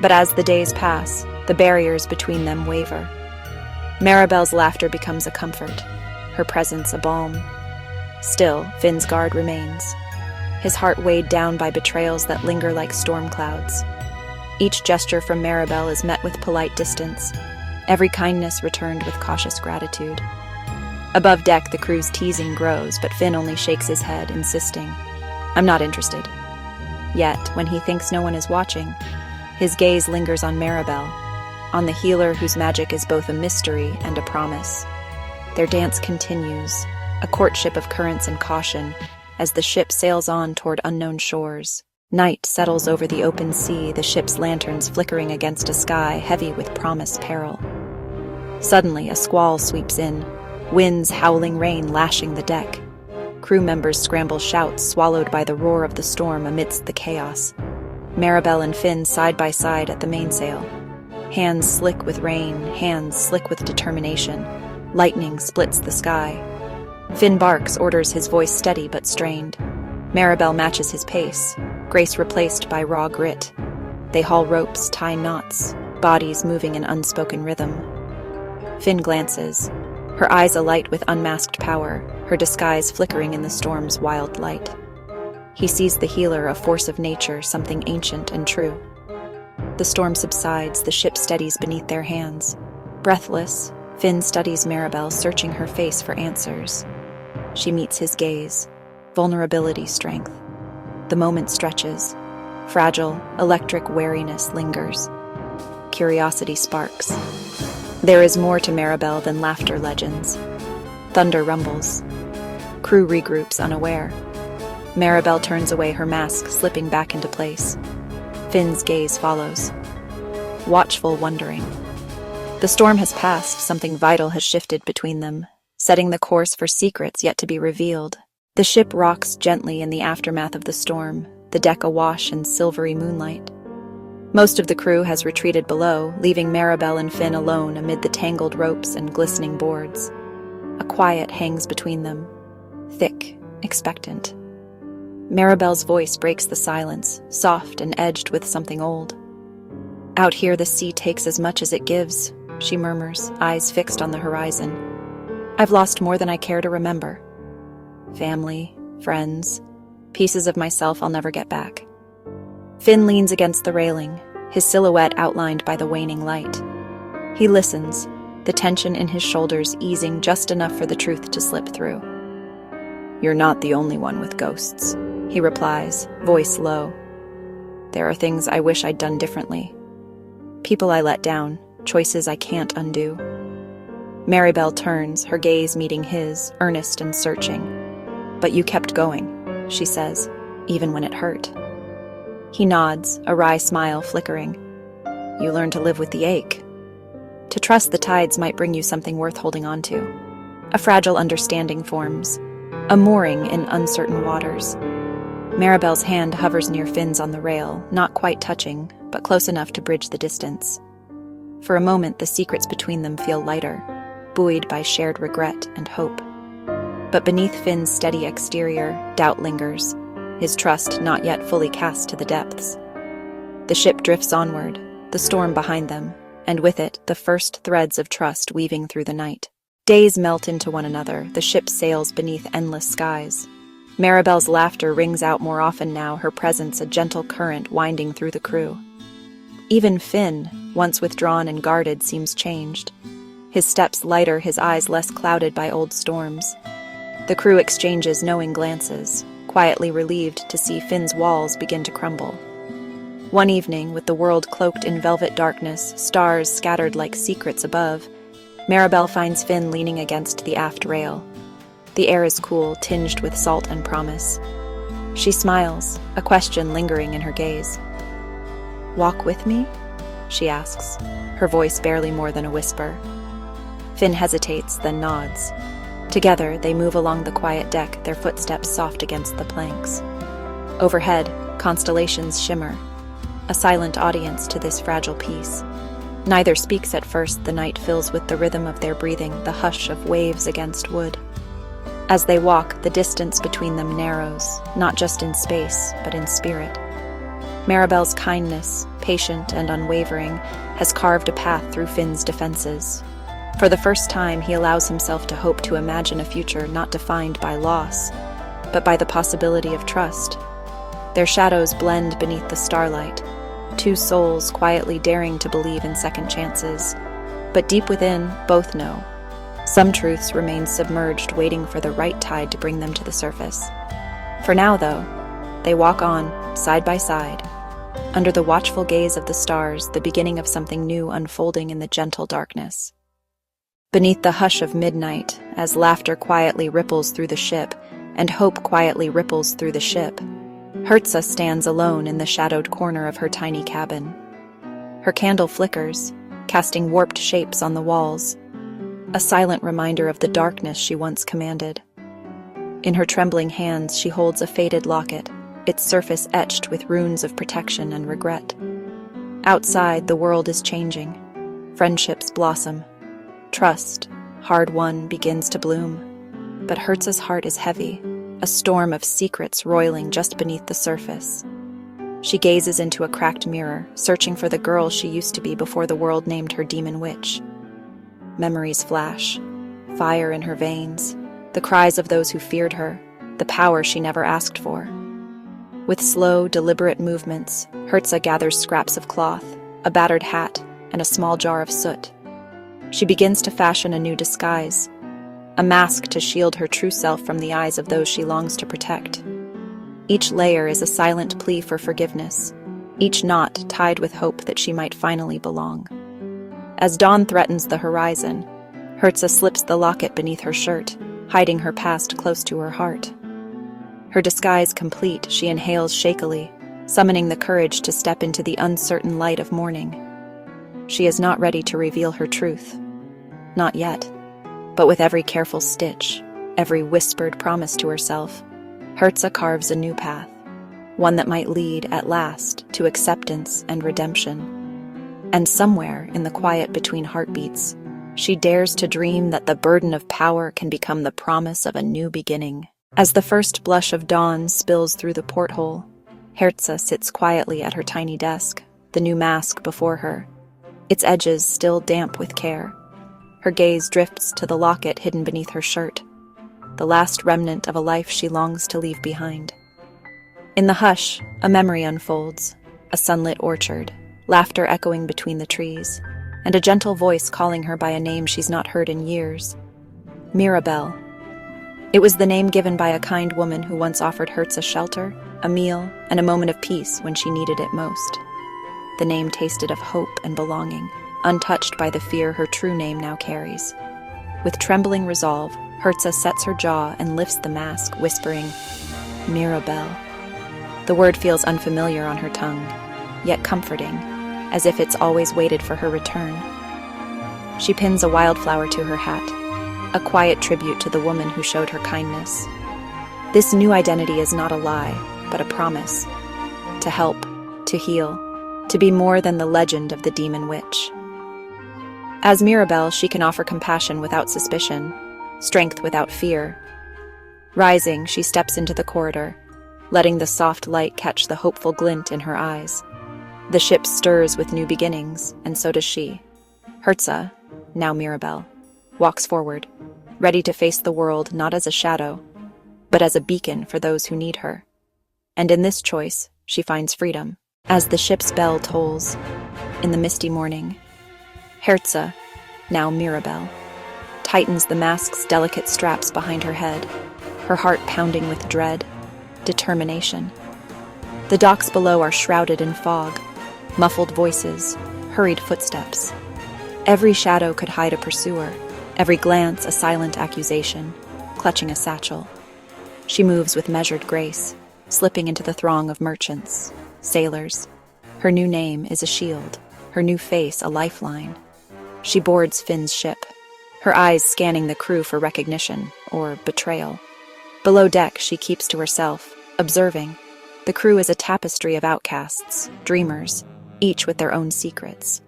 But as the days pass, the barriers between them waver. Maribel's laughter becomes a comfort, her presence a balm. Still, Finn's guard remains, his heart weighed down by betrayals that linger like storm clouds. Each gesture from Maribel is met with polite distance, every kindness returned with cautious gratitude. Above deck, the crew's teasing grows, but Finn only shakes his head, insisting, I'm not interested. Yet, when he thinks no one is watching, his gaze lingers on Maribel, on the healer whose magic is both a mystery and a promise. Their dance continues, a courtship of currents and caution, as the ship sails on toward unknown shores. Night settles over the open sea, the ship's lanterns flickering against a sky heavy with promised peril. Suddenly, a squall sweeps in, winds howling rain lashing the deck. Crew members scramble shouts swallowed by the roar of the storm amidst the chaos. Maribel and Finn side by side at the mainsail. Hands slick with rain, hands slick with determination. Lightning splits the sky. Finn barks, orders, his voice steady but strained. Maribel matches his pace, grace replaced by raw grit. They haul ropes, tie knots, bodies moving in unspoken rhythm. Finn glances, her eyes alight with unmasked power, her disguise flickering in the storm's wild light. He sees the healer, a force of nature, something ancient and true. The storm subsides, the ship steadies beneath their hands. Breathless, Finn studies Maribel, searching her face for answers. She meets his gaze, vulnerability, strength. The moment stretches. Fragile, electric wariness lingers. Curiosity sparks. There is more to Maribel than laughter legends. Thunder rumbles. Crew regroups unaware. Maribel turns away, her mask slipping back into place. Finn's gaze follows. Watchful, wondering. The storm has passed, something vital has shifted between them, setting the course for secrets yet to be revealed. The ship rocks gently in the aftermath of the storm, the deck awash in silvery moonlight. Most of the crew has retreated below, leaving Maribel and Finn alone amid the tangled ropes and glistening boards. A quiet hangs between them, thick, expectant. Maribel's voice breaks the silence, soft and edged with something old. "Out here the sea takes as much as it gives," she murmurs, eyes fixed on the horizon. "I've lost more than I care to remember. Family, friends, pieces of myself I'll never get back." Finn leans against the railing, his silhouette outlined by the waning light. He listens, the tension in his shoulders easing just enough for the truth to slip through. "You're not the only one with ghosts," he replies, voice low. "There are things I wish I'd done differently. People I let down, choices I can't undo." Maribel turns, her gaze meeting his, earnest and searching. "But you kept going," she says, "even when it hurt." He nods, a wry smile flickering. "You learn to live with the ache. To trust the tides might bring you something worth holding on to. A fragile understanding forms, a mooring in uncertain waters." Maribel's hand hovers near Finn's on the rail, not quite touching, but close enough to bridge the distance. For a moment, the secrets between them feel lighter, buoyed by shared regret and hope. But beneath Finn's steady exterior, doubt lingers, his trust not yet fully cast to the depths. The ship drifts onward, the storm behind them, and with it, the first threads of trust weaving through the night. Days melt into one another, the ship sails beneath endless skies. Maribel's laughter rings out more often now, her presence a gentle current winding through the crew. Even Finn, once withdrawn and guarded, seems changed. His steps lighter, his eyes less clouded by old storms. The crew exchanges knowing glances, quietly relieved to see Finn's walls begin to crumble. One evening, with the world cloaked in velvet darkness, stars scattered like secrets above, Maribel finds Finn leaning against the aft rail. The air is cool, tinged with salt and promise. She smiles, a question lingering in her gaze. "Walk with me?" she asks, her voice barely more than a whisper. Finn hesitates, then nods. Together, they move along the quiet deck, their footsteps soft against the planks. Overhead, constellations shimmer, a silent audience to this fragile piece. Neither speaks at first, the night fills with the rhythm of their breathing, the hush of waves against wood. As they walk, the distance between them narrows, not just in space, but in spirit. Maribel's kindness, patient and unwavering, has carved a path through Finn's defenses. For the first time, he allows himself to hope to imagine a future not defined by loss, but by the possibility of trust. Their shadows blend beneath the starlight, two souls quietly daring to believe in second chances. But deep within, both know. Some truths remain submerged, waiting for the right tide to bring them to the surface. For now, though, they walk on, side by side, under the watchful gaze of the stars, the beginning of something new unfolding in the gentle darkness. Beneath the hush of midnight, as laughter quietly ripples through the ship, and hope quietly ripples through the ship, Hertza stands alone in the shadowed corner of her tiny cabin. Her candle flickers, casting warped shapes on the walls, a silent reminder of the darkness she once commanded. In her trembling hands, she holds a faded locket, its surface etched with runes of protection and regret. Outside, the world is changing. Friendships blossom. Trust, hard won, begins to bloom. But Hertza's heart is heavy, a storm of secrets roiling just beneath the surface. She gazes into a cracked mirror, searching for the girl she used to be before the world named her demon witch. Memories flash, fire in her veins, the cries of those who feared her, the power she never asked for. With slow, deliberate movements, Hertza gathers scraps of cloth, a battered hat, and a small jar of soot. She begins to fashion a new disguise, a mask to shield her true self from the eyes of those she longs to protect. Each layer is a silent plea for forgiveness, each knot tied with hope that she might finally belong. As dawn threatens the horizon, Hertza slips the locket beneath her shirt, hiding her past close to her heart. Her disguise complete, she inhales shakily, summoning the courage to step into the uncertain light of morning. She is not ready to reveal her truth. Not yet. But with every careful stitch, every whispered promise to herself, Hertza carves a new path, one that might lead, at last, to acceptance and redemption. And somewhere, in the quiet between heartbeats, she dares to dream that the burden of power can become the promise of a new beginning. As the first blush of dawn spills through the porthole, Hertza sits quietly at her tiny desk, the new mask before her, its edges still damp with care. Her gaze drifts to the locket hidden beneath her shirt, the last remnant of a life she longs to leave behind. In the hush, a memory unfolds, a sunlit orchard, laughter echoing between the trees, and a gentle voice calling her by a name she's not heard in years. Mirabelle. It was the name given by a kind woman who once offered Hertza shelter, a meal, and a moment of peace when she needed it most. The name tasted of hope and belonging, untouched by the fear her true name now carries. With trembling resolve, Hertza sets her jaw and lifts the mask, whispering, Mirabelle. The word feels unfamiliar on her tongue, yet comforting, as if it's always waited for her return. She pins a wildflower to her hat, a quiet tribute to the woman who showed her kindness. This new identity is not a lie, but a promise. To help, to heal, to be more than the legend of the demon witch. As Mirabelle, she can offer compassion without suspicion, strength without fear. Rising, she steps into the corridor, letting the soft light catch the hopeful glint in her eyes. The ship stirs with new beginnings, and so does she. Hertza, now Mirabelle, walks forward, ready to face the world not as a shadow, but as a beacon for those who need her. And in this choice, she finds freedom. As the ship's bell tolls, in the misty morning, Hertza, now Mirabelle, tightens the mask's delicate straps behind her head, her heart pounding with dread, determination. The docks below are shrouded in fog, muffled voices, hurried footsteps. Every shadow could hide a pursuer, every glance a silent accusation, clutching a satchel. She moves with measured grace, slipping into the throng of merchants, sailors. Her new name is a shield, her new face a lifeline. She boards Finn's ship, her eyes scanning the crew for recognition or betrayal. Below deck, she keeps to herself, observing. The crew is a tapestry of outcasts, dreamers, each with their own secrets.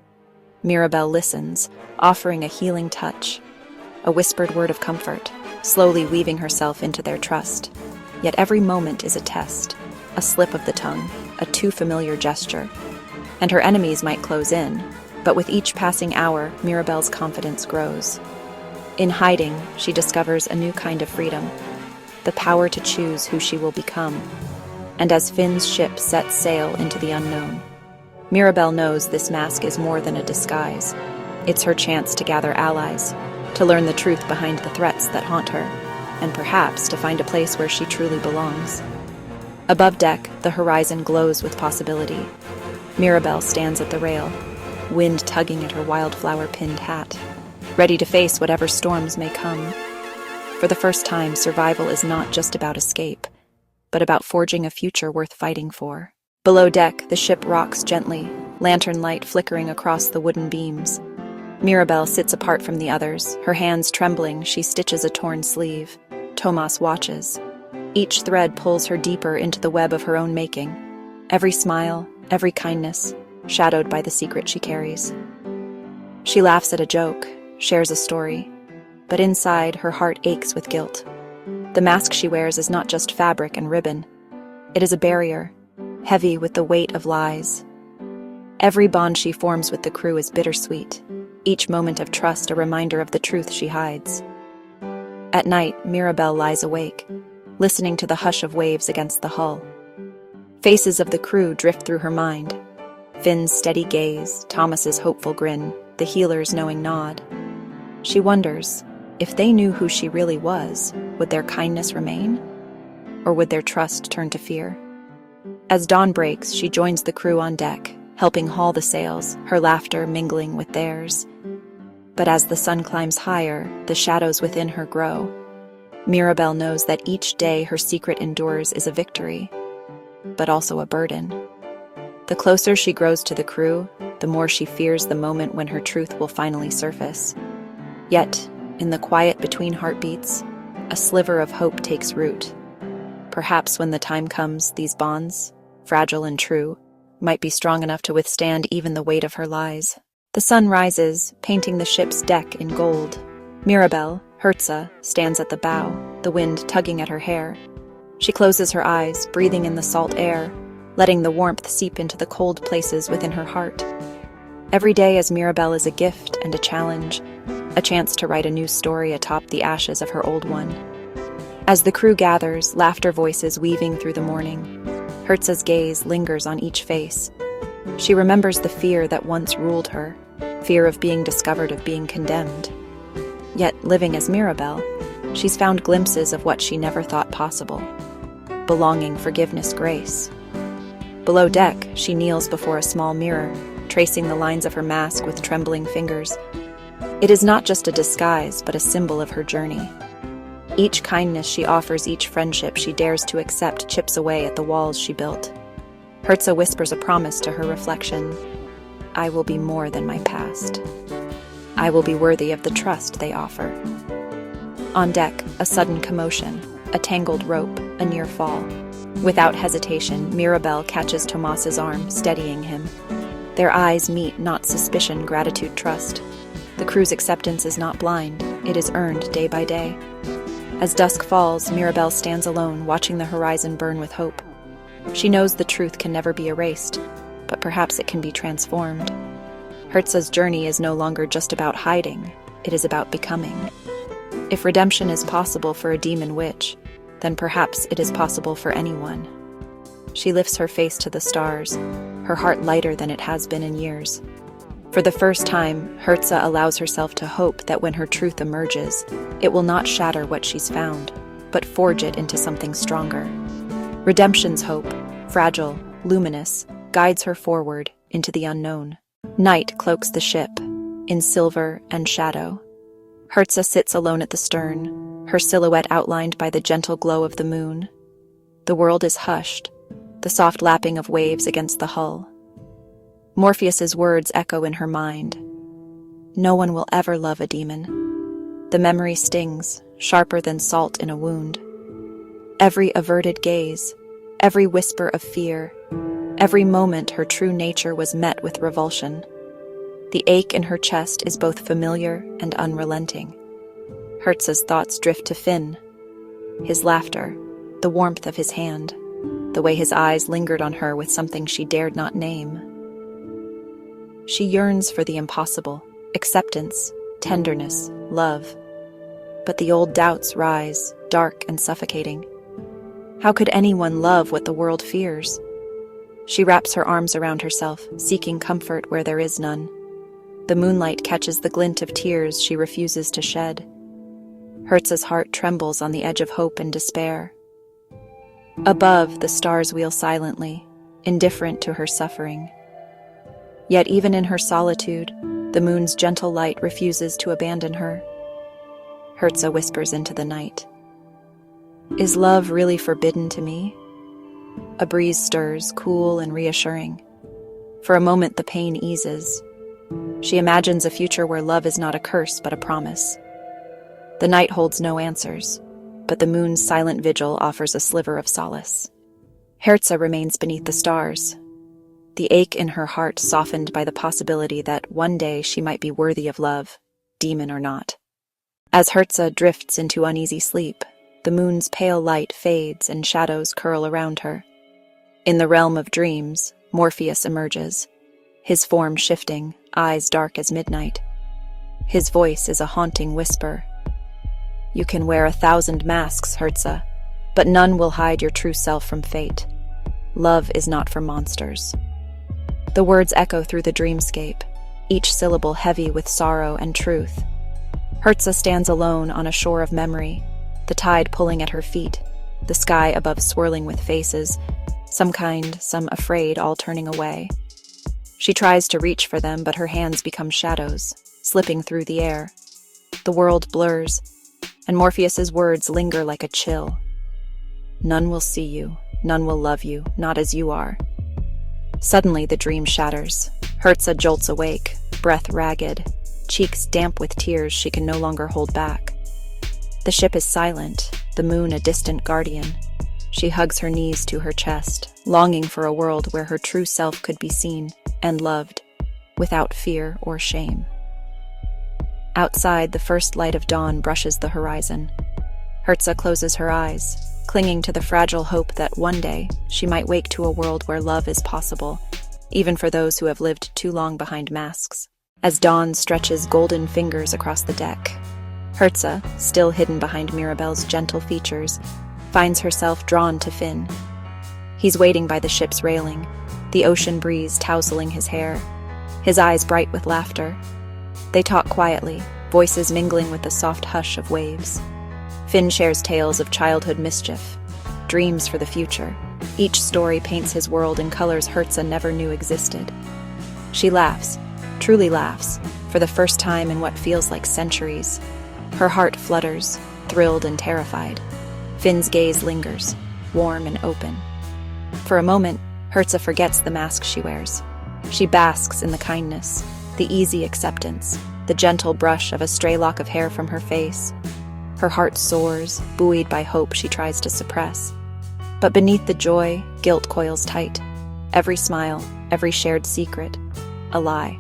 Mirabelle listens, offering a healing touch, a whispered word of comfort, slowly weaving herself into their trust. Yet every moment is a test, a slip of the tongue, a too familiar gesture. And her enemies might close in, but with each passing hour, Mirabelle's confidence grows. In hiding, she discovers a new kind of freedom, the power to choose who she will become. And as Finn's ship sets sail into the unknown, Mirabelle knows this mask is more than a disguise. It's her chance to gather allies, to learn the truth behind the threats that haunt her, and perhaps to find a place where she truly belongs. Above deck, the horizon glows with possibility. Mirabelle stands at the rail, wind tugging at her wildflower-pinned hat, ready to face whatever storms may come. For the first time, survival is not just about escape, but about forging a future worth fighting for. Below deck, the ship rocks gently, lantern light flickering across the wooden beams. Mirabelle sits apart from the others, her hands trembling. She stitches a torn sleeve. Tomas watches. Each thread pulls her deeper into the web of her own making. Every smile, every kindness, shadowed by the secret she carries. She laughs at a joke, shares a story, but inside her heart aches with guilt. The mask she wears is not just fabric and ribbon. It is a barrier, heavy with the weight of lies. Every bond she forms with the crew is bittersweet, each moment of trust a reminder of the truth she hides. At night, Mirabelle lies awake, listening to the hush of waves against the hull. Faces of the crew drift through her mind. Finn's steady gaze, Thomas's hopeful grin, the healer's knowing nod. She wonders, if they knew who she really was, would their kindness remain? Or would their trust turn to fear? As dawn breaks, she joins the crew on deck, helping haul the sails, her laughter mingling with theirs. But as the sun climbs higher, the shadows within her grow. Mirabelle knows that each day her secret endures is a victory, but also a burden. The closer she grows to the crew, the more she fears the moment when her truth will finally surface. Yet, in the quiet between heartbeats, a sliver of hope takes root. Perhaps when the time comes, these bonds, fragile and true, might be strong enough to withstand even the weight of her lies. The sun rises, painting the ship's deck in gold. Mirabelle, Herza, stands at the bow, the wind tugging at her hair. She closes her eyes, breathing in the salt air, letting the warmth seep into the cold places within her heart. Every day as Mirabelle is a gift and a challenge, a chance to write a new story atop the ashes of her old one. As the crew gathers, laughter voices weaving through the morning, Herza's gaze lingers on each face. She remembers the fear that once ruled her, fear of being discovered, of being condemned. Yet, living as Mirabelle, she's found glimpses of what she never thought possible: belonging, forgiveness, grace. Below deck, she kneels before a small mirror, tracing the lines of her mask with trembling fingers. It is not just a disguise, but a symbol of her journey. Each kindness she offers, each friendship she dares to accept, chips away at the walls she built. Herza whispers a promise to her reflection: I will be more than my past. I will be worthy of the trust they offer. On deck, a sudden commotion, a tangled rope, a near fall. Without hesitation, Mirabelle catches Tomas's arm, steadying him. Their eyes meet, not suspicion, gratitude, trust. The crew's acceptance is not blind, it is earned day by day. As dusk falls, Mirabelle stands alone, watching the horizon burn with hope. She knows the truth can never be erased, but perhaps it can be transformed. Herza's journey is no longer just about hiding, it is about becoming. If redemption is possible for a demon witch, then perhaps it is possible for anyone. She lifts her face to the stars, her heart lighter than it has been in years. For the first time, Herza allows herself to hope that when her truth emerges, it will not shatter what she's found, but forge it into something stronger. Redemption's hope, fragile, luminous, guides her forward into the unknown. Night cloaks the ship, in silver and shadow. Herza sits alone at the stern, her silhouette outlined by the gentle glow of the moon. The world is hushed, the soft lapping of waves against the hull. Morpheus's words echo in her mind. No one will ever love a demon. The memory stings, sharper than salt in a wound. Every averted gaze, every whisper of fear, every moment her true nature was met with revulsion. The ache in her chest is both familiar and unrelenting. Herza's thoughts drift to Finn. His laughter, the warmth of his hand, the way his eyes lingered on her with something she dared not name. She yearns for the impossible, acceptance, tenderness, love. But the old doubts rise, dark and suffocating. How could anyone love what the world fears? She wraps her arms around herself, seeking comfort where there is none. The moonlight catches the glint of tears she refuses to shed. Herza's heart trembles on the edge of hope and despair. Above, the stars wheel silently, indifferent to her suffering. Yet even in her solitude, the moon's gentle light refuses to abandon her. Herza whispers into the night. Is love really forbidden to me? A breeze stirs, cool and reassuring. For a moment, the pain eases. She imagines a future where love is not a curse but a promise. The night holds no answers, but the moon's silent vigil offers a sliver of solace. Herza remains beneath the stars. the ache in her heart softened by the possibility that one day she might be worthy of love, demon or not. As Herza drifts into uneasy sleep, the moon's pale light fades and shadows curl around her. In the realm of dreams, Morpheus emerges, his form shifting, eyes dark as midnight. His voice is a haunting whisper. You can wear 1,000 masks, Herza, but none will hide your true self from fate. Love is not for monsters. The words echo through the dreamscape, each syllable heavy with sorrow and truth. Herza stands alone on a shore of memory, the tide pulling at her feet, the sky above swirling with faces, some kind, some afraid, all turning away. She tries to reach for them, but her hands become shadows, slipping through the air. The world blurs, and Morpheus's words linger like a chill. None will see you, none will love you, not as you are. Suddenly the dream shatters. Herza jolts awake, breath ragged, cheeks damp with tears she can no longer hold back. The ship is silent, the moon a distant guardian. She hugs her knees to her chest, longing for a world where her true self could be seen and loved, without fear or shame. Outside, the first light of dawn brushes the horizon. Herza closes her eyes, clinging to the fragile hope that one day she might wake to a world where love is possible, even for those who have lived too long behind masks. As dawn stretches golden fingers across the deck, Herza, still hidden behind Mirabel's gentle features, finds herself drawn to Finn. He's waiting by the ship's railing, the ocean breeze tousling his hair, his eyes bright with laughter. They talk quietly, voices mingling with the soft hush of waves. Finn shares tales of childhood mischief, dreams for the future. Each story paints his world in colors Herza never knew existed. She laughs, truly laughs, for the first time in what feels like centuries. Her heart flutters, thrilled and terrified. Finn's gaze lingers, warm and open. For a moment, Herza forgets the mask she wears. She basks in the kindness, the easy acceptance, the gentle brush of a stray lock of hair from her face. Her heart soars, buoyed by hope she tries to suppress. But beneath the joy, guilt coils tight. Every smile, every shared secret, a lie.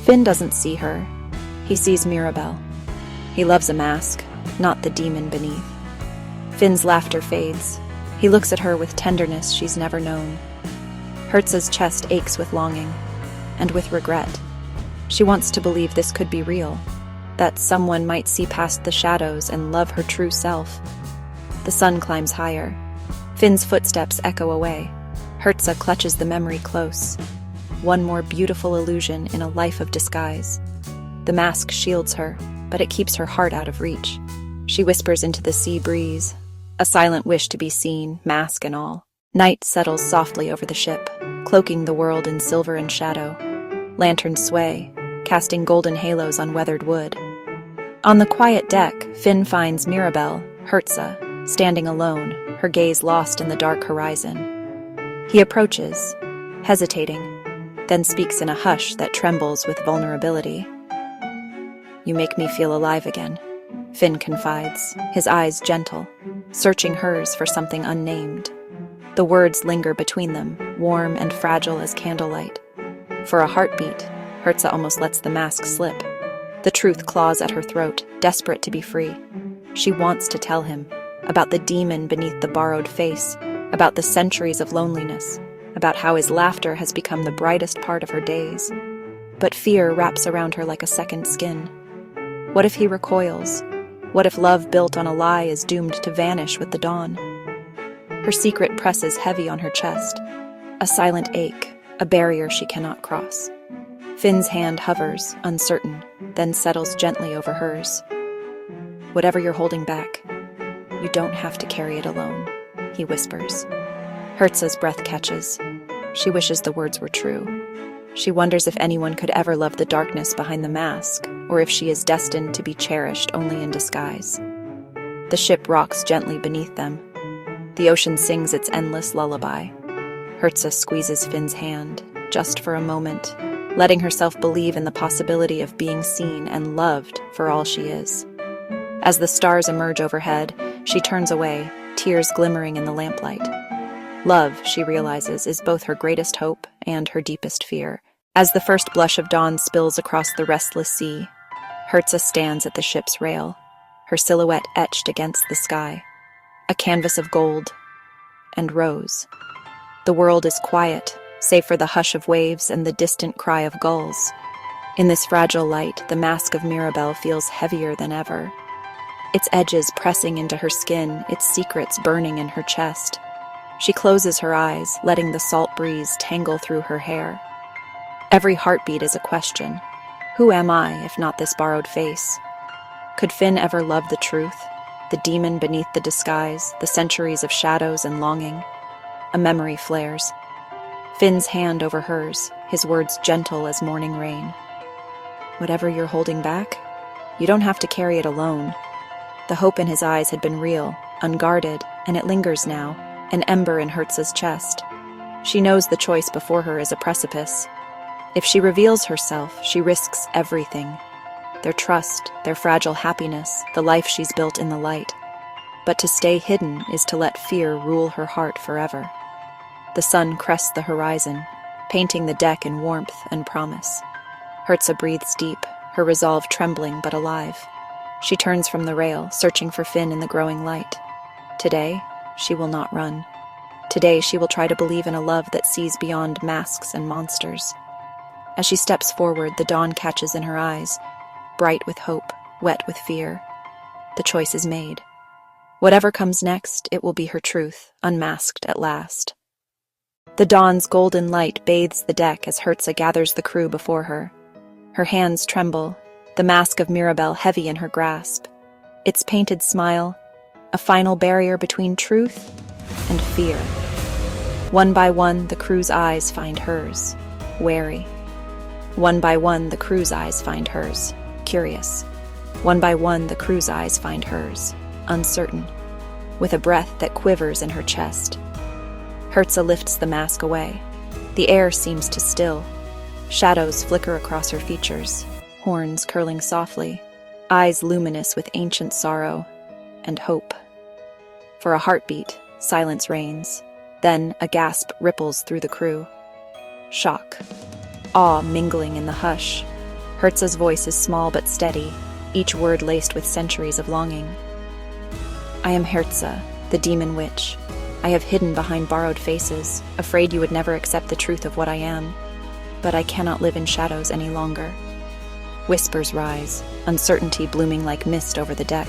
Finn doesn't see her. He sees Mirabel. He loves a mask, not the demon beneath. Finn's laughter fades. He looks at her with tenderness she's never known. Herza's chest aches with longing, and with regret. She wants to believe this could be real, that someone might see past the shadows and love her true self. The sun climbs higher. Finn's footsteps echo away. Herza clutches the memory close. One more beautiful illusion in a life of disguise. The mask shields her, but it keeps her heart out of reach. She whispers into the sea breeze, a silent wish to be seen, mask and all. Night settles softly over the ship, cloaking the world in silver and shadow. Lanterns sway, casting golden halos on weathered wood. On the quiet deck, Finn finds Mirabel, Herza, standing alone, her gaze lost in the dark horizon. He approaches, hesitating, then speaks in a hush that trembles with vulnerability. You make me feel alive again, Finn confides, his eyes gentle, searching hers for something unnamed. The words linger between them, warm and fragile as candlelight. For a heartbeat, Herza almost lets the mask slip. The truth claws at her throat, desperate to be free. She wants to tell him about the demon beneath the borrowed face, about the centuries of loneliness, about how his laughter has become the brightest part of her days. But fear wraps around her like a second skin. What if he recoils? What if love built on a lie is doomed to vanish with the dawn? Her secret presses heavy on her chest, a silent ache, a barrier she cannot cross. Finn's hand hovers, uncertain, then settles gently over hers. Whatever you're holding back, you don't have to carry it alone, he whispers. Herza's breath catches. She wishes the words were true. She wonders if anyone could ever love the darkness behind the mask, or if she is destined to be cherished only in disguise. The ship rocks gently beneath them. The ocean sings its endless lullaby. Herza squeezes Finn's hand, just for a moment, letting herself believe in the possibility of being seen and loved for all she is. As the stars emerge overhead, she turns away, tears glimmering in the lamplight. Love, she realizes, is both her greatest hope and her deepest fear. As the first blush of dawn spills across the restless sea, Hertza stands at the ship's rail, her silhouette etched against the sky, a canvas of gold and rose. The world is quiet, save for the hush of waves and the distant cry of gulls. In this fragile light, the mask of Mirabelle feels heavier than ever, its edges pressing into her skin, its secrets burning in her chest. She closes her eyes, letting the salt breeze tangle through her hair. Every heartbeat is a question. Who am I, if not this borrowed face? Could Finn ever love the truth, the demon beneath the disguise, the centuries of shadows and longing? A memory flares. Finn's hand over hers, his words gentle as morning rain. Whatever you're holding back, you don't have to carry it alone. The hope in his eyes had been real, unguarded, and it lingers now, an ember in Hertza's chest. She knows the choice before her is a precipice. If she reveals herself, she risks everything. Their trust, their fragile happiness, the life she's built in the light. But to stay hidden is to let fear rule her heart forever. The sun crests the horizon, painting the deck in warmth and promise. Hertza breathes deep, her resolve trembling but alive. She turns from the rail, searching for Finn in the growing light. Today, she will not run. Today, she will try to believe in a love that sees beyond masks and monsters. As she steps forward, the dawn catches in her eyes, bright with hope, wet with fear. The choice is made. Whatever comes next, it will be her truth, unmasked at last. The dawn's golden light bathes the deck as Hertza gathers the crew before her. Her hands tremble, the mask of Mirabelle heavy in her grasp. Its painted smile, a final barrier between truth and fear. One by one, the crew's eyes find hers, wary. One by one, the crew's eyes find hers, curious. One by one, the crew's eyes find hers, uncertain, with a breath that quivers in her chest. Hertza lifts the mask away. The air seems to still. Shadows flicker across her features, horns curling softly, eyes luminous with ancient sorrow and hope. For a heartbeat, silence reigns. Then a gasp ripples through the crew. Shock, awe mingling in the hush. Hertza's voice is small but steady, each word laced with centuries of longing. I am Hertza, the demon witch. I have hidden behind borrowed faces, afraid you would never accept the truth of what I am. But I cannot live in shadows any longer. Whispers rise, uncertainty blooming like mist over the deck.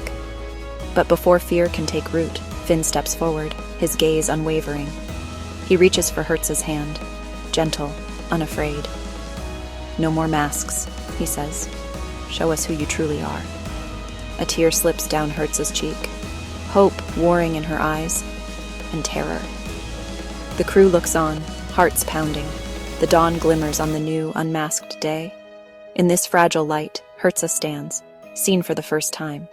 But before fear can take root, Finn steps forward, his gaze unwavering. He reaches for Hertza's hand, gentle, unafraid. No more masks, he says. Show us who you truly are. A tear slips down Hertza's cheek, hope warring in her eyes, and terror. The crew looks on, hearts pounding. The dawn glimmers on the new, unmasked day. In this fragile light, Hertza stands, seen for the first time.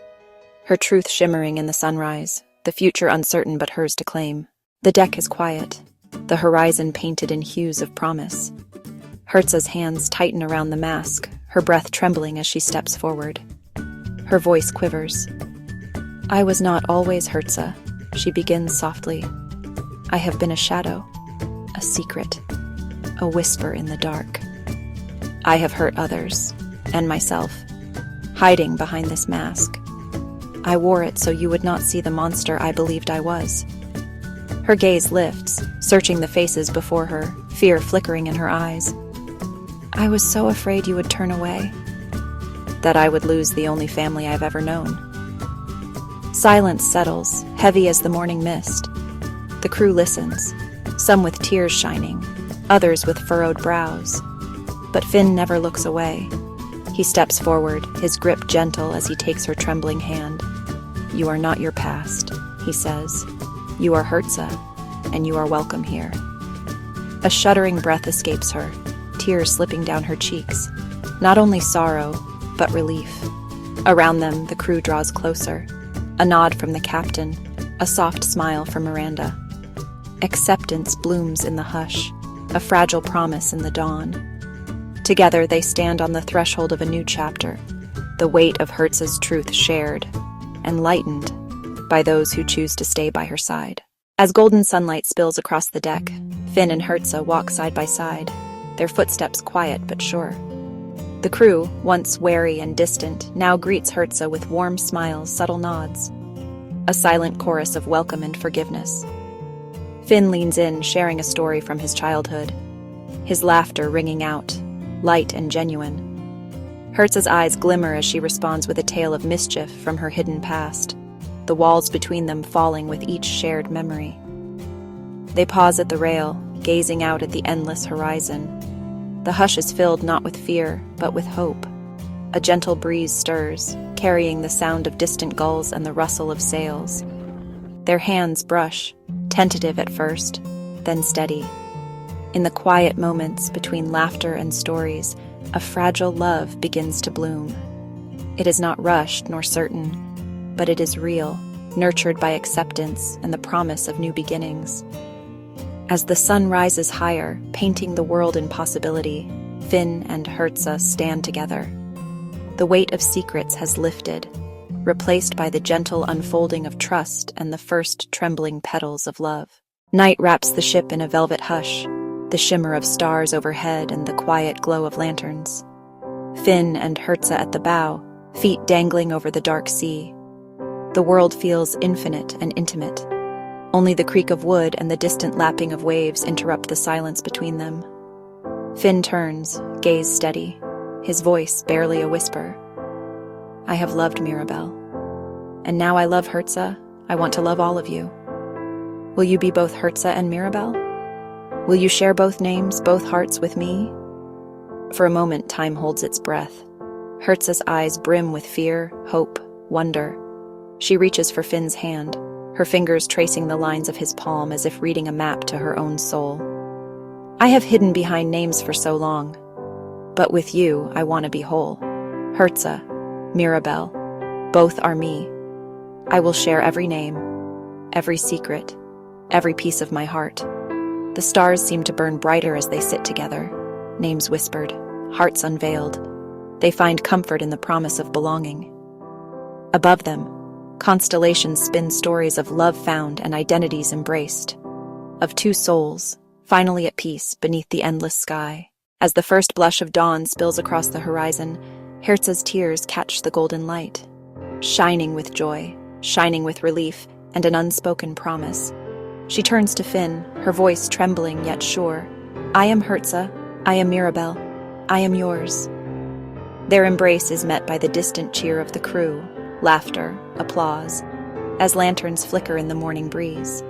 Her truth shimmering in the sunrise, the future uncertain but hers to claim. The deck is quiet, the horizon painted in hues of promise. Hertza's hands tighten around the mask, her breath trembling as she steps forward. Her voice quivers. I was not always Hertza, she begins softly. I have been a shadow, a secret, a whisper in the dark. I have hurt others, and myself, hiding behind this mask. I wore it so you would not see the monster I believed I was. Her gaze lifts, searching the faces before her, fear flickering in her eyes. I was so afraid you would turn away, that I would lose the only family I've ever known. Silence settles, heavy as the morning mist. The crew listens, some with tears shining, others with furrowed brows. But Finn never looks away. He steps forward, his grip gentle as he takes her trembling hand. You are not your past, he says. You are Hertza, and you are welcome here. A shuddering breath escapes her, tears slipping down her cheeks. Not only sorrow, but relief. Around them, the crew draws closer. A nod from the captain, a soft smile from Miranda. Acceptance blooms in the hush, a fragile promise in the dawn. Together, they stand on the threshold of a new chapter, the weight of Hertza's truth shared and lightened by those who choose to stay by her side. As golden sunlight spills across the deck, Finn and Hertza walk side by side, their footsteps quiet but sure. The crew, once wary and distant, now greets Hertza with warm smiles, subtle nods. A silent chorus of welcome and forgiveness. Finn leans in, sharing a story from his childhood, his laughter ringing out, light and genuine. Hertza's eyes glimmer as she responds with a tale of mischief from her hidden past, the walls between them falling with each shared memory. They pause at the rail, gazing out at the endless horizon. The hush is filled not with fear, but with hope. A gentle breeze stirs, carrying the sound of distant gulls and the rustle of sails. Their hands brush, tentative at first, then steady. In the quiet moments between laughter and stories, a fragile love begins to bloom. It is not rushed nor certain, but it is real, nurtured by acceptance and the promise of new beginnings. As the sun rises higher, painting the world in possibility, Finn and Hertza stand together. The weight of secrets has lifted, replaced by the gentle unfolding of trust and the first trembling petals of love. Night wraps the ship in a velvet hush, the shimmer of stars overhead and the quiet glow of lanterns. Finn and Hertza at the bow, feet dangling over the dark sea. The world feels infinite and intimate. Only the creak of wood and the distant lapping of waves interrupt the silence between them. Finn turns, gaze steady, his voice barely a whisper. I have loved Mirabel. And now I love Hertza. I want to love all of you. Will you be both Hertza and Mirabel? Will you share both names, both hearts with me? For a moment, time holds its breath. Hertza's eyes brim with fear, hope, wonder. She reaches for Finn's hand, her fingers tracing the lines of his palm as if reading a map to her own soul. I have hidden behind names for so long, but with you, I want to be whole. Hertza, Mirabel, both are me. I will share every name, every secret, every piece of my heart. The stars seem to burn brighter as they sit together, names whispered, hearts unveiled. They find comfort in the promise of belonging. Above them, constellations spin stories of love found and identities embraced, of two souls, finally at peace beneath the endless sky. As the first blush of dawn spills across the horizon, Hertza's tears catch the golden light, shining with joy, shining with relief, and an unspoken promise. She turns to Finn, her voice trembling yet sure. I am Hertza, I am Mirabel, I am yours. Their embrace is met by the distant cheer of the crew, laughter, applause, as lanterns flicker in the morning breeze.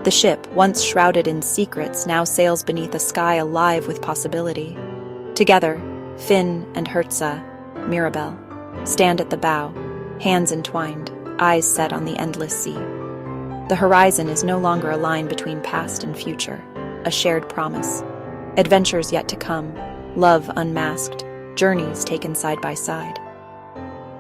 The ship, once shrouded in secrets, now sails beneath a sky alive with possibility. Together, Finn and Hertza, Mirabel, stand at the bow, hands entwined, eyes set on the endless sea. The horizon is no longer a line between past and future, a shared promise. Adventures yet to come, love unmasked, journeys taken side by side.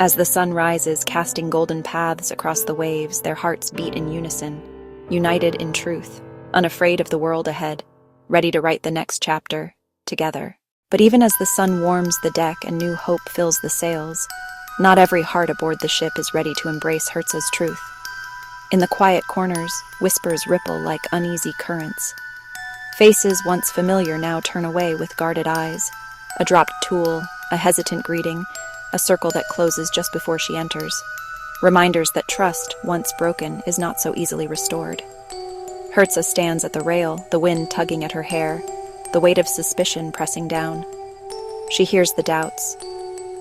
As the sun rises, casting golden paths across the waves, their hearts beat in unison, united in truth, unafraid of the world ahead, ready to write the next chapter, together. But even as the sun warms the deck and new hope fills the sails, not every heart aboard the ship is ready to embrace Hertza's truth. In the quiet corners, whispers ripple like uneasy currents. Faces once familiar now turn away with guarded eyes, a dropped tool, a hesitant greeting, a circle that closes just before she enters. Reminders that trust, once broken, is not so easily restored. Hertza stands at the rail, the wind tugging at her hair, the weight of suspicion pressing down. She hears the doubts,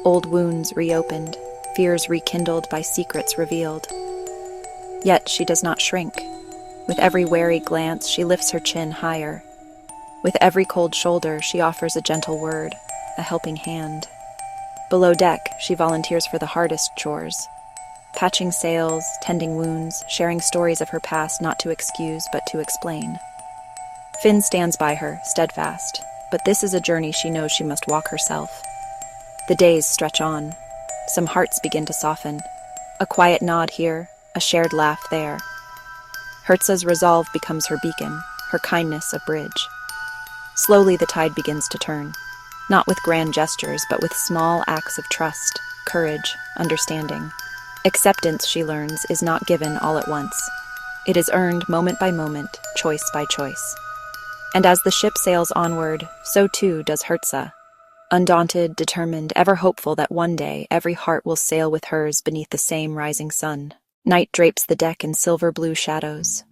old wounds reopened, fears rekindled by secrets revealed. Yet she does not shrink. With every wary glance, she lifts her chin higher. With every cold shoulder, she offers a gentle word, a helping hand. Below deck, she volunteers for the hardest chores, patching sails, tending wounds, sharing stories of her past not to excuse but to explain. Finn stands by her, steadfast, but this is a journey she knows she must walk herself. The days stretch on. Some hearts begin to soften. A quiet nod here, a shared laugh there. Hertza's resolve becomes her beacon, her kindness a bridge. Slowly the tide begins to turn, not with grand gestures, but with small acts of trust, courage, understanding. Acceptance, she learns, is not given all at once. It is earned moment by moment, choice by choice. And as the ship sails onward, so too does Hertza. Undaunted, determined, ever hopeful that one day every heart will sail with hers beneath the same rising sun. Night drapes the deck in silver-blue shadows.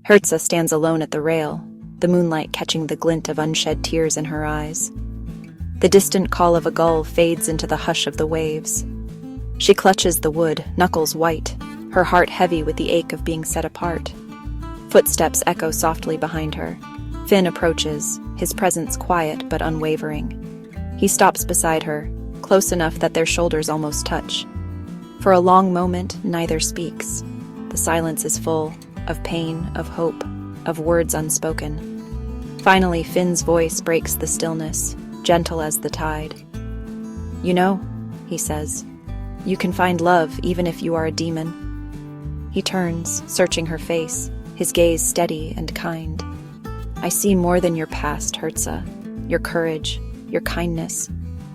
Hertza stands alone at the rail, the moonlight catching the glint of unshed tears in her eyes. The distant call of a gull fades into the hush of the waves. She clutches the wood, knuckles white, her heart heavy with the ache of being set apart. Footsteps echo softly behind her. Finn approaches, his presence quiet but unwavering. He stops beside her, close enough that their shoulders almost touch. For a long moment, neither speaks. The silence is full of pain, of hope, of words unspoken. Finally, Finn's voice breaks the stillness, gentle as the tide. "You know," he says, "you can find love even if you are a demon." He turns, searching her face, his gaze steady and kind. "I see more than your past, Hertza. Your courage, your kindness,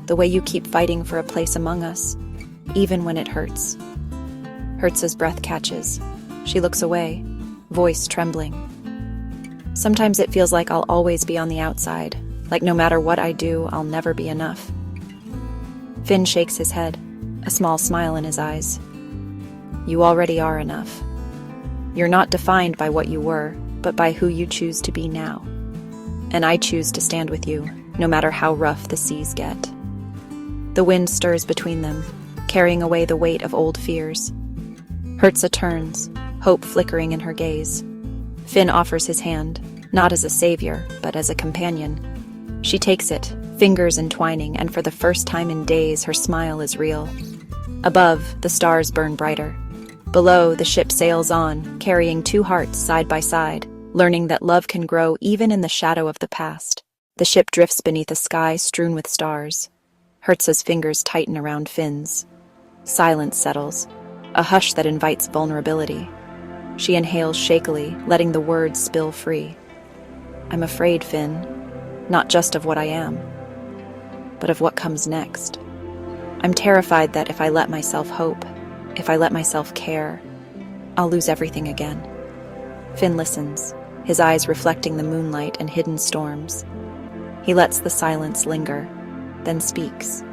the way you keep fighting for a place among us, even when it hurts." Hertza's breath catches. She looks away, voice trembling. "Sometimes it feels like I'll always be on the outside, like no matter what I do, I'll never be enough." Finn shakes his head, a small smile in his eyes. "You already are enough. You're not defined by what you were, but by who you choose to be now. And I choose to stand with you, no matter how rough the seas get." The wind stirs between them, carrying away the weight of old fears. Hertza turns, hope flickering in her gaze. Finn offers his hand, not as a savior, but as a companion. She takes it, fingers entwining, and for the first time in days, her smile is real. Above, the stars burn brighter. Below, the ship sails on, carrying two hearts side by side, learning that love can grow even in the shadow of the past. The ship drifts beneath a sky strewn with stars. Hertza's fingers tighten around Finn's. Silence settles, a hush that invites vulnerability. She inhales shakily, letting the words spill free. "I'm afraid, Finn, not just of what I am, but of what comes next. I'm terrified that if I let myself hope, if I let myself care, I'll lose everything again." Finn listens, his eyes reflecting the moonlight and hidden storms. He lets the silence linger, then speaks,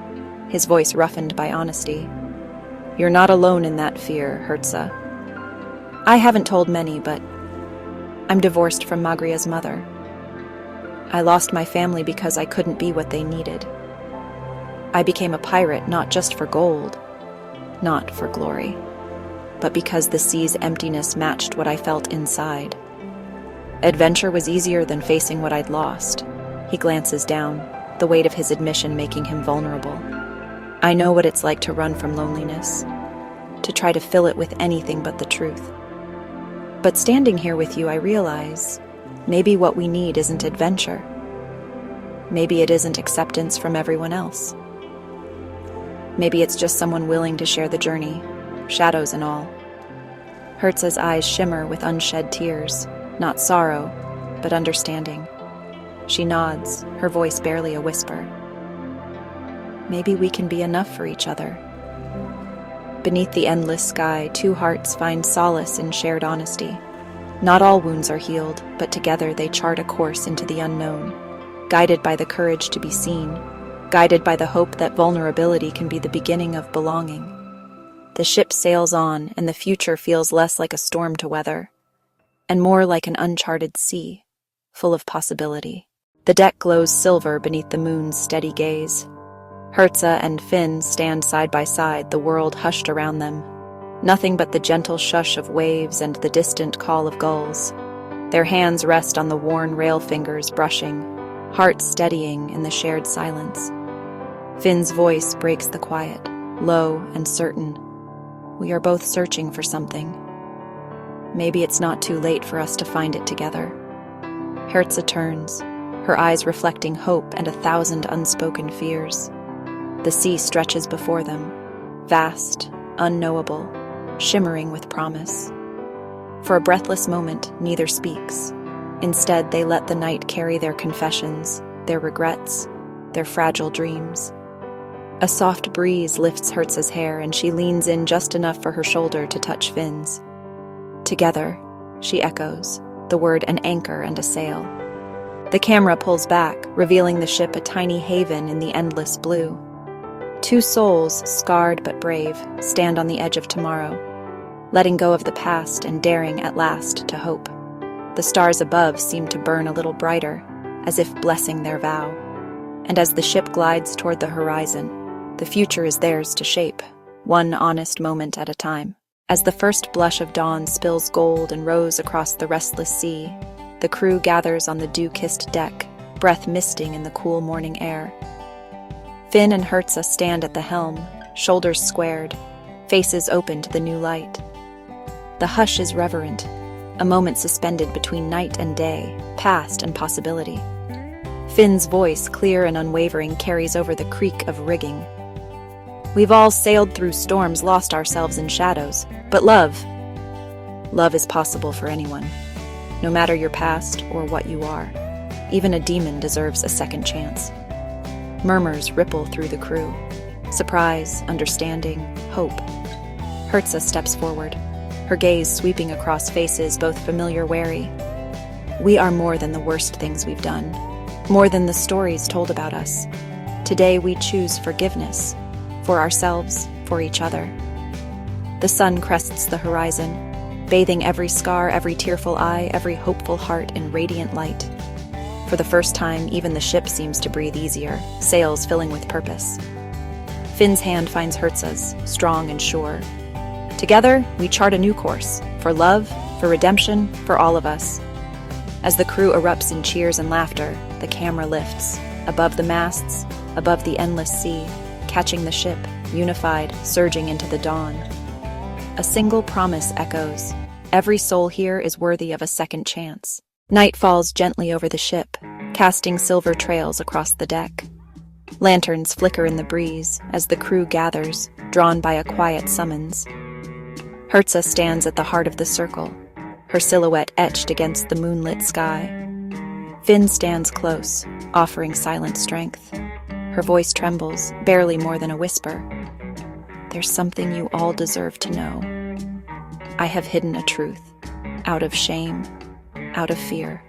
his voice roughened by honesty. "You're not alone in that fear, Hertza. I haven't told many, but I'm divorced from Magria's mother. I lost my family because I couldn't be what they needed. I became a pirate not just for gold, not for glory, but because the sea's emptiness matched what I felt inside. Adventure was easier than facing what I'd lost." He glances down, the weight of his admission making him vulnerable. "I know what it's like to run from loneliness, to try to fill it with anything but the truth. But standing here with you, I realize maybe what we need isn't adventure. Maybe it isn't acceptance from everyone else. Maybe it's just someone willing to share the journey, shadows and all." Hertza's eyes shimmer with unshed tears, not sorrow, but understanding. She nods, her voice barely a whisper. "Maybe we can be enough for each other." Beneath the endless sky, two hearts find solace in shared honesty. Not all wounds are healed, but together they chart a course into the unknown, guided by the courage to be seen, guided by the hope that vulnerability can be the beginning of belonging. The ship sails on, and the future feels less like a storm to weather, and more like an uncharted sea, full of possibility. The deck glows silver beneath the moon's steady gaze. Hertza and Finn stand side by side, the world hushed around them. Nothing but the gentle shush of waves and the distant call of gulls. Their hands rest on the worn rail fingers, brushing, hearts steadying in the shared silence. Finn's voice breaks the quiet, low and certain. "We are both searching for something. Maybe it's not too late for us to find it together." Hertza turns, her eyes reflecting hope and 1,000 unspoken fears. The sea stretches before them, vast, unknowable, shimmering with promise. For a breathless moment, neither speaks. Instead, they let the night carry their confessions, their regrets, their fragile dreams. A soft breeze lifts Hertza's hair, and she leans in just enough for her shoulder to touch Finn's. Together, she echoes, the word an anchor and a sail. The camera pulls back, revealing the ship a tiny haven in the endless blue. Two souls, scarred but brave, stand on the edge of tomorrow, letting go of the past and daring at last to hope. The stars above seem to burn a little brighter, as if blessing their vow. And as the ship glides toward the horizon, the future is theirs to shape, one honest moment at a time. As the first blush of dawn spills gold and rose across the restless sea, the crew gathers on the dew-kissed deck, breath misting in the cool morning air. Finn and Hertza stand at the helm, shoulders squared, faces open to the new light. The hush is reverent, a moment suspended between night and day, past and possibility. Finn's voice, clear and unwavering, carries over the creak of rigging. We've all sailed through storms, lost ourselves in shadows, but love is possible for anyone, no matter your past or what you are. Even a demon deserves a second chance. Murmurs ripple through the crew. Surprise, understanding, hope. Hertza steps forward, her gaze sweeping across faces both familiar, wary. We are more than the worst things we've done, more than the stories told about us. Today we choose forgiveness, for ourselves, for each other. The sun crests the horizon, bathing every scar, every tearful eye, every hopeful heart in radiant light. For the first time, even the ship seems to breathe easier, sails filling with purpose. Finn's hand finds Hertza's, strong and sure. Together, we chart a new course, for love, for redemption, for all of us. As the crew erupts in cheers and laughter, the camera lifts, above the masts, above the endless sea, catching the ship, unified, surging into the dawn. A single promise echoes. Every soul here is worthy of a second chance. Night falls gently over the ship, casting silver trails across the deck. Lanterns flicker in the breeze as the crew gathers, drawn by a quiet summons. Hertza stands at the heart of the circle, her silhouette etched against the moonlit sky. Finn stands close, offering silent strength. Her voice trembles, barely more than a whisper. There's something you all deserve to know. I have hidden a truth, out of shame, out of fear.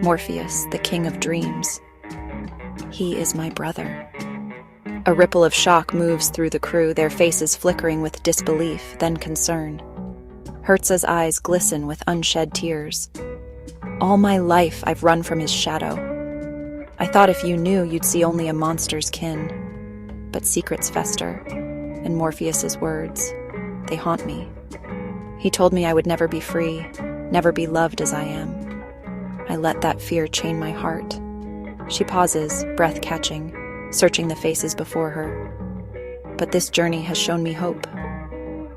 Morpheus, the king of dreams. He is my brother. A ripple of shock moves through the crew, their faces flickering with disbelief, then concern. Hertza's eyes glisten with unshed tears. All my life I've run from his shadow. I thought if you knew, you'd see only a monster's kin. But secrets fester, and Morpheus's words, they haunt me. He told me I would never be free, never be loved as I am. I let that fear chain my heart. She pauses, breath catching, searching the faces before her. But this journey has shown me hope.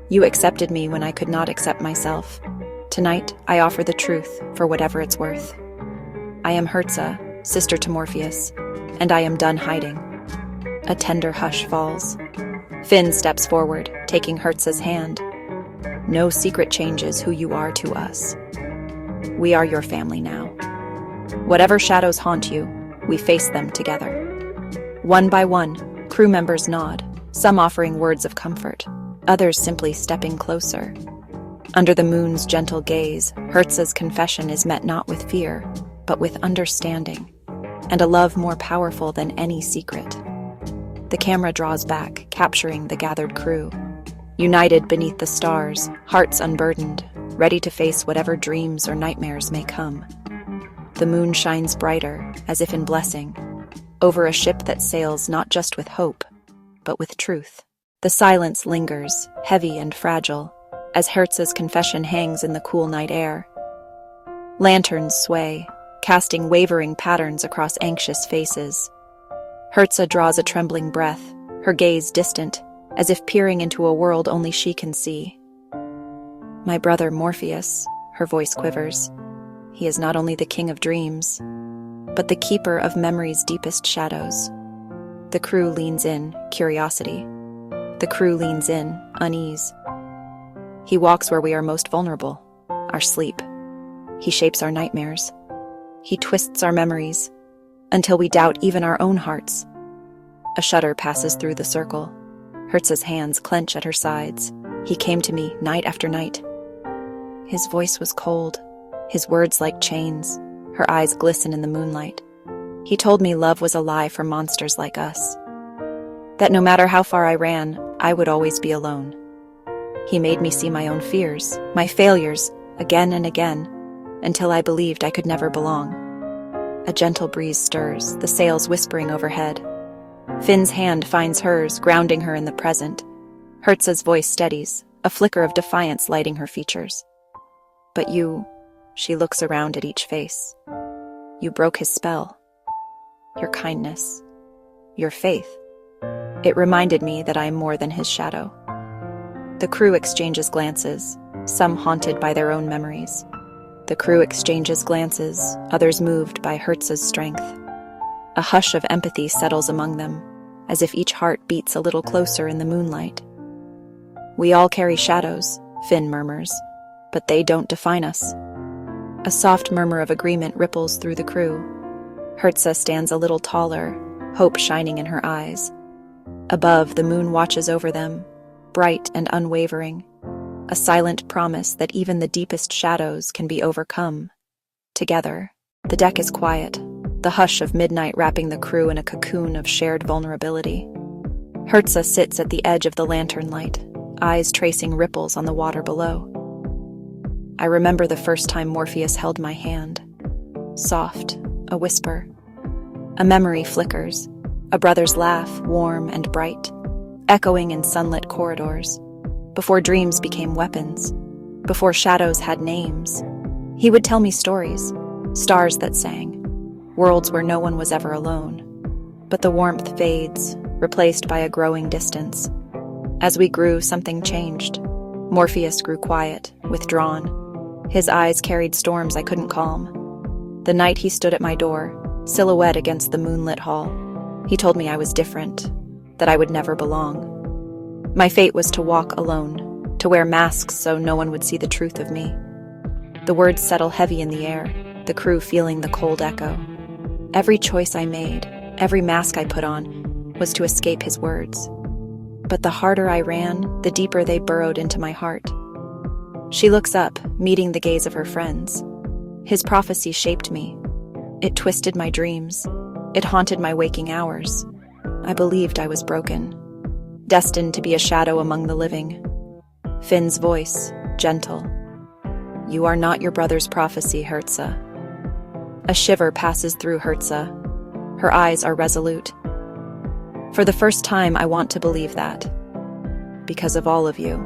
You accepted me when I could not accept myself. Tonight, I offer the truth for whatever it's worth. I am Hertza, sister to Morpheus, and I am done hiding. A tender hush falls. Finn steps forward, taking Hertza's hand. No secret changes who you are to us. We are your family now. Whatever shadows haunt you, we face them together. One by one, crew members nod, some offering words of comfort, others simply stepping closer. Under the moon's gentle gaze, Hertza's confession is met not with fear, but with understanding, and a love more powerful than any secret. The camera draws back, capturing the gathered crew. United beneath the stars, hearts unburdened, ready to face whatever dreams or nightmares may come. The moon shines brighter, as if in blessing, over a ship that sails not just with hope, but with truth. The silence lingers, heavy and fragile, as Hertza's confession hangs in the cool night air. Lanterns sway, casting wavering patterns across anxious faces. Hertza draws a trembling breath, her gaze distant, as if peering into a world only she can see. My brother Morpheus, her voice quivers. He is not only the king of dreams, but the keeper of memory's deepest shadows. The crew leans in, curiosity. The crew leans in, unease. He walks where we are most vulnerable, our sleep. He shapes our nightmares. He twists our memories, until we doubt even our own hearts. A shudder passes through the circle. Hertza's hands clench at her sides. He came to me night after night. His voice was cold, his words like chains, her eyes glisten in the moonlight. He told me love was a lie for monsters like us. That no matter how far I ran, I would always be alone. He made me see my own fears, my failures, again and again, until I believed I could never belong. A gentle breeze stirs, the sails whispering overhead. Finn's hand finds hers, grounding her in the present. Herza's voice steadies, a flicker of defiance lighting her features. But you, she looks around at each face. You broke his spell. Your kindness. Your faith. It reminded me that I am more than his shadow. The crew exchanges glances, some haunted by their own memories. The crew exchanges glances, others moved by Herza's strength. A hush of empathy settles among them, as if each heart beats a little closer in the moonlight. We all carry shadows, Finn murmurs, but they don't define us. A soft murmur of agreement ripples through the crew. Herza stands a little taller, hope shining in her eyes. Above, the moon watches over them, bright and unwavering, a silent promise that even the deepest shadows can be overcome. Together, the deck is quiet, the hush of midnight wrapping the crew in a cocoon of shared vulnerability. Herza sits at the edge of the lantern light, eyes tracing ripples on the water below. I remember the first time Morpheus held my hand. Soft, a whisper. A memory flickers, a brother's laugh, warm and bright, echoing in sunlit corridors. Before dreams became weapons, before shadows had names, he would tell me stories, stars that sang, worlds where no one was ever alone. But the warmth fades, replaced by a growing distance. As we grew, something changed. Morpheus grew quiet, withdrawn. His eyes carried storms I couldn't calm. The night he stood at my door, silhouette against the moonlit hall, he told me I was different, that I would never belong. My fate was to walk alone, to wear masks so no one would see the truth of me. The words settle heavy in the air, the crew feeling the cold echo. Every choice I made, every mask I put on, was to escape his words. But the harder I ran, the deeper they burrowed into my heart. She looks up, meeting the gaze of her friends. His prophecy shaped me. It twisted my dreams. It haunted my waking hours. I believed I was broken, destined to be a shadow among the living. Finn's voice, gentle. You are not your brother's prophecy, Herza. A shiver passes through Herza. Her eyes are resolute. For the first time, I want to believe that. Because of all of you.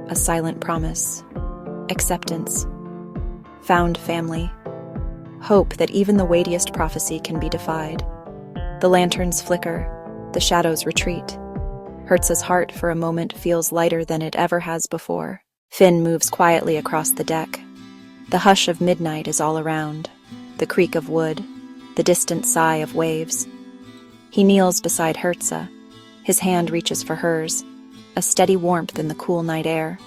A silent promise. Acceptance. Found family. Hope that even the weightiest prophecy can be defied. The lanterns flicker. The shadows retreat. Herza's heart for a moment feels lighter than it ever has before. Finn moves quietly across the deck. The hush of midnight is all around. The creak of wood. The distant sigh of waves. He kneels beside Herza. His hand reaches for hers, a steady warmth in the cool night air.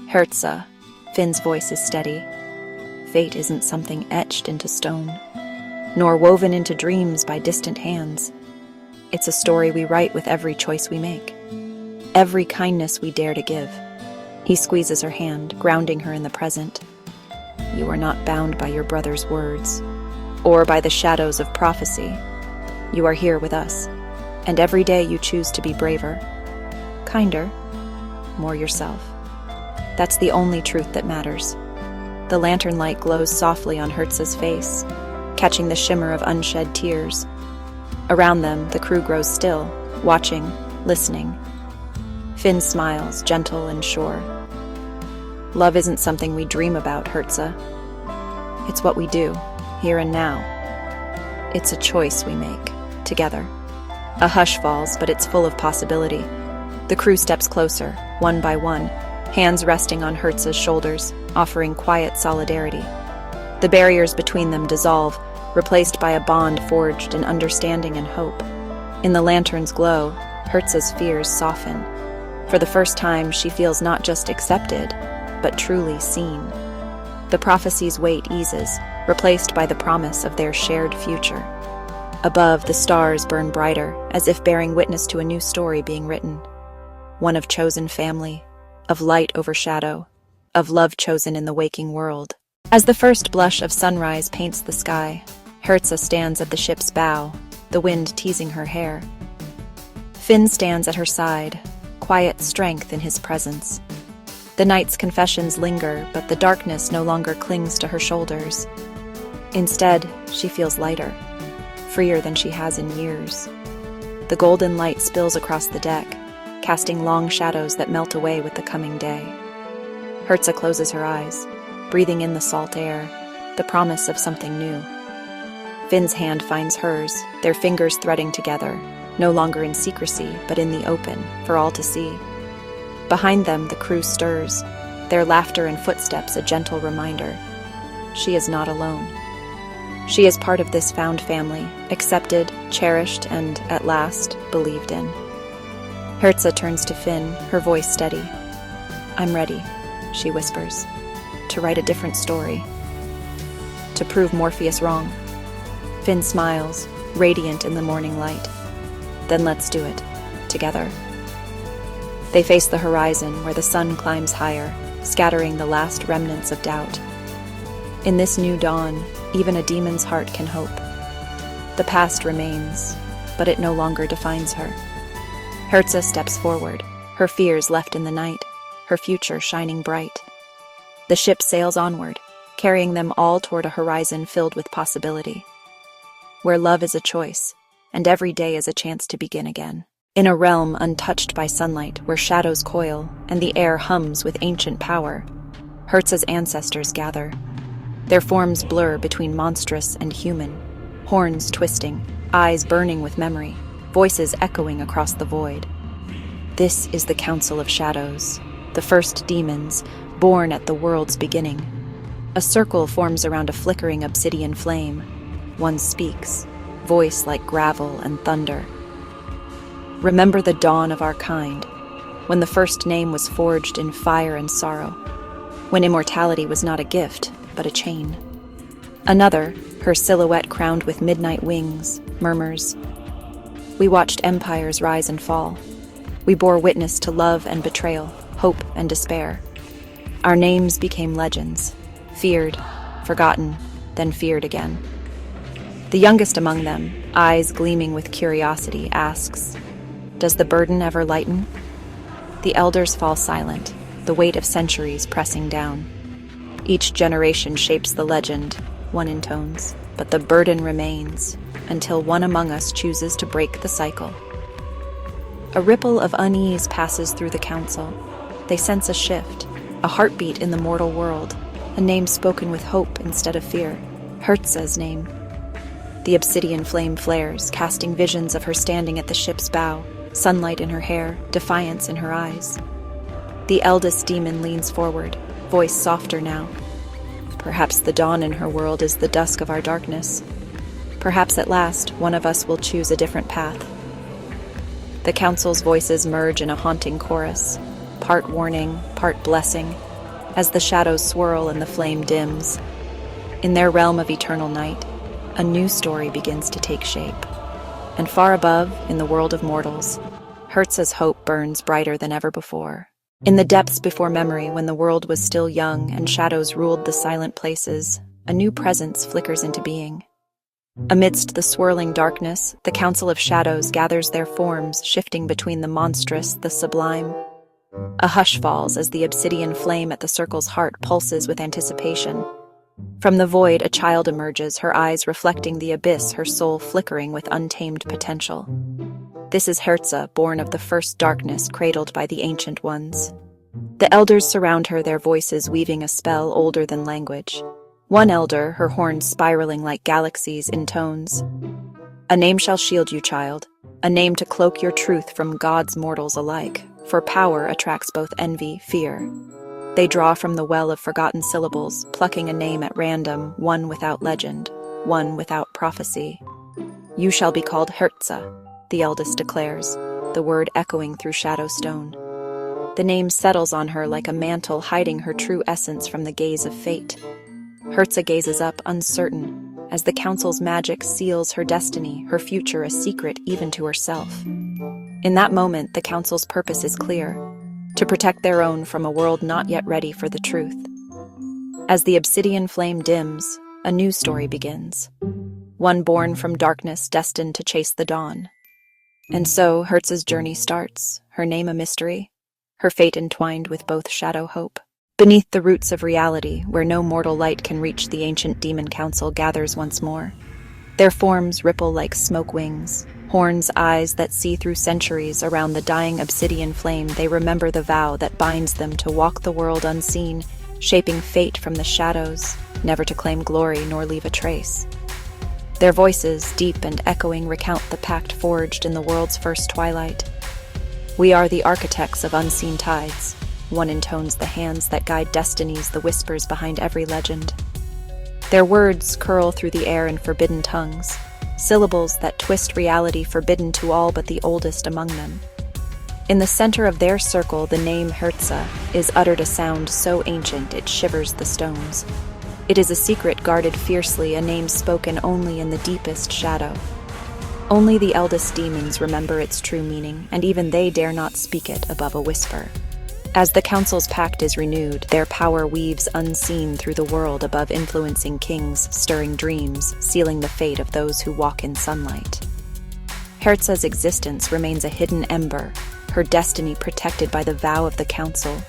Herza, Finn's voice is steady. Fate isn't something etched into stone, nor woven into dreams by distant hands. It's a story we write with every choice we make, every kindness we dare to give. He squeezes her hand, grounding her in the present. You are not bound by your brother's words, or by the shadows of prophecy. You are here with us, and every day you choose to be braver, kinder, more yourself. That's the only truth that matters. The lantern light glows softly on Herza's face, catching the shimmer of unshed tears. Around them, the crew grows still, watching, listening. Finn smiles, gentle and sure. Love isn't something we dream about, Herza. It's what we do, here and now. It's a choice we make, together. A hush falls, but it's full of possibility. The crew steps closer, one by one, hands resting on Herza's shoulders, offering quiet solidarity. The barriers between them dissolve, replaced by a bond forged in understanding and hope. In the lantern's glow, Herza's fears soften. For the first time, she feels not just accepted, but truly seen. The prophecy's weight eases, replaced by the promise of their shared future. Above, the stars burn brighter, as if bearing witness to a new story being written. One of chosen family, of light over shadow, of love chosen in the waking world. As the first blush of sunrise paints the sky, Herza stands at the ship's bow, the wind teasing her hair. Finn stands at her side, quiet strength in his presence. The night's confessions linger, but the darkness no longer clings to her shoulders. Instead, she feels lighter, freer than she has in years. The golden light spills across the deck, casting long shadows that melt away with the coming day. Herza closes her eyes, breathing in the salt air, the promise of something new. Finn's hand finds hers, their fingers threading together, no longer in secrecy, but in the open, for all to see. Behind them, the crew stirs, their laughter and footsteps a gentle reminder. She is not alone. She is part of this found family, accepted, cherished, and, at last, believed in. Herza turns to Finn, her voice steady. "I'm ready," she whispers, "to write a different story. To prove Morpheus wrong." Finn smiles, radiant in the morning light. "Then let's do it, together." They face the horizon where the sun climbs higher, scattering the last remnants of doubt. In this new dawn, even a demon's heart can hope. The past remains, but it no longer defines her. Herza steps forward, her fears left in the night, her future shining bright. The ship sails onward, carrying them all toward a horizon filled with possibility, where love is a choice, and every day is a chance to begin again. In a realm untouched by sunlight, where shadows coil and the air hums with ancient power, Herza's ancestors gather. Their forms blur between monstrous and human, horns twisting, eyes burning with memory, voices echoing across the void. This is the Council of Shadows, the first demons, born at the world's beginning. A circle forms around a flickering obsidian flame. One speaks, voice like gravel and thunder. "Remember the dawn of our kind, when the first name was forged in fire and sorrow, when immortality was not a gift, but a chain." Another, her silhouette crowned with midnight wings, murmurs, "We watched empires rise and fall. We bore witness to love and betrayal, hope and despair. Our names became legends, feared, forgotten, then feared again." The youngest among them, eyes gleaming with curiosity, asks, "Does the burden ever lighten?" The elders fall silent, the weight of centuries pressing down. Each generation shapes the legend, one intones, but the burden remains until one among us chooses to break the cycle. A ripple of unease passes through the council. They sense a shift, a heartbeat in the mortal world, a name spoken with hope instead of fear, Herza's name. The obsidian flame flares, casting visions of her standing at the ship's bow, sunlight in her hair, defiance in her eyes. The eldest demon leans forward, voice softer now. "Perhaps the dawn in her world is the dusk of our darkness. Perhaps at last one of us will choose a different path." The council's voices merge in a haunting chorus, part warning, part blessing, as the shadows swirl and the flame dims. In their realm of eternal night, a new story begins to take shape. And far above, in the world of mortals, Herza's hope burns brighter than ever before. In the depths before memory, when the world was still young and shadows ruled the silent places, a new presence flickers into being. Amidst the swirling darkness, the Council of Shadows gathers their forms, shifting between the monstrous, the sublime. A hush falls as the obsidian flame at the circle's heart pulses with anticipation. From the void, a child emerges, her eyes reflecting the abyss, her soul flickering with untamed potential. This is Herza, born of the first darkness, cradled by the Ancient Ones. The elders surround her, their voices weaving a spell older than language. One elder, her horns spiraling like galaxies, intones, "A name shall shield you, child, a name to cloak your truth from gods mortals alike, for power attracts both envy, fear." They draw from the well of forgotten syllables, plucking a name at random, one without legend, one without prophecy. "You shall be called Herza," the eldest declares, the word echoing through shadow stone. The name settles on her like a mantle, hiding her true essence from the gaze of fate. Herza gazes up, uncertain, as the council's magic seals her destiny, her future a secret even to herself. In that moment, the council's purpose is clear: to protect their own from a world not yet ready for the truth. As the obsidian flame dims, a new story begins, one born from darkness destined to chase the dawn. And so Herza's journey starts, her name a mystery, her fate entwined with both shadow hope. Beneath the roots of reality, where no mortal light can reach, the ancient demon council gathers once more. Their forms ripple like smoke wings, horns, eyes that see through centuries. Around the dying obsidian flame, they remember the vow that binds them to walk the world unseen, shaping fate from the shadows, never to claim glory nor leave a trace. Their voices, deep and echoing, recount the pact forged in the world's first twilight. We are the architects of unseen tides. One intones the hands that guide destinies, the whispers behind every legend. Their words curl through the air in forbidden tongues, syllables that twist reality, forbidden to all but the oldest among them. In the center of their circle, the name Herza is uttered, a sound so ancient it shivers the stones. It is a secret guarded fiercely, a name spoken only in the deepest shadow. Only the eldest demons remember its true meaning, and even they dare not speak it above a whisper. As the council's pact is renewed, their power weaves unseen through the world above, influencing kings, stirring dreams, sealing the fate of those who walk in sunlight. Herza's existence remains a hidden ember, her destiny protected by the vow of the council,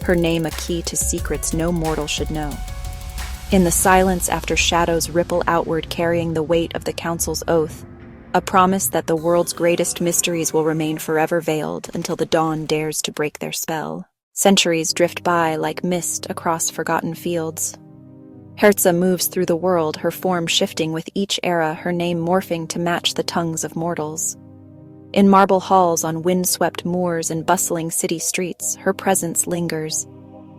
her name a key to secrets no mortal should know. In the silence after shadows ripple outward, carrying the weight of the council's oath, a promise that the world's greatest mysteries will remain forever veiled until the dawn dares to break their spell. Centuries drift by like mist across forgotten fields. Herza moves through the world, her form shifting with each era, her name morphing to match the tongues of mortals. In marble halls, on wind-swept moors, and bustling city streets, her presence lingers,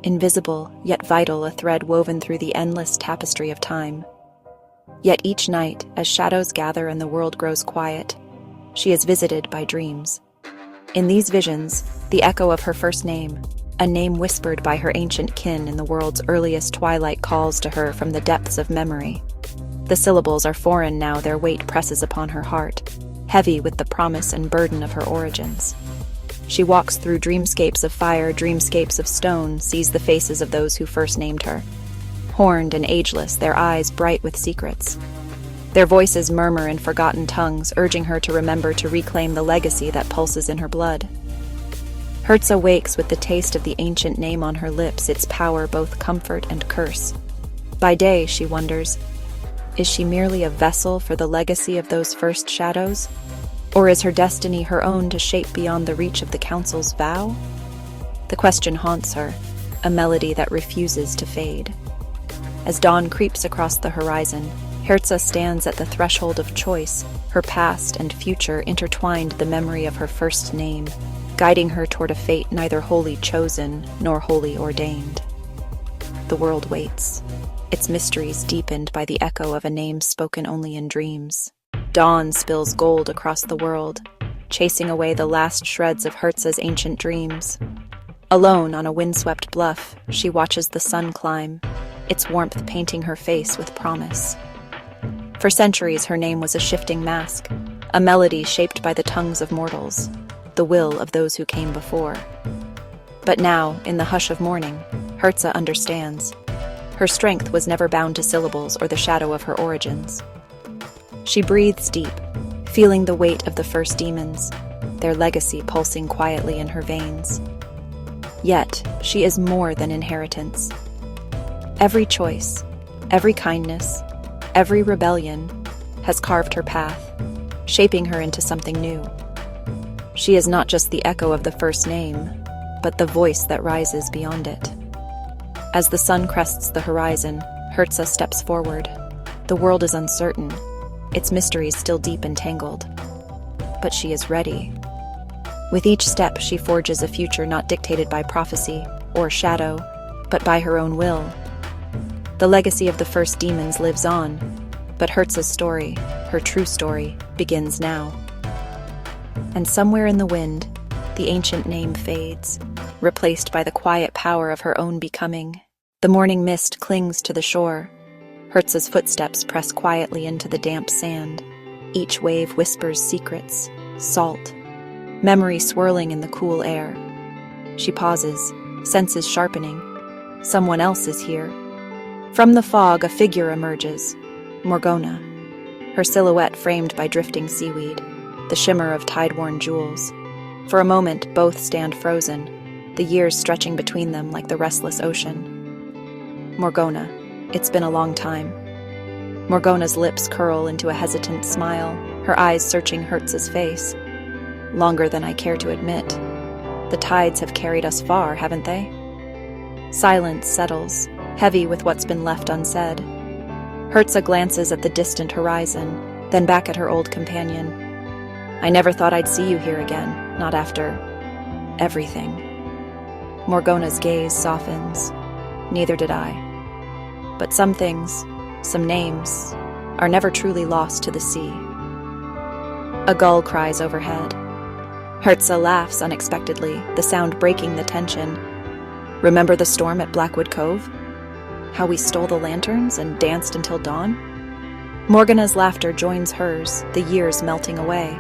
invisible yet vital, a thread woven through the endless tapestry of time. Yet each night, as shadows gather and the world grows quiet, she is visited by dreams. In these visions, the echo of her first name, a name whispered by her ancient kin in the world's earliest twilight, calls to her from the depths of memory. The syllables are foreign now, their weight presses upon her heart, heavy with the promise and burden of her origins. She walks through dreamscapes of fire, dreamscapes of stone, sees the faces of those who first named her. Horned and ageless, their eyes bright with secrets. Their voices murmur in forgotten tongues, urging her to remember, to reclaim the legacy that pulses in her blood. Herza wakes with the taste of the ancient name on her lips, its power both comfort and curse. By day, she wonders, is she merely a vessel for the legacy of those first shadows? Or is her destiny her own, to shape beyond the reach of the council's vow? The question haunts her, a melody that refuses to fade. As dawn creeps across the horizon, Herza stands at the threshold of choice, her past and future intertwined, the memory of her first name, guiding her toward a fate neither wholly chosen nor wholly ordained. The world waits, its mysteries deepened by the echo of a name spoken only in dreams. Dawn spills gold across the world, chasing away the last shreds of Herza's ancient dreams. Alone on a windswept bluff, she watches the sun climb, its warmth painting her face with promise. For centuries, her name was a shifting mask, a melody shaped by the tongues of mortals, the will of those who came before. But now, in the hush of morning, Herza understands. Her strength was never bound to syllables or the shadow of her origins. She breathes deep, feeling the weight of the first demons, their legacy pulsing quietly in her veins. Yet, she is more than inheritance. Every choice, every kindness, every rebellion has carved her path, shaping her into something new. She is not just the echo of the first name, but the voice that rises beyond it. As the sun crests the horizon, Herza steps forward. The world is uncertain, its mysteries still deep and tangled. But she is ready. With each step, she forges a future not dictated by prophecy or shadow, but by her own will. The legacy of the first demons lives on, but Herza's story, her true story, begins now. And somewhere in the wind, the ancient name fades, replaced by the quiet power of her own becoming. The morning mist clings to the shore. Herza's footsteps press quietly into the damp sand. Each wave whispers secrets, salt, memory swirling in the cool air. She pauses, senses sharpening. Someone else is here. From the fog, a figure emerges. Morgana. Her silhouette framed by drifting seaweed, the shimmer of tide-worn jewels. For a moment, both stand frozen, the years stretching between them like the restless ocean. Morgana. It's been a long time. Morgana's lips curl into a hesitant smile, her eyes searching Hertza's face. Longer than I care to admit. The tides have carried us far, haven't they? Silence settles, heavy with what's been left unsaid. Hertza glances at the distant horizon, then back at her old companion. I never thought I'd see you here again, not after everything. Morgana's gaze softens. Neither did I. But some things, some names, are never truly lost to the sea. A gull cries overhead. Hertza laughs unexpectedly, the sound breaking the tension. Remember the storm at Blackwood Cove? How we stole the lanterns and danced until dawn? Morgana's laughter joins hers, the years melting away.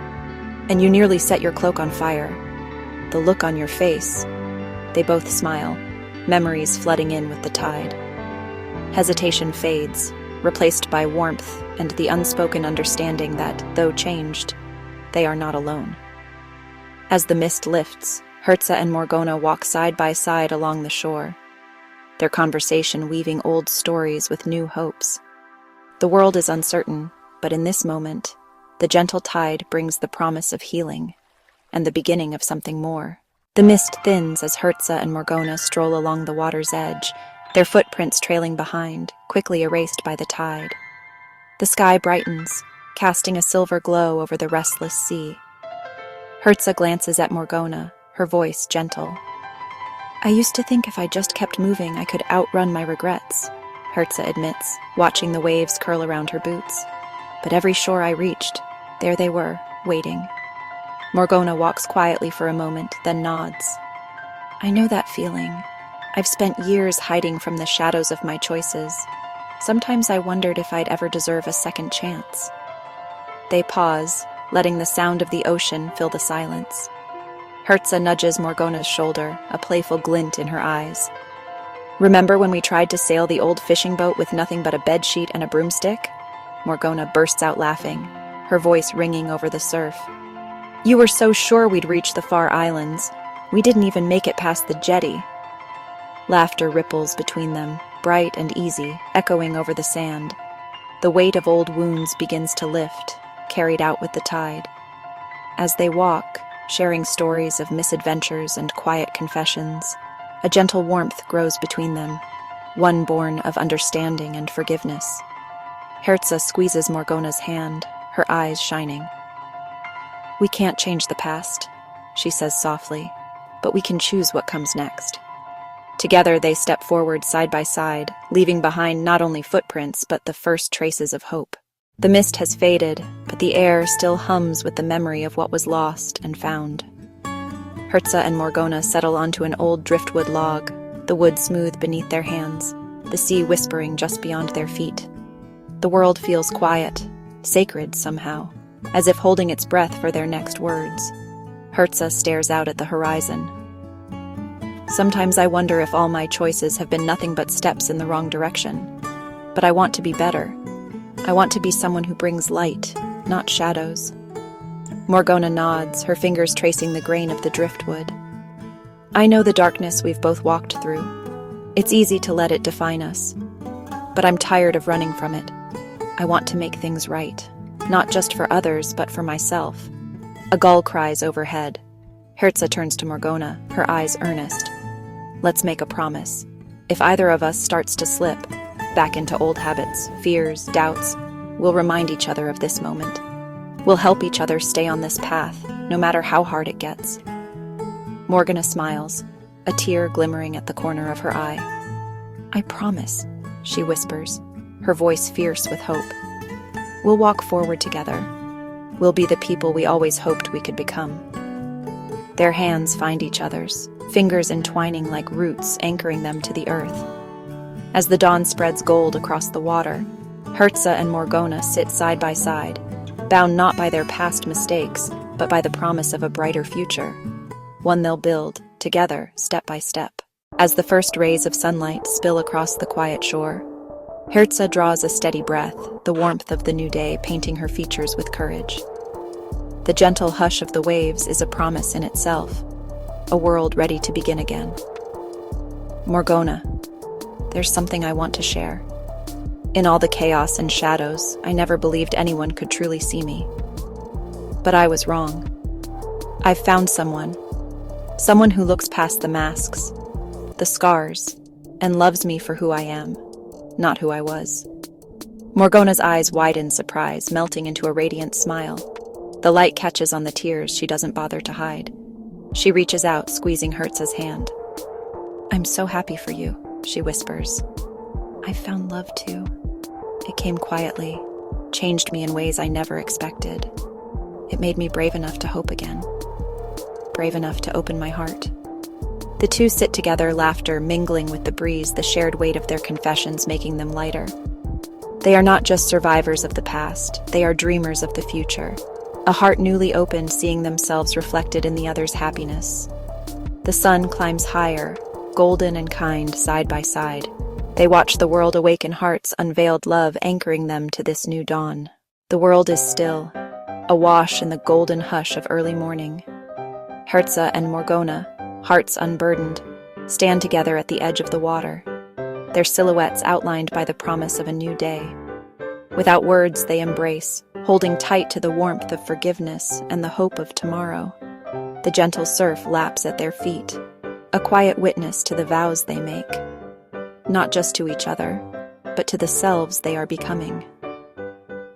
And you nearly set your cloak on fire. The look on your face. They both smile, memories flooding in with the tide. Hesitation fades, replaced by warmth and the unspoken understanding that, though changed, they are not alone. As the mist lifts, Hertza and Morgana walk side by side along the shore, their conversation weaving old stories with new hopes. The world is uncertain, but in this moment, the gentle tide brings the promise of healing and the beginning of something more. The mist thins as Hertza and Morgana stroll along the water's edge, their footprints trailing behind, quickly erased by the tide. The sky brightens, casting a silver glow over the restless sea. Hertza glances at Morgana, her voice gentle. I used to think if I just kept moving, I could outrun my regrets, Hertza admits, watching the waves curl around her boots. But every shore I reached, there they were, waiting. Morgana walks quietly for a moment, then nods. I know that feeling. I've spent years hiding from the shadows of my choices. Sometimes I wondered if I'd ever deserve a second chance. They pause, letting the sound of the ocean fill the silence. Hertza nudges Morgana's shoulder, a playful glint in her eyes. Remember when we tried to sail the old fishing boat with nothing but a bedsheet and a broomstick? Morgana bursts out laughing, her voice ringing over the surf. You were so sure we'd reach the far islands. We didn't even make it past the jetty. Laughter ripples between them, bright and easy, echoing over the sand. The weight of old wounds begins to lift, carried out with the tide. As they walk, sharing stories of misadventures and quiet confessions, a gentle warmth grows between them, one born of understanding and forgiveness. Hertza squeezes Morgana's hand, her eyes shining. We can't change the past, she says softly, but we can choose what comes next. Together they step forward side by side, leaving behind not only footprints but the first traces of hope. The mist has faded, but the air still hums with the memory of what was lost and found. Hertza and Morgana settle onto an old driftwood log, the wood smooth beneath their hands, the sea whispering just beyond their feet. The world feels quiet, sacred somehow, as if holding its breath for their next words. Hertza stares out at the horizon. Sometimes I wonder if all my choices have been nothing but steps in the wrong direction. But I want to be better. I want to be someone who brings light, not shadows. Morgana nods, her fingers tracing the grain of the driftwood. I know the darkness we've both walked through. It's easy to let it define us. But I'm tired of running from it. I want to make things right, not just for others, but for myself. A gull cries overhead. Hertza turns to Morgana, her eyes earnest. Let's make a promise. If either of us starts to slip, back into old habits, fears, doubts, we'll remind each other of this moment. We'll help each other stay on this path, no matter how hard it gets. Morgana smiles, a tear glimmering at the corner of her eye. I promise, she whispers, her voice fierce with hope. We'll walk forward together. We'll be the people we always hoped we could become. Their hands find each other's, fingers entwining like roots anchoring them to the earth. As the dawn spreads gold across the water, Hertza and Morgana sit side by side, bound not by their past mistakes, but by the promise of a brighter future, one they'll build together, step by step. As the first rays of sunlight spill across the quiet shore, Herza draws a steady breath, the warmth of the new day painting her features with courage. The gentle hush of the waves is a promise in itself, a world ready to begin again. Morgana, there's something I want to share. In all the chaos and shadows, I never believed anyone could truly see me. But I was wrong. I've found someone who looks past the masks, the scars, and loves me for who I am, not who I was. Morgana's eyes widen surprise, melting into a radiant smile. The light catches on the tears she doesn't bother to hide. She reaches out, squeezing Herza's hand. I'm so happy for you, she whispers. I found love too. It came quietly, changed me in ways I never expected. It made me brave enough to hope again, brave enough to open my heart. The two sit together, laughter mingling with the breeze, the shared weight of their confessions making them lighter. They are not just survivors of the past, they are dreamers of the future, a heart newly opened seeing themselves reflected in the other's happiness. The sun climbs higher, golden and kind, side by side. They watch the world awaken hearts, unveiled love anchoring them to this new dawn. The world is still, awash in the golden hush of early morning. Herza and Morgana, hearts unburdened, stand together at the edge of the water, their silhouettes outlined by the promise of a new day. Without words, they embrace, holding tight to the warmth of forgiveness and the hope of tomorrow. The gentle surf laps at their feet, a quiet witness to the vows they make, not just to each other, but to the selves they are becoming.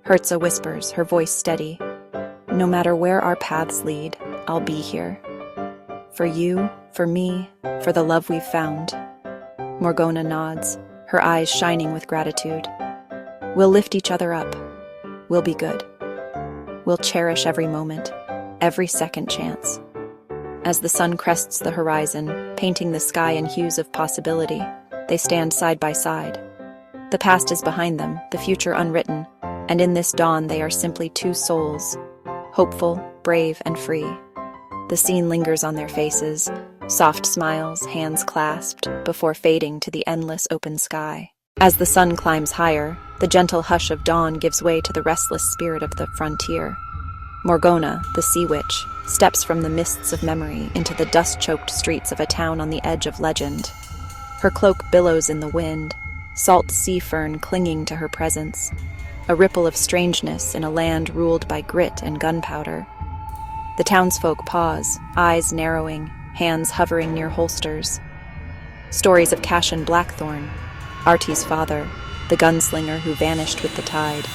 Herza whispers, her voice steady, "No matter where our paths lead, I'll be here. For you, for me, for the love we've found." Morgana nods, her eyes shining with gratitude. We'll lift each other up. We'll be good. We'll cherish every moment, every second chance. As the sun crests the horizon, painting the sky in hues of possibility, they stand side by side. The past is behind them, the future unwritten, and in this dawn they are simply two souls, hopeful, brave, and free. The scene lingers on their faces, soft smiles, hands clasped, before fading to the endless open sky. As the sun climbs higher, the gentle hush of dawn gives way to the restless spirit of the frontier. Morgana, the sea witch, steps from the mists of memory into the dust-choked streets of a town on the edge of legend. Her cloak billows in the wind, salt sea fern clinging to her presence, a ripple of strangeness in a land ruled by grit and gunpowder. The townsfolk pause, eyes narrowing, hands hovering near holsters. Stories of Cassian Blackthorn, Artie's father, the gunslinger who vanished with the tide,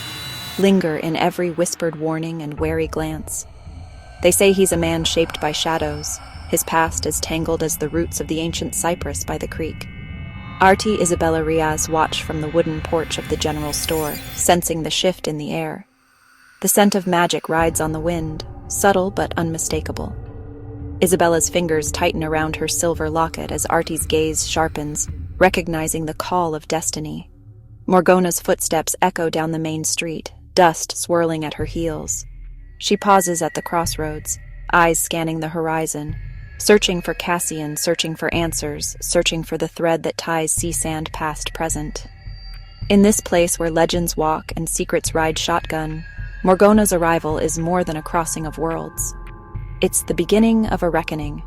linger in every whispered warning and wary glance. They say he's a man shaped by shadows, his past as tangled as the roots of the ancient cypress by the creek. Artie Isabella Riaz watch from the wooden porch of the general store, sensing the shift in the air. The scent of magic rides on the wind, subtle but unmistakable. Isabella's fingers tighten around her silver locket as Artie's gaze sharpens, recognizing the call of destiny. Morgana's footsteps echo down the main street, dust swirling at her heels. She pauses at the crossroads, eyes scanning the horizon, searching for Cassian, searching for answers, searching for the thread that ties sea sand past present. In this place where legends walk and secrets ride shotgun, Morgana's arrival is more than a crossing of worlds. It's the beginning of a reckoning,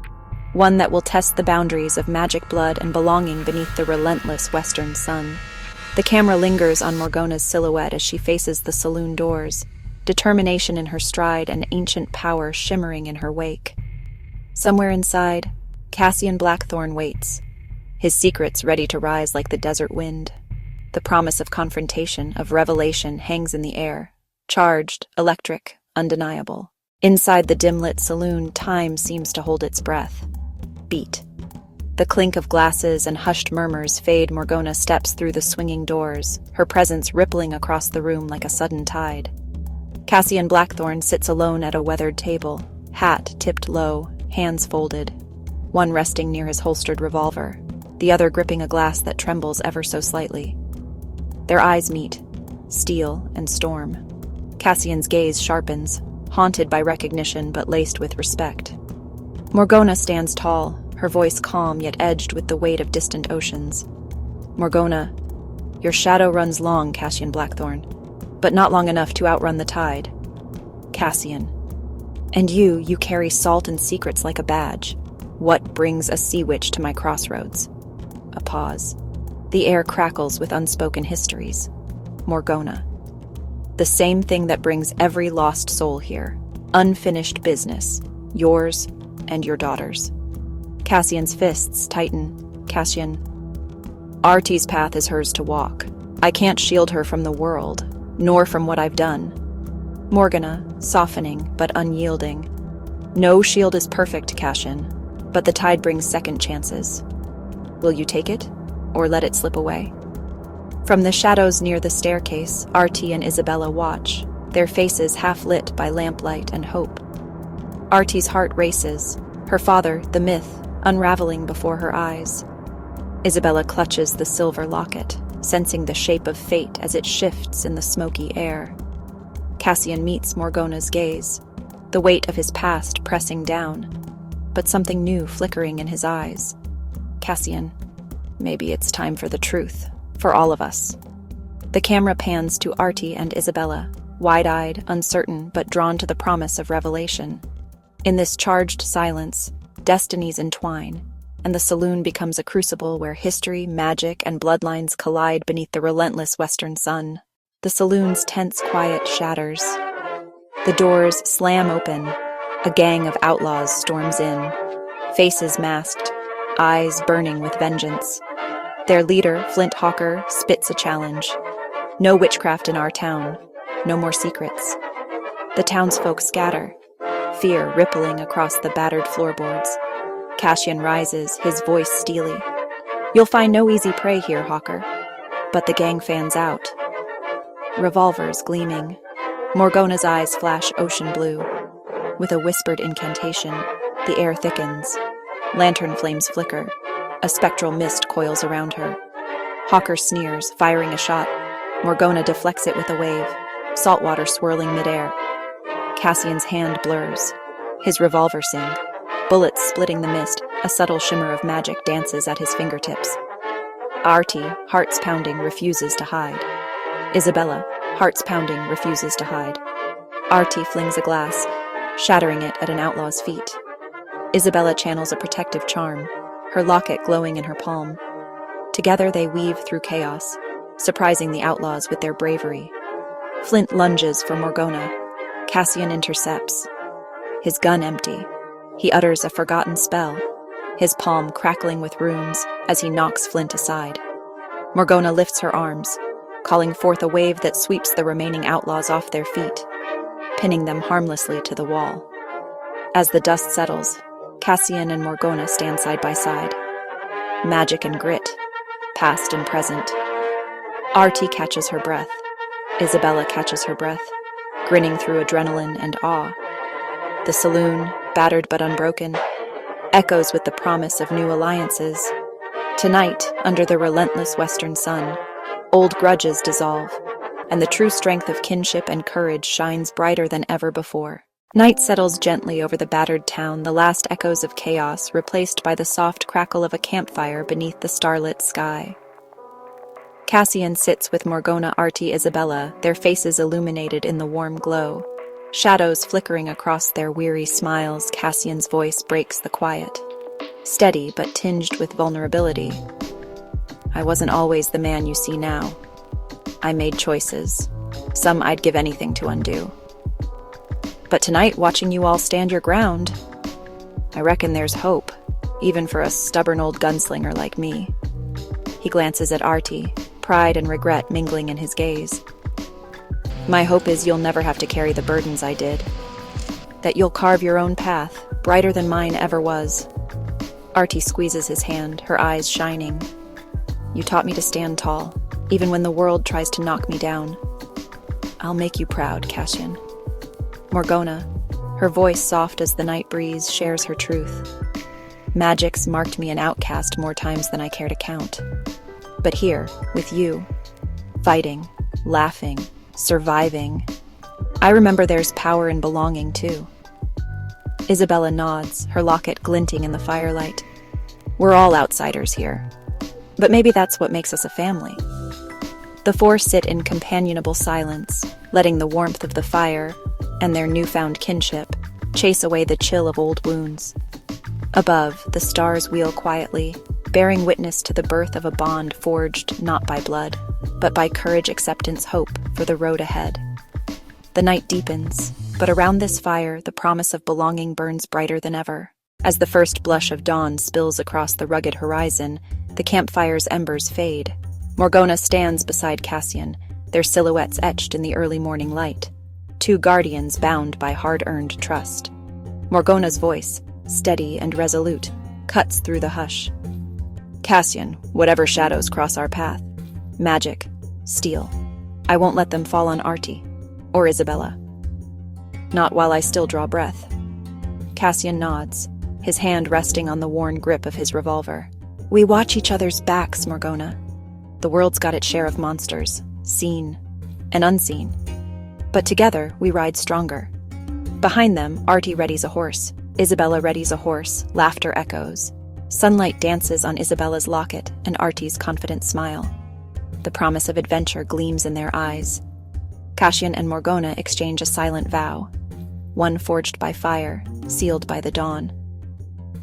one that will test the boundaries of magic blood and belonging beneath the relentless western sun. The camera lingers on Morgana's silhouette as she faces the saloon doors, determination in her stride and ancient power shimmering in her wake. Somewhere inside, Cassian Blackthorn waits, his secrets ready to rise like the desert wind. The promise of confrontation, of revelation, hangs in the air, charged, electric, undeniable. Inside the dim-lit saloon, time seems to hold its breath. Beat. The clink of glasses and hushed murmurs fade. Morgana steps through the swinging doors, her presence rippling across the room like a sudden tide. Cassian Blackthorn sits alone at a weathered table, hat tipped low, hands folded, one resting near his holstered revolver, the other gripping a glass that trembles ever so slightly. Their eyes meet, steel and storm. Cassian's gaze sharpens, haunted by recognition but laced with respect. Morgana stands tall, her voice calm yet edged with the weight of distant oceans. Morgana, your shadow runs long, Cassian Blackthorn, but not long enough to outrun the tide. Cassian. And you carry salt and secrets like a badge. What brings a sea witch to my crossroads? A pause. The air crackles with unspoken histories. Morgana. The same thing that brings every lost soul here. Unfinished business. Yours and your daughter's. Cassian's fists tighten. Cassian. Artie's path is hers to walk. I can't shield her from the world, nor from what I've done. Morgana, softening but unyielding. No shield is perfect, Cassian, but the tide brings second chances. Will you take it, or let it slip away? From the shadows near the staircase, Artie and Isabella watch, their faces half lit by lamplight and hope. Artie's heart races, her father, the myth, unraveling before her eyes. Isabella clutches the silver locket, sensing the shape of fate as it shifts in the smoky air. Cassian meets Morgana's gaze, the weight of his past pressing down, but something new flickering in his eyes. Cassian, maybe it's time for the truth, for all of us. The camera pans to Artie and Isabella, wide-eyed, uncertain, but drawn to the promise of revelation. In this charged silence, destinies entwine, and the saloon becomes a crucible where history, magic, and bloodlines collide beneath the relentless western sun. The saloon's tense quiet shatters. The doors slam open. A gang of outlaws storms in, faces masked, eyes burning with vengeance. Their leader, Flint Hawker, spits a challenge. No witchcraft in our town. No more secrets. The townsfolk scatter, fear rippling across the battered floorboards. Cassian rises, his voice steely. You'll find no easy prey here, Hawker. But the gang fans out. Revolvers gleaming. Morgana's eyes flash ocean blue. With a whispered incantation, the air thickens. Lantern flames flicker. A spectral mist coils around her. Hawker sneers, firing a shot. Morgana deflects it with a wave, saltwater swirling midair. Cassian's hand blurs. His revolver sing. Bullets splitting the mist, a subtle shimmer of magic dances at his fingertips. Artie, hearts pounding, refuses to hide. Isabella, hearts pounding, refuses to hide. Artie flings a glass, shattering it at an outlaw's feet. Isabella channels a protective charm, her locket glowing in her palm. Together they weave through chaos, surprising the outlaws with their bravery. Flint lunges for Morgana. Cassian intercepts. His gun empty. He utters a forgotten spell, his palm crackling with runes as he knocks Flint aside. Morgana lifts her arms, calling forth a wave that sweeps the remaining outlaws off their feet, pinning them harmlessly to the wall. As the dust settles, Cassian and Morgana stand side by side. Magic and grit, past and present. Artie catches her breath. Isabella catches her breath, grinning through adrenaline and awe. The saloon, battered but unbroken, echoes with the promise of new alliances. Tonight, under the relentless western sun, old grudges dissolve, and the true strength of kinship and courage shines brighter than ever before. Night settles gently over the battered town, the last echoes of chaos replaced by the soft crackle of a campfire beneath the starlit sky. Cassian sits with Morgana, Artie, Isabella, their faces illuminated in the warm glow. Shadows flickering across their weary smiles, Cassian's voice breaks the quiet. Steady but tinged with vulnerability. I wasn't always the man you see now. I made choices. Some I'd give anything to undo. But tonight, watching you all stand your ground, I reckon there's hope, even for a stubborn old gunslinger like me. He glances at Artie, pride and regret mingling in his gaze. My hope is you'll never have to carry the burdens I did. That you'll carve your own path, brighter than mine ever was. Artie squeezes his hand, her eyes shining. You taught me to stand tall, even when the world tries to knock me down. I'll make you proud, Cassian. Morgana, her voice soft as the night breeze, shares her truth. Magic's marked me an outcast more times than I care to count. But here, with you, fighting, laughing, surviving, I remember there's power in belonging, too. Isabella nods, her locket glinting in the firelight. We're all outsiders here. But maybe that's what makes us a family. The four sit in companionable silence, letting the warmth of the fire and their newfound kinship chase away the chill of old wounds. Above, the stars wheel quietly, bearing witness to the birth of a bond forged not by blood, but by courage, acceptance, hope for the road ahead. The night deepens, but around this fire, the promise of belonging burns brighter than ever. As the first blush of dawn spills across the rugged horizon, the campfire's embers fade. Morgana stands beside Cassian, their silhouettes etched in the early morning light. Two guardians bound by hard-earned trust. Morgana's voice, steady and resolute, cuts through the hush. Cassian, whatever shadows cross our path, magic, steel, I won't let them fall on Artie or Isabella. Not while I still draw breath. Cassian nods, his hand resting on the worn grip of his revolver. We watch each other's backs, Morgana. The world's got its share of monsters, seen and unseen. But together, we ride stronger. Behind them, Artie readies a horse. Isabella readies a horse, laughter echoes. Sunlight dances on Isabella's locket and Artie's confident smile. The promise of adventure gleams in their eyes. Cassian and Morgana exchange a silent vow, one forged by fire, sealed by the dawn.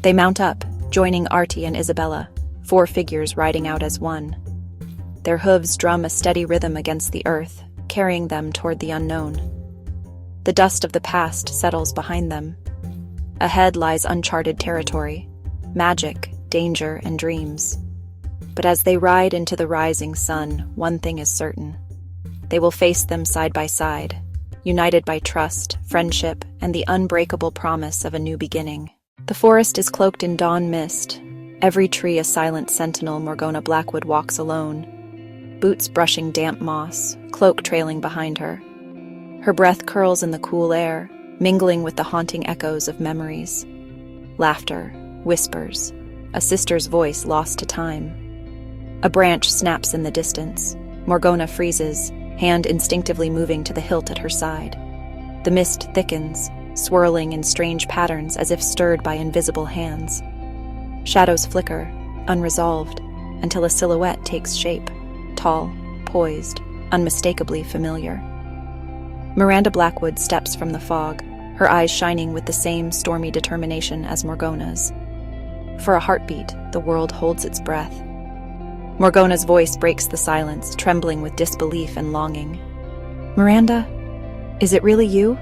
They mount up, joining Artie and Isabella, four figures riding out as one. Their hooves drum a steady rhythm against the earth, carrying them toward the unknown. The dust of the past settles behind them. Ahead lies uncharted territory, magic, danger, and dreams. But as they ride into the rising sun, one thing is certain. They will face them side by side, united by trust, friendship, and the unbreakable promise of a new beginning. The forest is cloaked in dawn mist, every tree a silent sentinel. Morgana Blackwood walks alone, boots brushing damp moss, cloak trailing behind her. Her breath curls in the cool air, mingling with the haunting echoes of memories. Laughter, whispers, a sister's voice lost to time. A branch snaps in the distance. Morgana freezes, hand instinctively moving to the hilt at her side. The mist thickens, swirling in strange patterns as if stirred by invisible hands. Shadows flicker, unresolved, until a silhouette takes shape, tall, poised, unmistakably familiar. Miranda Blackwood steps from the fog, her eyes shining with the same stormy determination as Morgana's. For a heartbeat, the world holds its breath. Morgana's voice breaks the silence, trembling with disbelief and longing. Miranda, is it really you?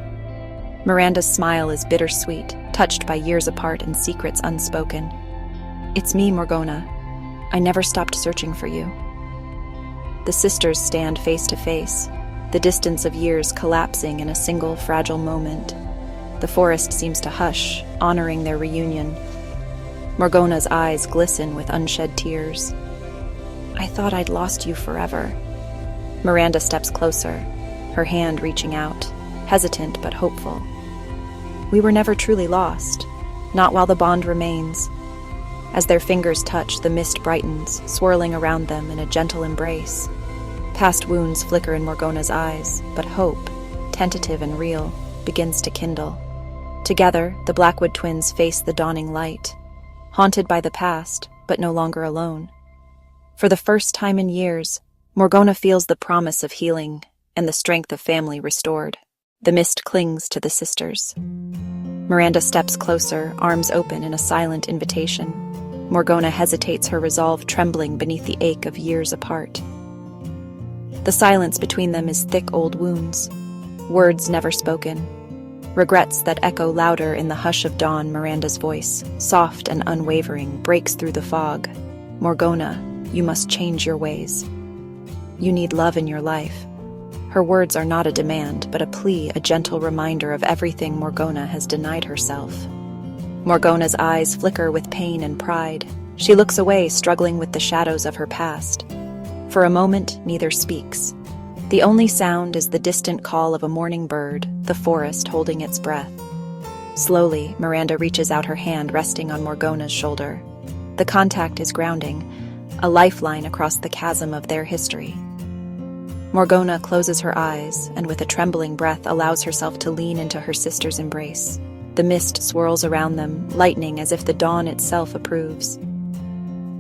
Miranda's smile is bittersweet, touched by years apart and secrets unspoken. It's me, Morgana. I never stopped searching for you. The sisters stand face to face, the distance of years collapsing in a single fragile moment. The forest seems to hush, honoring their reunion. Morgana's eyes glisten with unshed tears. I thought I'd lost you forever. Miranda steps closer, her hand reaching out, hesitant but hopeful. We were never truly lost, not while the bond remains. As their fingers touch, the mist brightens, swirling around them in a gentle embrace. Past wounds flicker in Morgana's eyes, but hope, tentative and real, begins to kindle. Together, the Blackwood twins face the dawning light, haunted by the past, but no longer alone. For the first time in years, Morgana feels the promise of healing and the strength of family restored. The mist clings to the sisters. Miranda steps closer, arms open in a silent invitation. Morgana hesitates, her resolve trembling beneath the ache of years apart. The silence between them is thick old wounds, words never spoken, regrets that echo louder in the hush of dawn. Miranda's voice, soft and unwavering, breaks through the fog. Morgana, you must change your ways. You need love in your life. Her words are not a demand, but a plea, a gentle reminder of everything Morgana has denied herself. Morgana's eyes flicker with pain and pride. She looks away, struggling with the shadows of her past. For a moment, neither speaks. The only sound is the distant call of a morning bird, the forest holding its breath. Slowly, Miranda reaches out her hand, resting on Morgana's shoulder. The contact is grounding, a lifeline across the chasm of their history. Morgana closes her eyes and with a trembling breath allows herself to lean into her sister's embrace. The mist swirls around them, lightening as if the dawn itself approves.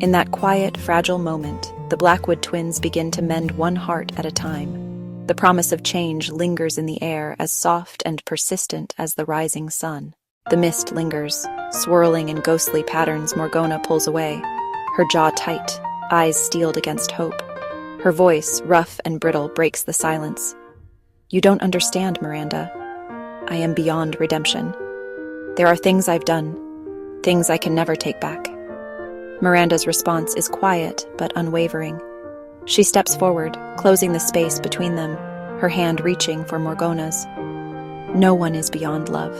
In that quiet, fragile moment, the Blackwood twins begin to mend one heart at a time. The promise of change lingers in the air, as soft and persistent as the rising sun. The mist lingers, swirling in ghostly patterns. Morgana pulls away, her jaw tight, eyes steeled against hope. Her voice, rough and brittle, breaks the silence. "You don't understand, Miranda. I am beyond redemption. There are things I've done, things I can never take back." Miranda's response is quiet but unwavering. She steps forward, closing the space between them, her hand reaching for Morgana's. "No one is beyond love.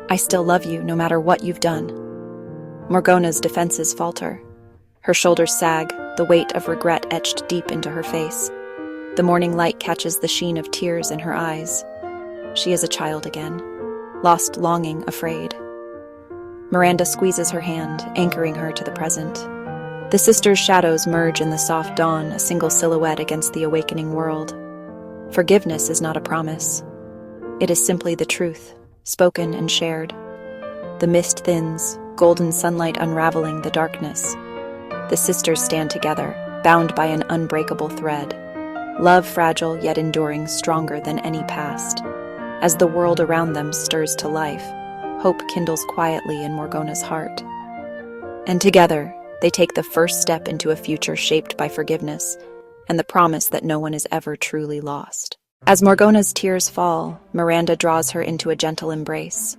I still love you no matter what you've done." Morgana's defenses falter. Her shoulders sag, the weight of regret etched deep into her face. The morning light catches the sheen of tears in her eyes. She is a child again, lost, longing, afraid. Miranda squeezes her hand, anchoring her to the present. The sisters' shadows merge in the soft dawn, a single silhouette against the awakening world. Forgiveness is not a promise. It is simply the truth, spoken and shared. The mist thins, golden sunlight unraveling the darkness. The sisters stand together, bound by an unbreakable thread. Love fragile yet enduring, stronger than any past. As the world around them stirs to life, hope kindles quietly in Morgana's heart. And together, they take the first step into a future shaped by forgiveness and the promise that no one is ever truly lost. As Morgana's tears fall, Miranda draws her into a gentle embrace.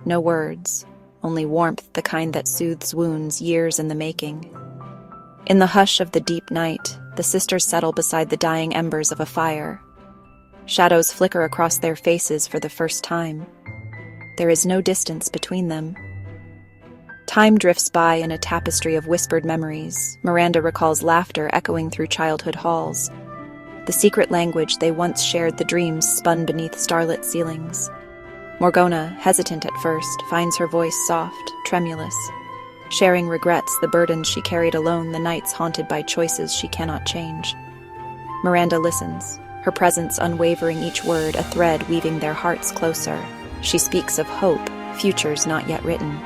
No words, only warmth, the kind that soothes wounds years in the making. In the hush of the deep night, the sisters settle beside the dying embers of a fire. Shadows flicker across their faces for the first time. There is no distance between them. Time drifts by in a tapestry of whispered memories. Miranda recalls laughter echoing through childhood halls. The secret language they once shared, the dreams spun beneath starlit ceilings. Morgana, hesitant at first, finds her voice soft, tremulous. Sharing regrets, the burdens she carried alone, the nights haunted by choices she cannot change. Miranda listens, her presence unwavering, each word a thread weaving their hearts closer. She speaks of hope, futures not yet written.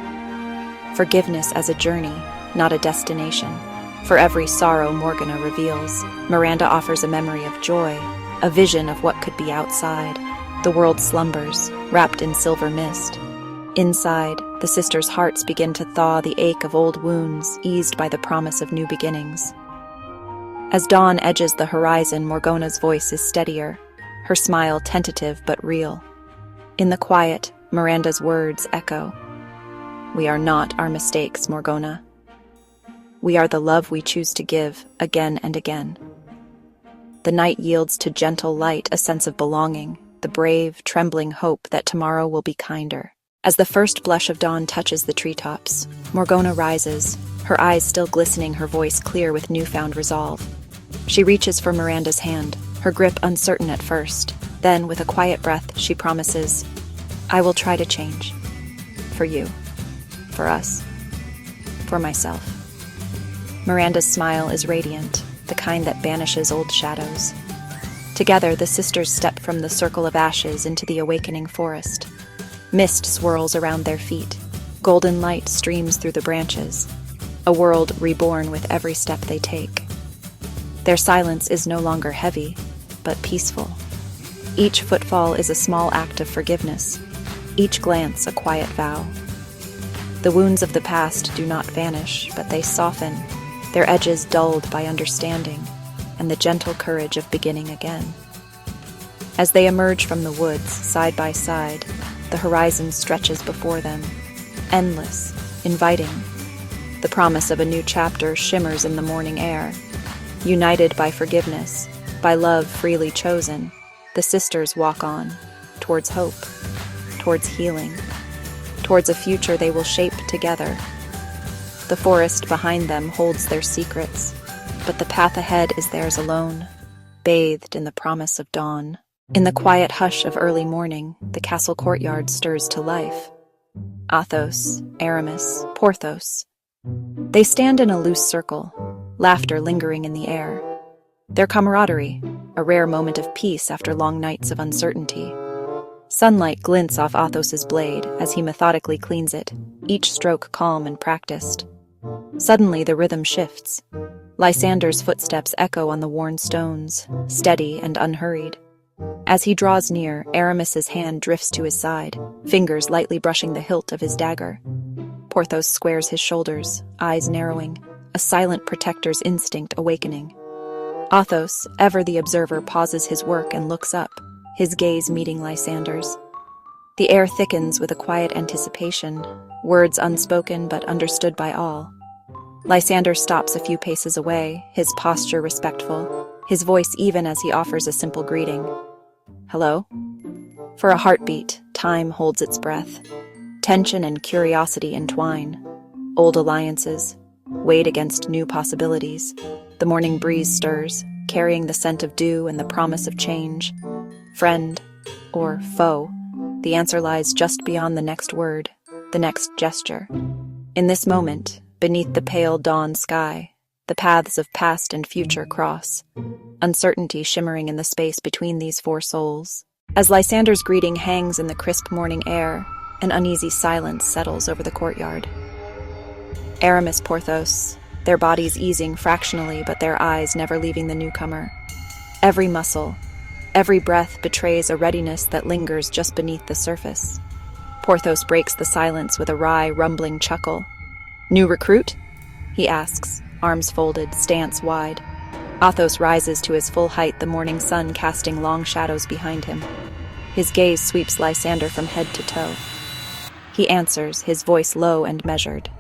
Forgiveness as a journey, not a destination. For every sorrow Morgana reveals, Miranda offers a memory of joy, a vision of what could be outside. The world slumbers, wrapped in silver mist. Inside, the sisters' hearts begin to thaw, the ache of old wounds eased by the promise of new beginnings. As dawn edges the horizon, Morgana's voice is steadier, her smile tentative but real. In the quiet, Miranda's words echo. "We are not our mistakes, Morgana. We are the love we choose to give again and again." The night yields to gentle light, a sense of belonging, the brave, trembling hope that tomorrow will be kinder. As the first blush of dawn touches the treetops, Morgana rises, her eyes still glistening, her voice clear with newfound resolve. She reaches for Miranda's hand, her grip uncertain at first. Then, with a quiet breath, she promises, "I will try to change. For you. For us. For myself." Miranda's smile is radiant, the kind that banishes old shadows. Together, the sisters step from the circle of ashes into the awakening forest. Mist swirls around their feet. Golden light streams through the branches. A world reborn with every step they take. Their silence is no longer heavy, but peaceful. Each footfall is a small act of forgiveness. Each glance a quiet vow. The wounds of the past do not vanish, but they soften, their edges dulled by understanding and the gentle courage of beginning again. As they emerge from the woods, side by side, the horizon stretches before them, endless, inviting. The promise of a new chapter shimmers in the morning air. United by forgiveness, by love freely chosen, the sisters walk on, towards hope, towards healing, towards a future they will shape together. The forest behind them holds their secrets, but the path ahead is theirs alone, bathed in the promise of dawn. In the quiet hush of early morning, the castle courtyard stirs to life. Athos, Aramis, Porthos. They stand in a loose circle, laughter lingering in the air. Their camaraderie, a rare moment of peace after long nights of uncertainty. Sunlight glints off Athos's blade as he methodically cleans it, each stroke calm and practiced. Suddenly, the rhythm shifts. Lysander's footsteps echo on the worn stones, steady and unhurried. As he draws near, Aramis's hand drifts to his side, fingers lightly brushing the hilt of his dagger. Porthos squares his shoulders, eyes narrowing, a silent protector's instinct awakening. Athos, ever the observer, pauses his work and looks up, his gaze meeting Lysander's. The air thickens with a quiet anticipation, words unspoken but understood by all. Lysander stops a few paces away, his posture respectful, his voice even as he offers a simple greeting. Hello? For a heartbeat, time holds its breath. Tension and curiosity entwine. Old alliances, weighed against new possibilities. The morning breeze stirs, carrying the scent of dew and the promise of change. Friend or foe, the answer lies just beyond the next word, the next gesture. In this moment, beneath the pale dawn sky, the paths of past and future cross, uncertainty shimmering in the space between these four souls. As Lysander's greeting hangs in the crisp morning air, an uneasy silence settles over the courtyard. Aramis, Porthos, their bodies easing fractionally but their eyes never leaving the newcomer. Every muscle, every breath betrays a readiness that lingers just beneath the surface. Porthos breaks the silence with a wry, rumbling chuckle. New recruit? He asks, arms folded, stance wide. Athos rises to his full height, the morning sun casting long shadows behind him. His gaze sweeps Lysander from head to toe. He answers, his voice low and measured.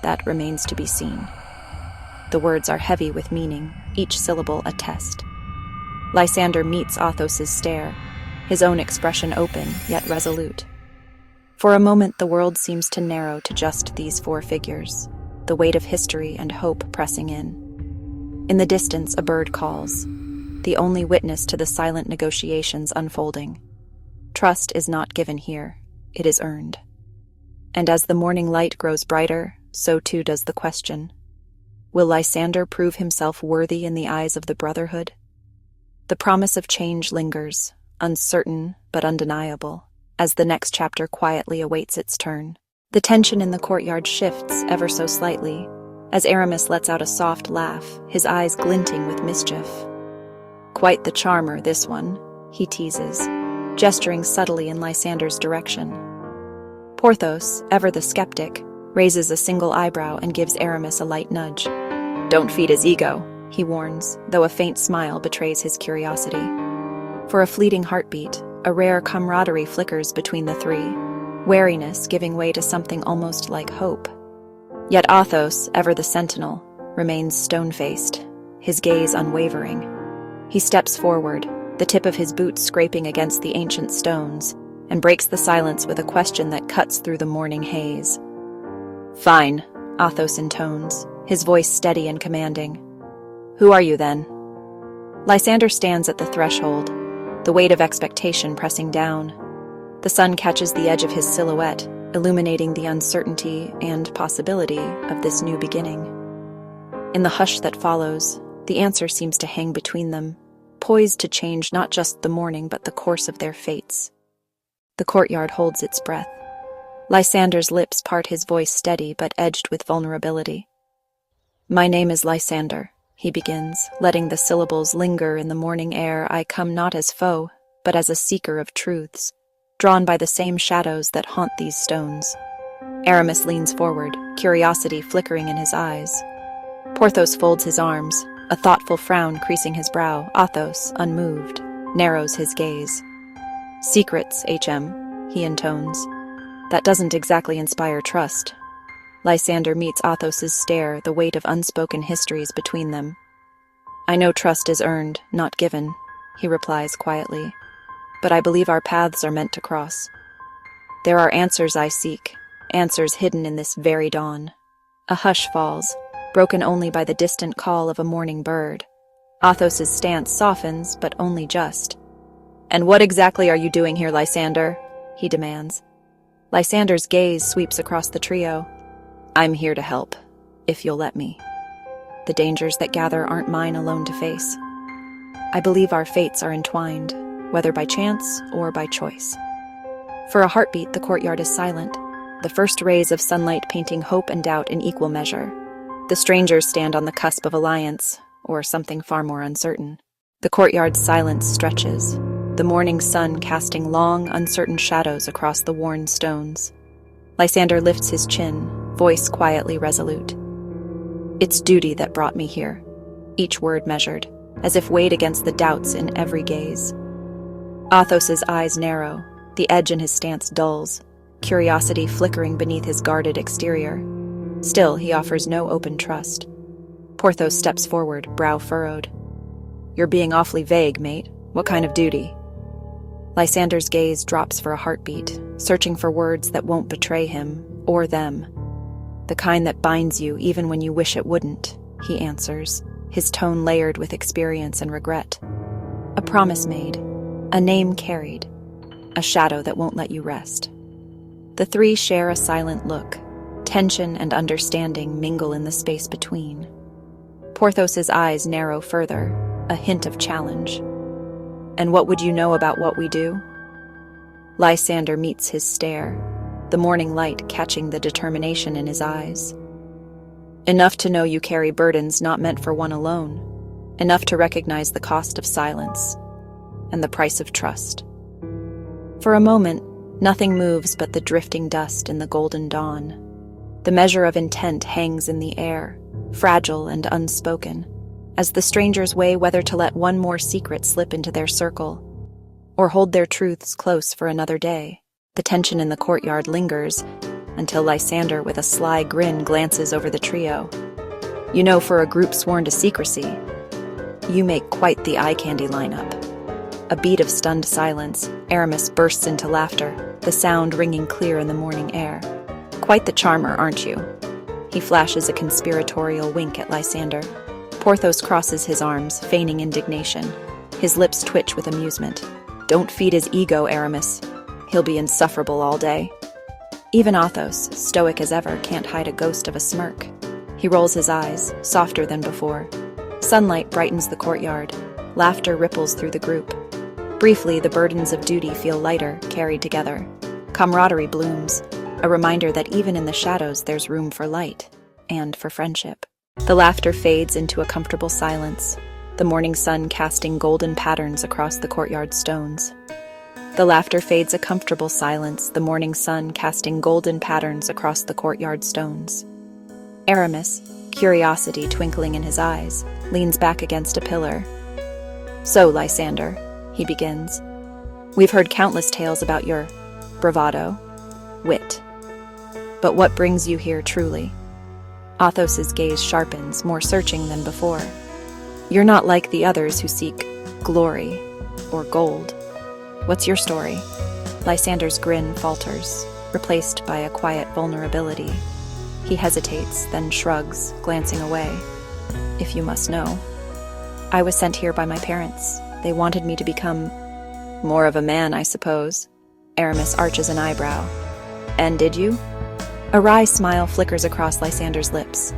That remains to be seen. The words are heavy with meaning, each syllable a test. Lysander meets Athos's stare, his own expression open yet resolute. For a moment the world seems to narrow to just these four figures, the weight of history and hope pressing in. In the distance a bird calls, the only witness to the silent negotiations unfolding. Trust is not given here, it is earned. And as the morning light grows brighter, so too does the question. Will Lysander prove himself worthy in the eyes of the Brotherhood? The promise of change lingers, uncertain but undeniable, as the next chapter quietly awaits its turn. The tension in the courtyard shifts ever so slightly, as Aramis lets out a soft laugh, his eyes glinting with mischief. Quite the charmer, this one, he teases, gesturing subtly in Lysander's direction. Porthos, ever the skeptic, raises a single eyebrow and gives Aramis a light nudge. Don't feed his ego, he warns, though a faint smile betrays his curiosity. For a fleeting heartbeat, a rare camaraderie flickers between the three, wariness giving way to something almost like hope. Yet Athos, ever the sentinel, remains stone-faced, his gaze unwavering. He steps forward, the tip of his boot scraping against the ancient stones, and breaks the silence with a question that cuts through the morning haze. Fine, Athos intones, his voice steady and commanding. Who are you then? Lysander stands at the threshold, the weight of expectation pressing down. The sun catches the edge of his silhouette, illuminating the uncertainty and possibility of this new beginning. In the hush that follows, the answer seems to hang between them, poised to change not just the morning but the course of their fates. The courtyard holds its breath. Lysander's lips part, his voice steady but edged with vulnerability. My name is Lysander, he begins, letting the syllables linger in the morning air. I come not as foe, but as a seeker of truths, drawn by the same shadows that haunt these stones. Aramis leans forward, curiosity flickering in his eyes. Porthos folds his arms, a thoughtful frown creasing his brow. Athos, unmoved, narrows his gaze. Secrets, HM, he intones. That doesn't exactly inspire trust. Lysander meets Athos's stare, the weight of unspoken histories between them. I know trust is earned, not given, he replies quietly. But I believe our paths are meant to cross. There are answers I seek, answers hidden in this very dawn. A hush falls, broken only by the distant call of a morning bird. Athos's stance softens, but only just. And what exactly are you doing here, Lysander? He demands. Lysander's gaze sweeps across the trio. I'm here to help, if you'll let me. The dangers that gather aren't mine alone to face. I believe our fates are entwined, whether by chance or by choice. For a heartbeat, the courtyard is silent, the first rays of sunlight painting hope and doubt in equal measure. The strangers stand on the cusp of alliance, or something far more uncertain. The courtyard's silence stretches, the morning sun casting long, uncertain shadows across the worn stones. Lysander lifts his chin, voice quietly resolute. It's duty that brought me here, each word measured, as if weighed against the doubts in every gaze. Athos's eyes narrow, the edge in his stance dulls, curiosity flickering beneath his guarded exterior. Still, he offers no open trust. Porthos steps forward, brow furrowed. You're being awfully vague, mate. What kind of duty? Lysander's gaze drops for a heartbeat, searching for words that won't betray him, or them. The kind that binds you even when you wish it wouldn't, he answers, his tone layered with experience and regret. A promise made, a name carried, a shadow that won't let you rest. The three share a silent look. Tension and understanding mingle in the space between. Porthos's eyes narrow further, a hint of challenge. And what would you know about what we do? Lysander meets his stare, the morning light catching the determination in his eyes. Enough to know you carry burdens not meant for one alone. Enough to recognize the cost of silence and the price of trust. For a moment, nothing moves but the drifting dust in the golden dawn. The measure of intent hangs in the air, fragile and unspoken, as the strangers weigh whether to let one more secret slip into their circle, or hold their truths close for another day. The tension in the courtyard lingers, until Lysander, with a sly grin, glances over the trio. You know, for a group sworn to secrecy, you make quite the eye-candy lineup. A beat of stunned silence, Aramis bursts into laughter, the sound ringing clear in the morning air. Quite the charmer, aren't you? He flashes a conspiratorial wink at Lysander. Porthos crosses his arms, feigning indignation. His lips twitch with amusement. Don't feed his ego, Aramis. He'll be insufferable all day. Even Athos, stoic as ever, can't hide a ghost of a smirk. He rolls his eyes, softer than before. Sunlight brightens the courtyard. Laughter ripples through the group. Briefly, the burdens of duty feel lighter, carried together. Camaraderie blooms, a reminder that even in the shadows there's room for light, and for friendship. The laughter fades into a comfortable silence, the morning sun casting golden patterns across the courtyard stones. The laughter fades a comfortable silence, the morning sun casting golden patterns across the courtyard stones. Aramis, curiosity twinkling in his eyes, leans back against a pillar. So, Lysander, he begins, we've heard countless tales about your bravado, wit. But what brings you here truly? Athos's gaze sharpens, more searching than before. You're not like the others who seek glory or gold. What's your story? Lysander's grin falters, replaced by a quiet vulnerability. He hesitates, then shrugs, glancing away. If you must know. I was sent here by my parents. They wanted me to become more of a man, I suppose. Aramis arches an eyebrow. And did you? A wry smile flickers across Lysander's lips.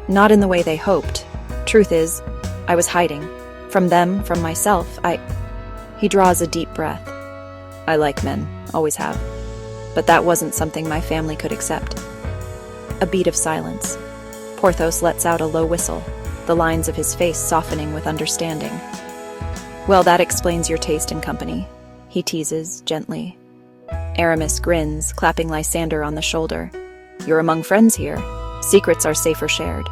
Not in the way they hoped. Truth is, I was hiding. From them, from myself, He draws a deep breath. I like men, always have. But that wasn't something my family could accept. A beat of silence. Porthos lets out a low whistle, the lines of his face softening with understanding. Well, that explains your taste in company, he teases gently. Aramis grins, clapping Lysander on the shoulder. You're among friends here. Secrets are safer shared.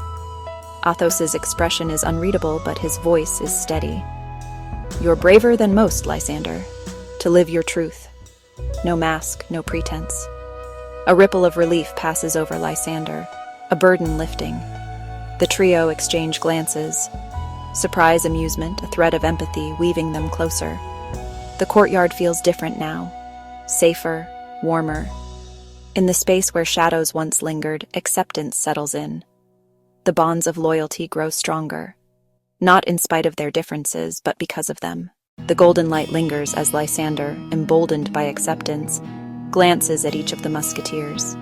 Athos's expression is unreadable, but his voice is steady. You're braver than most, Lysander, to live your truth. No mask, no pretense. A ripple of relief passes over Lysander, a burden lifting. The trio exchange glances. Surprise, amusement, a thread of empathy weaving them closer. The courtyard feels different now. Safer, warmer. In the space where shadows once lingered, acceptance settles in. The bonds of loyalty grow stronger. Not in spite of their differences, but because of them. The golden light lingers as Lysander, emboldened by acceptance, glances at each of the musketeers.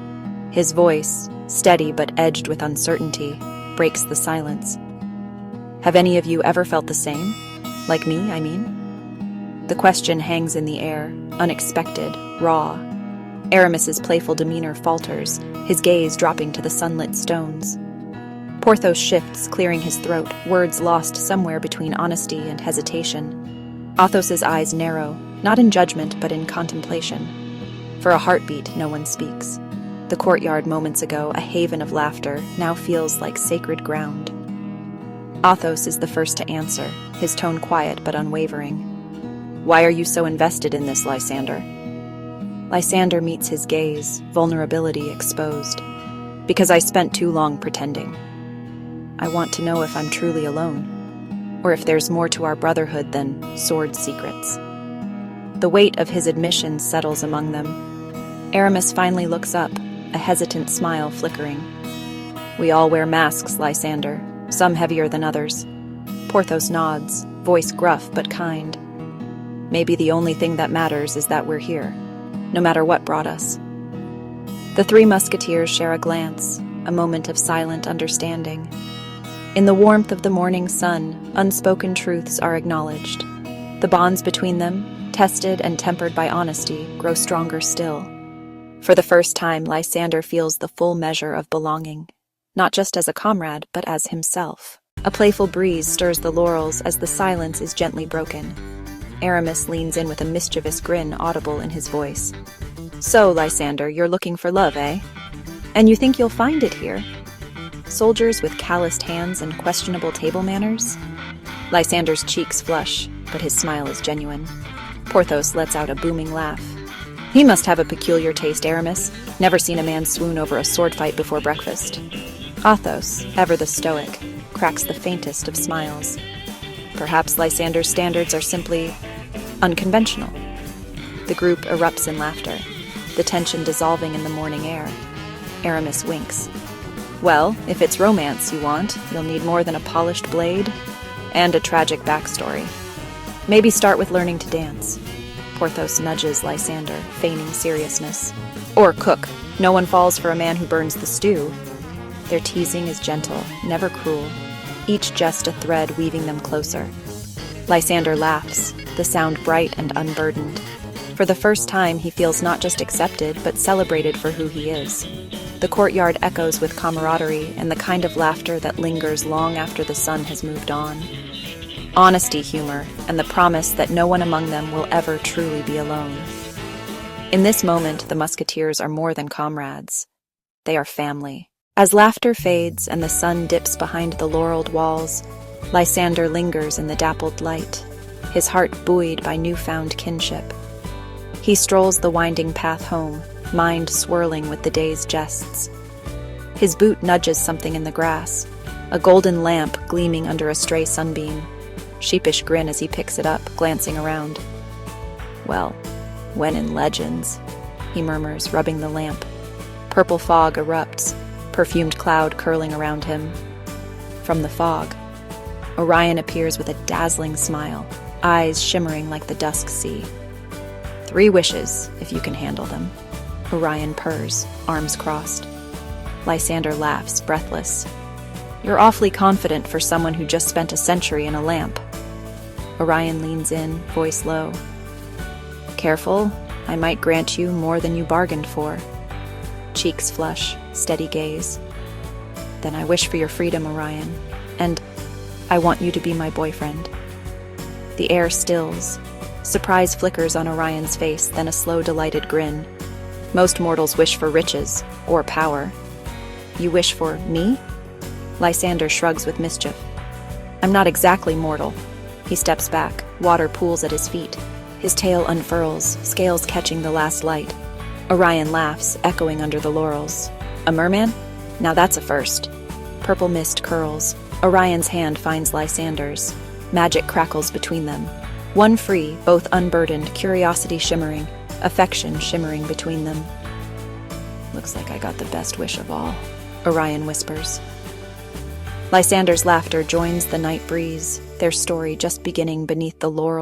His voice, steady but edged with uncertainty, breaks the silence. Have any of you ever felt the same? Like me, I mean? The question hangs in the air, unexpected, raw. Aramis's playful demeanor falters, his gaze dropping to the sunlit stones. Porthos shifts, clearing his throat, words lost somewhere between honesty and hesitation. Athos's eyes narrow, not in judgment but in contemplation. For a heartbeat, no one speaks. The courtyard moments ago, a haven of laughter, now feels like sacred ground. Athos is the first to answer, his tone quiet but unwavering. "Why are you so invested in this, Lysander?" Lysander meets his gaze, vulnerability exposed. "Because I spent too long pretending. I want to know if I'm truly alone, or if there's more to our brotherhood than sword secrets." The weight of his admission settles among them. Aramis finally looks up, a hesitant smile flickering. "We all wear masks, Lysander, some heavier than others." Porthos nods, voice gruff but kind. "Maybe the only thing that matters is that we're here, no matter what brought us." The three musketeers share a glance, a moment of silent understanding. In the warmth of the morning sun, unspoken truths are acknowledged. The bonds between them, tested and tempered by honesty, grow stronger still. For the first time, Lysander feels the full measure of belonging, not just as a comrade, but as himself. A playful breeze stirs the laurels as the silence is gently broken. Aramis leans in with a mischievous grin audible in his voice. "So, Lysander, you're looking for love, eh? And you think you'll find it here? Soldiers with calloused hands and questionable table manners?" Lysander's cheeks flush, but his smile is genuine. Porthos lets out a booming laugh. "He must have a peculiar taste, Aramis. Never seen a man swoon over a sword fight before breakfast." Athos, ever the stoic, cracks the faintest of smiles. Perhaps Lysander's standards are simply unconventional. The group erupts in laughter, the tension dissolving in the morning air. Aramis winks. "Well, if it's romance you want, you'll need more than a polished blade and a tragic backstory. Maybe start with learning to dance." Porthos nudges Lysander, feigning seriousness. "Or cook. No one falls for a man who burns the stew." Their teasing is gentle, never cruel, each just a thread weaving them closer. Lysander laughs, the sound bright and unburdened. For the first time, he feels not just accepted, but celebrated for who he is. The courtyard echoes with camaraderie and the kind of laughter that lingers long after the sun has moved on. Honesty, humor, and the promise that no one among them will ever truly be alone. In this moment, the musketeers are more than comrades. They are family. As laughter fades and the sun dips behind the laureled walls, Lysander lingers in the dappled light, his heart buoyed by newfound kinship. He strolls the winding path home, mind swirling with the day's jests. His boot nudges something in the grass, a golden lamp gleaming under a stray sunbeam. Sheepish grin as he picks it up, glancing around. "Well, when in legends," he murmurs, rubbing the lamp. Purple fog erupts, perfumed cloud curling around him. From the fog, Orion appears with a dazzling smile, eyes shimmering like the dusk sea. "3 wishes, if you can handle them." Orion purrs, arms crossed. Lysander laughs, breathless. "You're awfully confident for someone who just spent a century in a lamp." Orion leans in, voice low. "Careful, I might grant you more than you bargained for." Cheeks flush, steady gaze. "Then I wish for your freedom, Orion, and I want you to be my boyfriend." The air stills. Surprise flickers on Orion's face, then a slow, delighted grin. Most mortals wish for riches, or power. "You wish for me?" Lysander shrugs with mischief. "I'm not exactly mortal." He steps back, water pools at his feet. His tail unfurls, scales catching the last light. Orion laughs, echoing under the laurels. "A merman? Now that's a first." Purple mist curls. Orion's hand finds Lysander's. Magic crackles between them. One free, both unburdened, curiosity shimmering, affection shimmering between them. "Looks like I got the best wish of all," Orion whispers. Lysander's laughter joins the night breeze, their story just beginning beneath the laurel